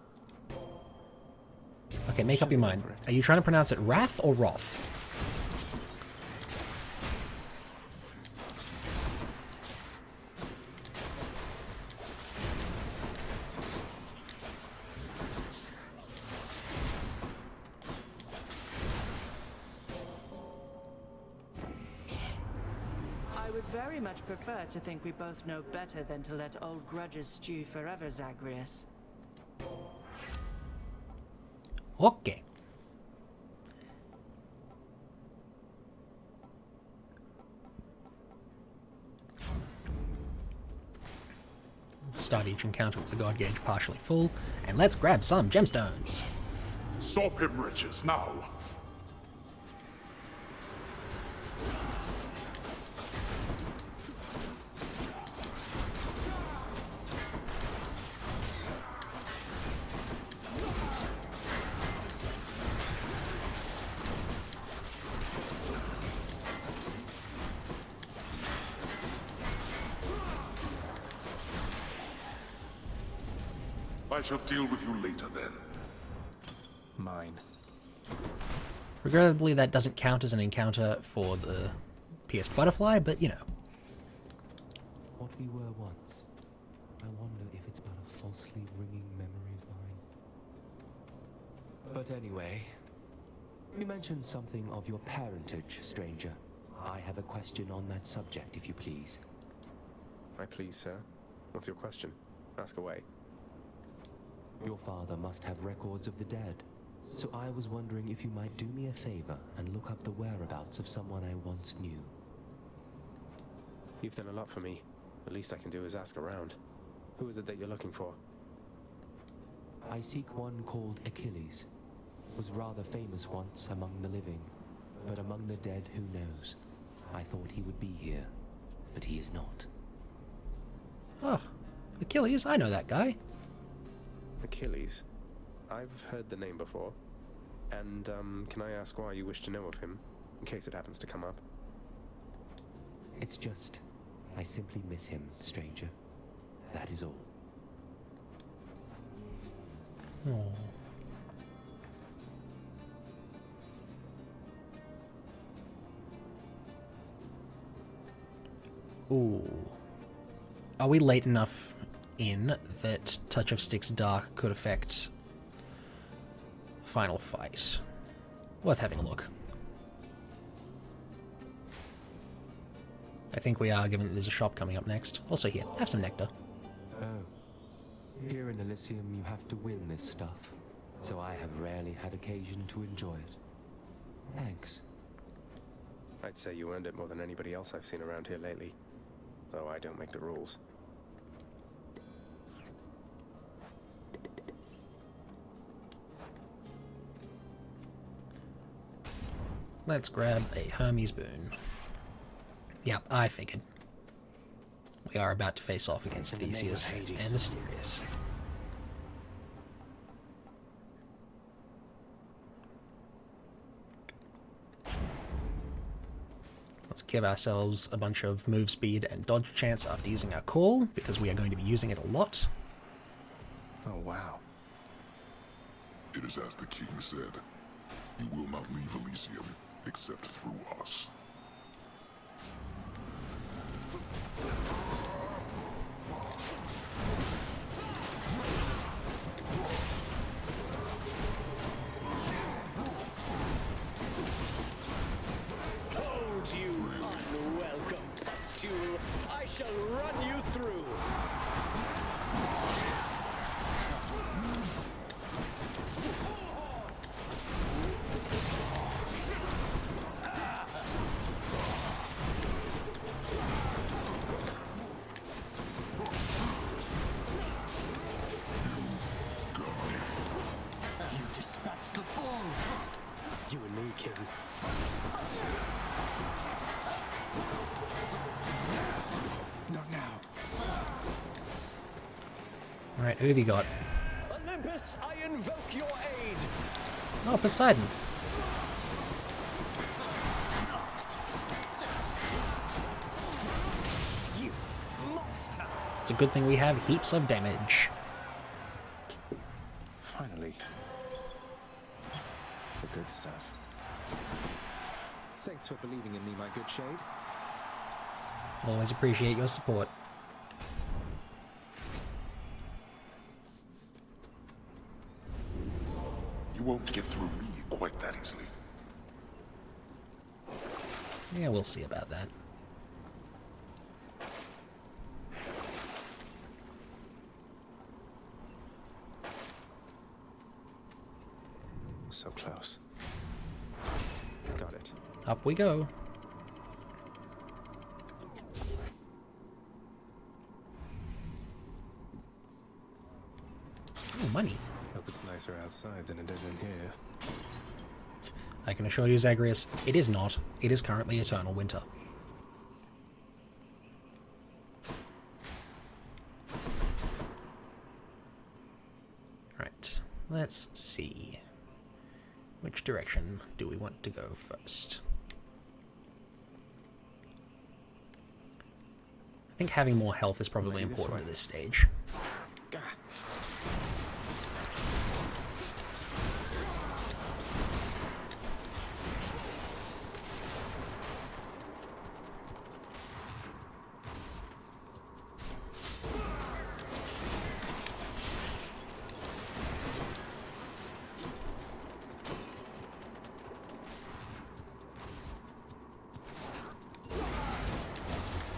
Okay, make up your mind. Are you trying to pronounce it Wrath or Roth? I would very much prefer to think we both know better than to let old grudges stew forever, Zagreus. Okay. Let's start each encounter with the god gauge partially full, and let's grab some gemstones. Stop him, wretches, now! I shall deal with you later, then. Mine. Regrettably, that doesn't count as an encounter for the pierced butterfly, but you know. What we were once. I wonder if it's but a falsely ringing memory of mine. But anyway, you mentioned something of your parentage, stranger. I have a question on that subject, if you please. I please, sir. What's your question? Ask away. Your father must have records of the dead. So I was wondering if you might do me a favor and look up the whereabouts of someone I once knew. You've done a lot for me. The least I can do is ask around. Who is it that you're looking for? I seek one called Achilles. Was rather famous once among the living, but among the dead, who knows? I thought he would be here, but he is not. Oh, Achilles, I know that guy. Achilles? I've heard the name before. And, can I ask why you wish to know of him, in case it happens to come up? It's just, I simply miss him, stranger. That is all. Oh. Ooh. Are we late enough in that Touch of Styx Dark could affect final fight? Worth having a look. I think we are, given that there's a shop coming up next. Also here, have some nectar. Oh. Here in Elysium you have to win this stuff, so I have rarely had occasion to enjoy it. Thanks. I'd say you earned it more than anybody else I've seen around here lately. Though I don't make the rules. Let's grab a Hermes boon. Yep, I figured. We are about to face off against Theseus and Asterius. give ourselves a bunch of move speed and dodge chance after using our call, because we are going to be using it a lot. Oh, wow. It is as the king said. You will not leave Elysium except through us. Hold you, unwelcome pustule! I shall run you through! You dispatched the bull! You and me, king. Not now. Alright, who have you got? Olympus, I invoke your aid! Oh, Poseidon. You monster! It's a good thing we have heaps of damage. Finally. The good stuff. Thanks for believing in me, my good shade. Always appreciate your support. You won't get through me quite that easily. Yeah, we'll see about that. So close. Got it. Up we go. Oh, money. Hope it's nicer outside than it is in here. I can assure you, Zagreus, it is not. It is currently eternal winter. Right, let's see. Which direction do we want to go first? I think having more health is probably important at this stage.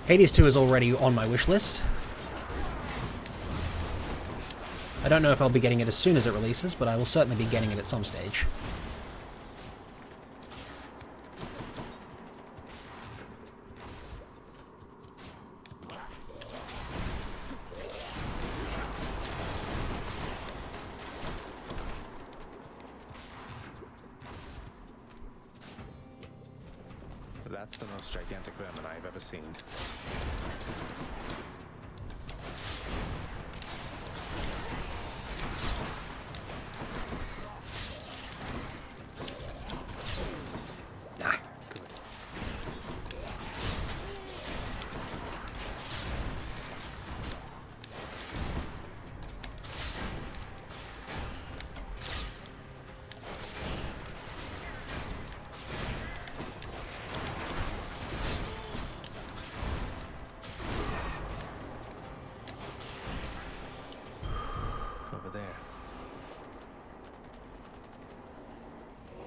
Hades 2 is already on my wish list. I don't know if I'll be getting it as soon as it releases, but I will certainly be getting it at some stage. That's the most gigantic vermin I've ever seen. Over there.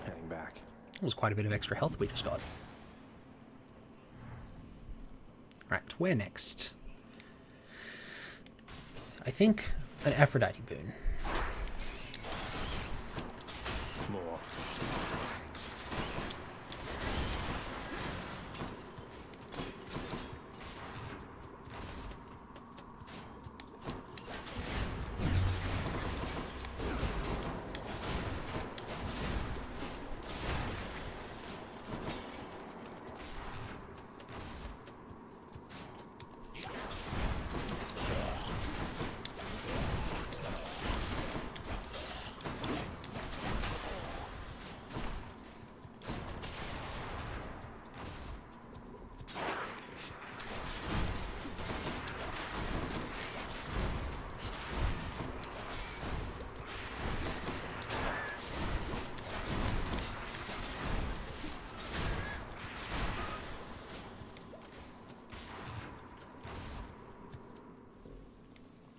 Heading back. That was quite a bit of extra health we just got. Right, where next? I think an Aphrodite boon. More.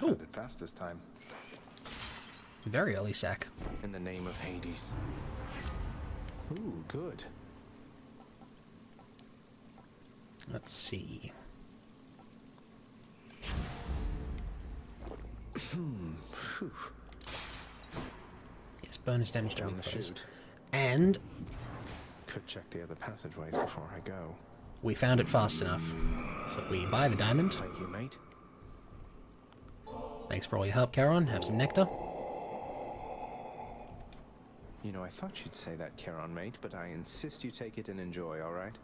Found it fast this time. Very early sack. In the name of Hades. Ooh, good. Let's see. Yes, bonus damage to Down the foes. chute. And Could check the other passageways before I go. we found it fast enough. So we buy the diamond. Thank you, mate. Thanks for all your help, Charon. Have some nectar. You know, I thought you'd say that, Charon, mate, but I insist you take it and enjoy, alright?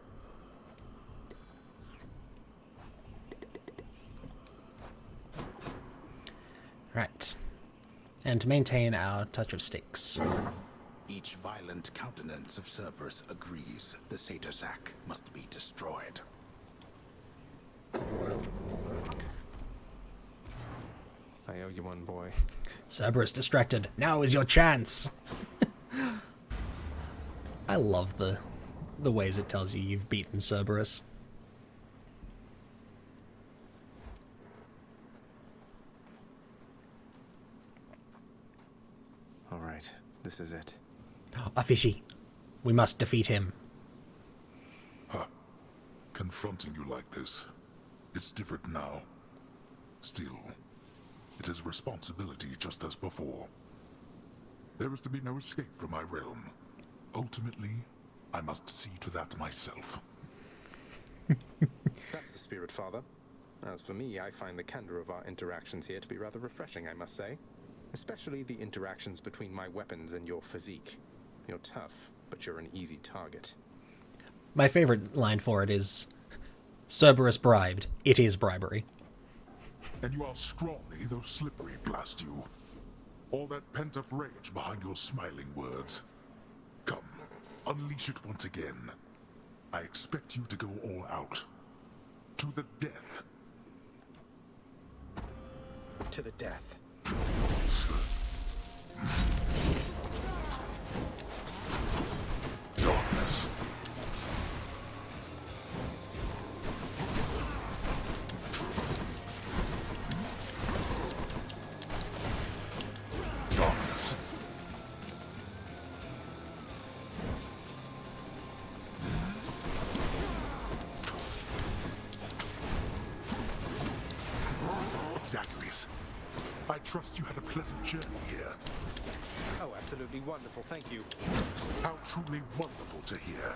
Right. And to maintain our touch of Styx. Each violent countenance of Cerberus agrees the satyr sack must be destroyed. I owe you one, boy. Cerberus distracted. Now is your chance. I love the ways it tells you you've beaten Cerberus. Alright, this is it. A fishy. We must defeat him. Huh. Confronting you like this. It's different now. Still, it is a responsibility just as before. There is to be no escape from my realm. Ultimately, I must see to that myself. That's the spirit, Father. As for me, I find the candor of our interactions here to be rather refreshing, I must say. Especially the interactions between my weapons and your physique. You're tough, but you're an easy target. My favorite line for it is, Cerberus bribed. It is bribery. And you are scrawny, though slippery, blast you. All that pent-up rage behind your smiling words. Come, unleash it once again. I expect you to go all out. To the death. To the death. Darkness. Darkness. Zacharias, I trust you had a pleasant journey here. Oh, absolutely wonderful, thank you. How truly wonderful to hear.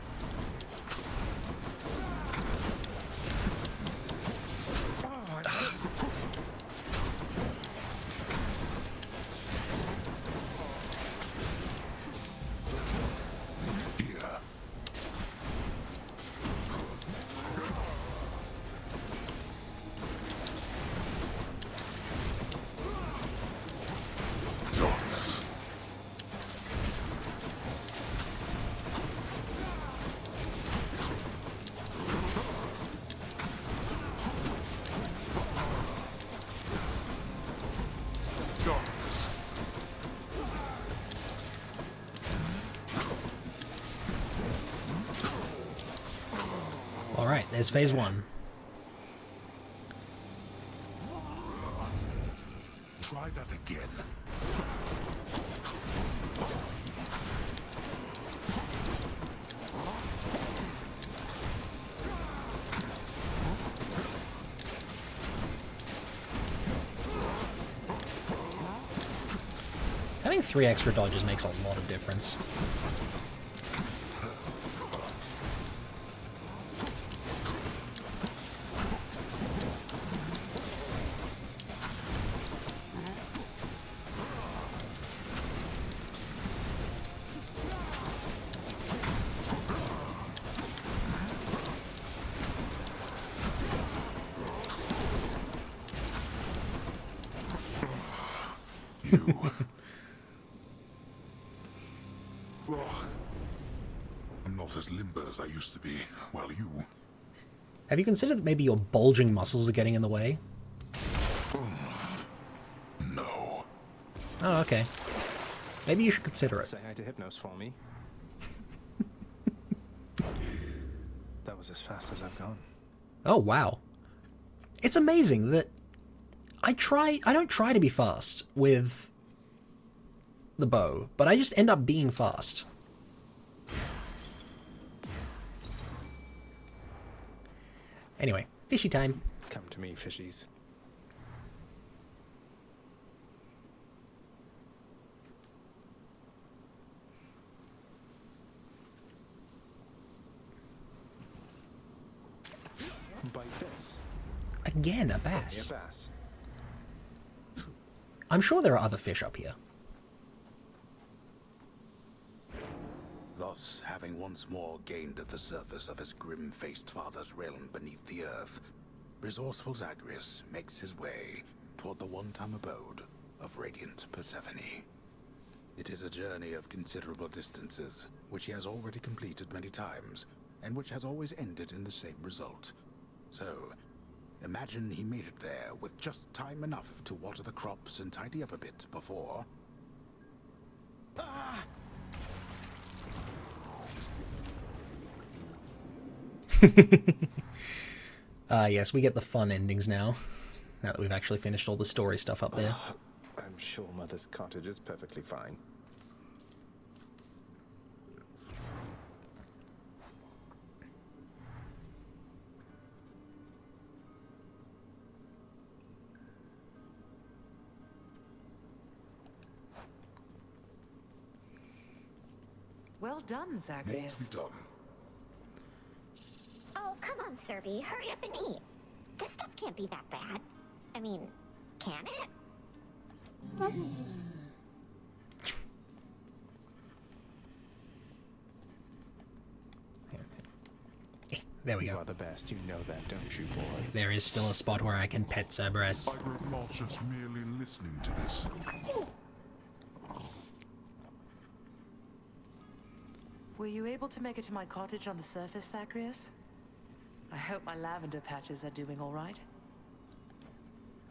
Dear. Darkness. Darkness. Alright, there's phase one. Try that again. Having 3 extra dodges makes a lot of difference. You. Oh, I'm not as limber as I used to be, while you... Have you considered that maybe your bulging muscles are getting in the way? No. Oh, okay. Maybe you should consider it. Say hi to Hypnos for me. That was as fast as I've gone. Oh, wow. It's amazing that I don't try to be fast with the bow, but I just end up being fast. Anyway, fishy time. Come to me, fishies. Bite this. Again, a bass. A bass. I'm sure there are other fish up here. Thus, having once more gained at the surface of his grim-faced father's realm beneath the earth, resourceful Zagreus makes his way toward the one-time abode of radiant Persephone. It is a journey of considerable distances, which he has already completed many times, and which has always ended in the same result. So, imagine he made it there with just time enough to water the crops and tidy up a bit before... Ah! Yes, we get the fun endings now that we've actually finished all the story stuff up there. I'm sure Mother's cottage is perfectly fine. Well done, Zagreus. More to be done. Oh, come on, Serby. Hurry up and eat. This stuff can't be that bad. I mean, can it? There we You go. are the best, you know that, don't you, boy? There is still a spot where I can pet Cerberus. I grew nauseous merely listening to this. Were you able to make it to my cottage on the surface, Zagreus? I hope my lavender patches are doing all right.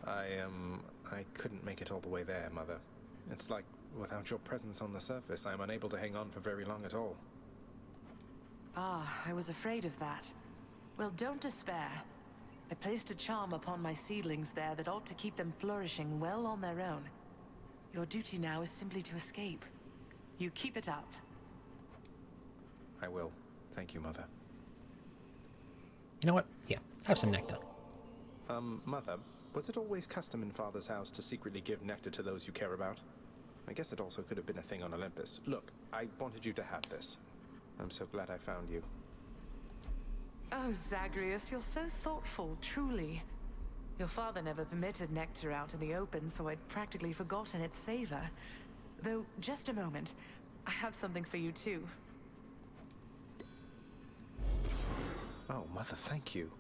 I couldn't make it all the way there, Mother. It's like, without your presence on the surface, I'm unable to hang on for very long at all. Ah, I was afraid of that. Well, don't despair. I placed a charm upon my seedlings there that ought to keep them flourishing well on their own. Your duty now is simply to escape. You keep it up. I will. Thank you, Mother. You know what? Yeah, have some nectar. Mother, was it always custom in Father's house to secretly give nectar to those you care about? I guess it also could have been a thing on Olympus. Look, I wanted you to have this. I'm so glad I found you. Oh, Zagreus, you're so thoughtful, truly. Your father never permitted nectar out in the open, so I'd practically forgotten its savor. Though, just a moment. I have something for you, too. Oh, Mother, thank you.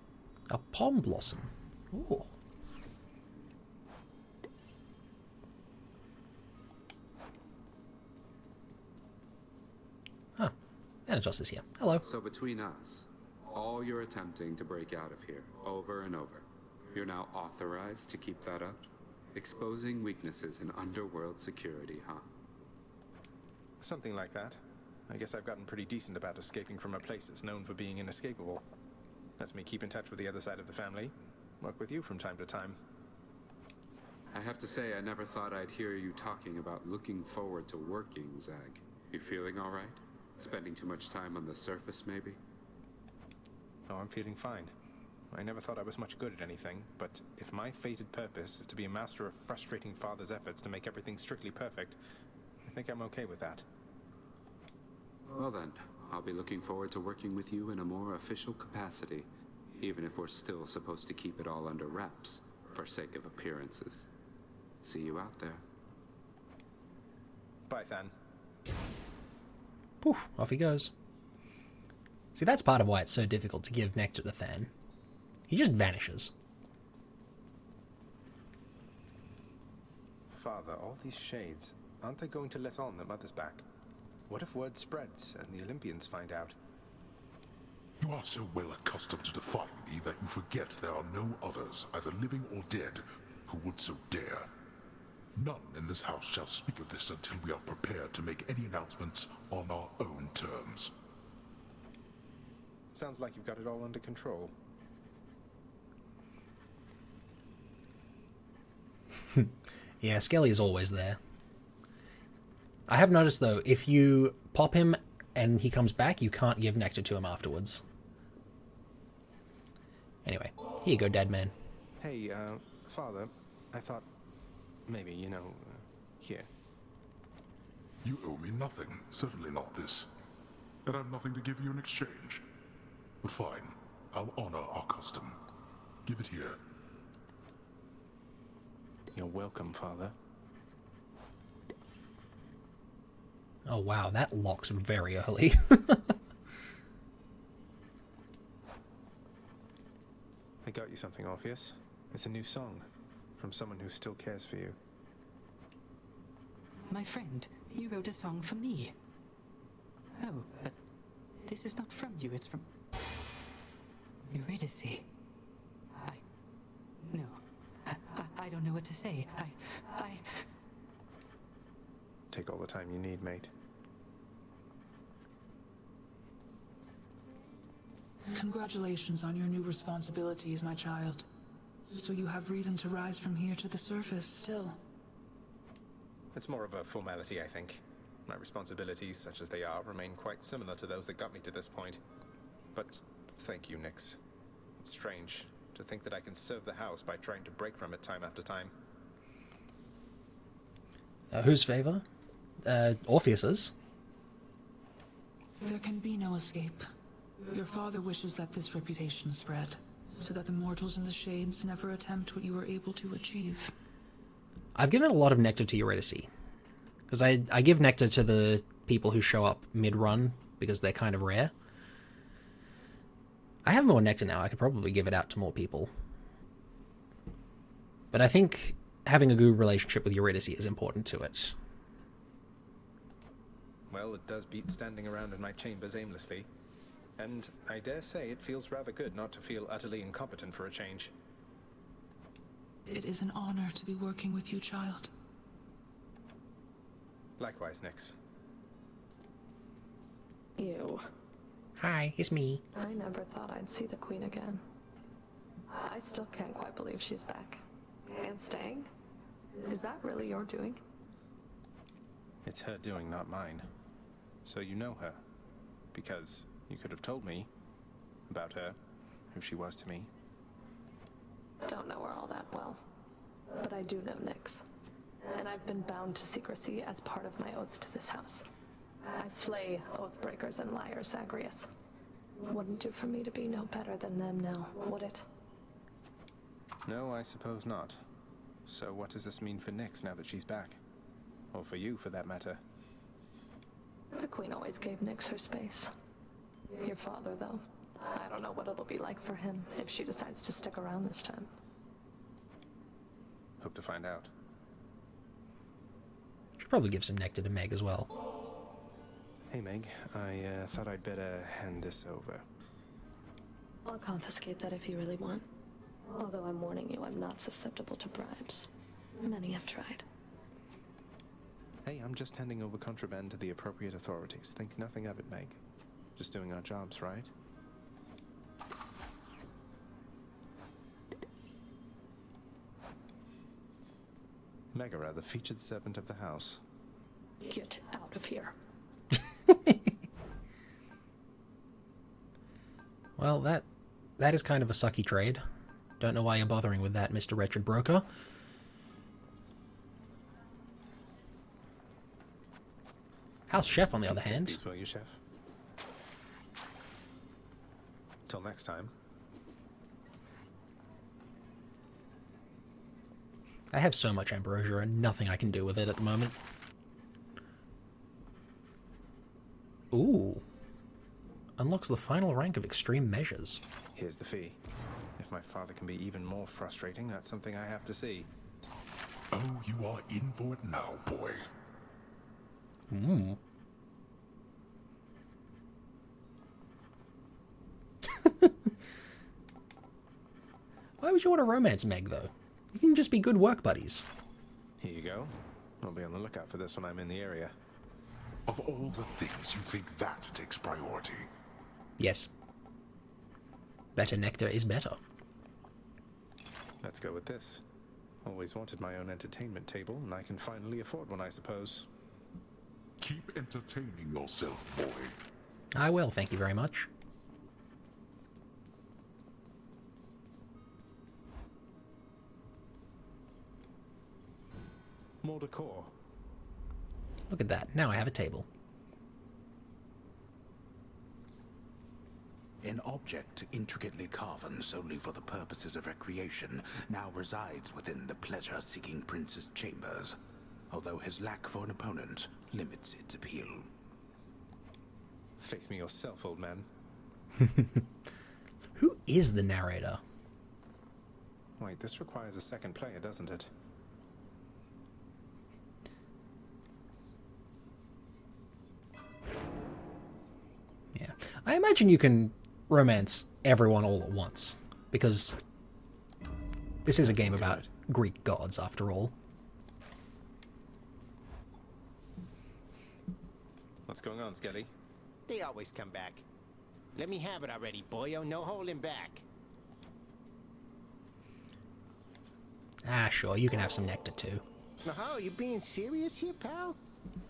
A palm blossom. Ooh. Huh. Thanatos is here. Hello. So between us, all you're attempting to break out of here, over and over, you're now authorized to keep that up? Exposing weaknesses in underworld security, huh? Something like that. I guess I've gotten pretty decent about escaping from a place that's known for being inescapable. Lets me keep in touch with the other side of the family. Work with you from time to time. I have to say, I never thought I'd hear you talking about looking forward to working, Zag. You feeling all right? Spending too much time on the surface, maybe? Oh, I'm feeling fine. I never thought I was much good at anything, but if my fated purpose is to be a master of frustrating Father's efforts to make everything strictly perfect, I think I'm okay with that. Well then, I'll be looking forward to working with you in a more official capacity, even if we're still supposed to keep it all under wraps, for sake of appearances. See you out there. Bye, Than. Poof, off he goes. See, that's part of why it's so difficult to give nectar to Than. He just vanishes. Father, all these shades, aren't they going to let on that Mother's back? What if word spreads and the Olympians find out? You are so well accustomed to defying me that you forget there are no others, either living or dead, who would so dare. None in this house shall speak of this until we are prepared to make any announcements on our own terms. Sounds like you've got it all under control. Yeah, Skelly is always there. I have noticed, though, if you pop him and he comes back, you can't give nectar to him afterwards. Anyway, here you go, dead man. Hey, Father, I thought maybe, here. You owe me nothing, certainly not this. And I've nothing to give you in exchange. But fine, I'll honor our custom. Give it here. You're welcome, Father. Oh wow, that locks very early. I got you something, Orpheus. It's a new song from someone who still cares for you. My friend, you wrote a song for me. Oh, but this is not from you, it's from Eurydice. I don't know what to say. Take all the time you need, mate. Congratulations on your new responsibilities, my child. So you have reason to rise from here to the surface still. It's more of a formality, I think. My responsibilities, such as they are, remain quite similar to those that got me to this point. But thank you, Nyx. It's strange to think that I can serve the house by trying to break from it time after time. Whose favor? Orpheus's. There can be no escape. Your father wishes that this reputation spread, so that the mortals in the Shades never attempt what you were able to achieve. I've given a lot of nectar to Eurydice. Because I give nectar to the people who show up mid-run, because they're kind of rare. I have more nectar now, I could probably give it out to more people. But I think having a good relationship with Eurydice is important to it. Well, it does beat standing around in my chambers aimlessly. And I dare say it feels rather good not to feel utterly incompetent for a change. It is an honor to be working with you, child. Likewise, Nyx. You. Hi, it's me. I never thought I'd see the Queen again. I still can't quite believe she's back. And staying? Is that really your doing? It's her doing, not mine. So you know her. Because you could have told me about her, who she was to me. Don't know her all that well. But I do know Nyx. And I've been bound to secrecy as part of my oath to this house. I flay oathbreakers and liars, Zagreus. Wouldn't do for me to be no better than them now, would it? No, I suppose not. So what does this mean for Nyx now that she's back? Or for you, for that matter? The Queen always gave Nyx her space. Your father, though. I don't know what it'll be like for him if she decides to stick around this time. Hope to find out. Should probably give some nectar to Meg as well. Hey, Meg. I thought I'd better hand this over. I'll confiscate that if you really want. Although I'm warning you, I'm not susceptible to bribes. Many have tried. Hey, I'm just handing over contraband to the appropriate authorities. Think nothing of it, Meg. Just doing our jobs, right? Megara, the featured servant of the house. Get out of here. Well, that is kind of a sucky trade. Don't know why you're bothering with that, Mr. Wretched Broker. House Chef, on the other hand. These, will you, Chef? Till next time. I have so much ambrosia and nothing I can do with it at the moment. Ooh. Unlocks the final rank of extreme measures. Here's the fee. If my father can be even more frustrating, that's something I have to see. Oh, you are in for it now, boy. Why would you want to romance Meg, though? You can just be good work buddies. Here you go. I'll be on the lookout for this when I'm in the area. Of all the things, you think that takes priority? Yes. Better nectar is better. Let's go with this. Always wanted my own entertainment table, and I can finally afford one, I suppose. Keep entertaining yourself, boy. I will, thank you very much. More decor. Look at that, now I have a table. An object intricately carven solely for the purposes of recreation now resides within the pleasure-seeking prince's chambers, although his lack for an opponent limits its appeal. Face me yourself, old man. Who is the narrator? Wait, this requires a second player, doesn't it? Yeah. I imagine you can romance everyone all at once, because this is a game about Greek gods, after all. What's going on, Skelly? They always come back. Let me have it already, boyo. No holding back. Ah, sure, you can have some nectar too. Oh, you being serious here, pal?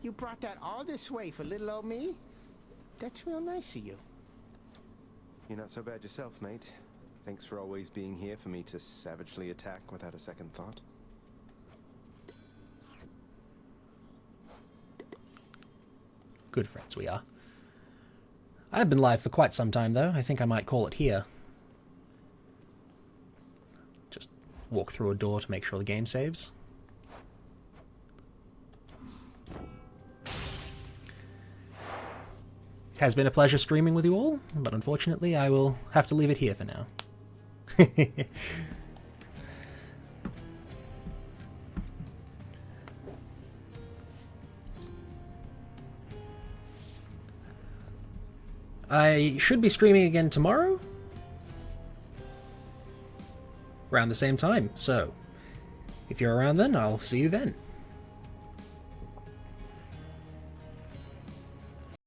You brought that all this way for little old me? That's real nice of you. You're not so bad yourself, mate. Thanks for always being here for me to savagely attack without a second thought. Good friends we are. I've been live for quite some time, though. I think I might call it here. Just walk through a door to make sure the game saves. It has been a pleasure streaming with you all, but unfortunately I will have to leave it here for now. I should be streaming again tomorrow, around the same time, so if you're around then, I'll see you then.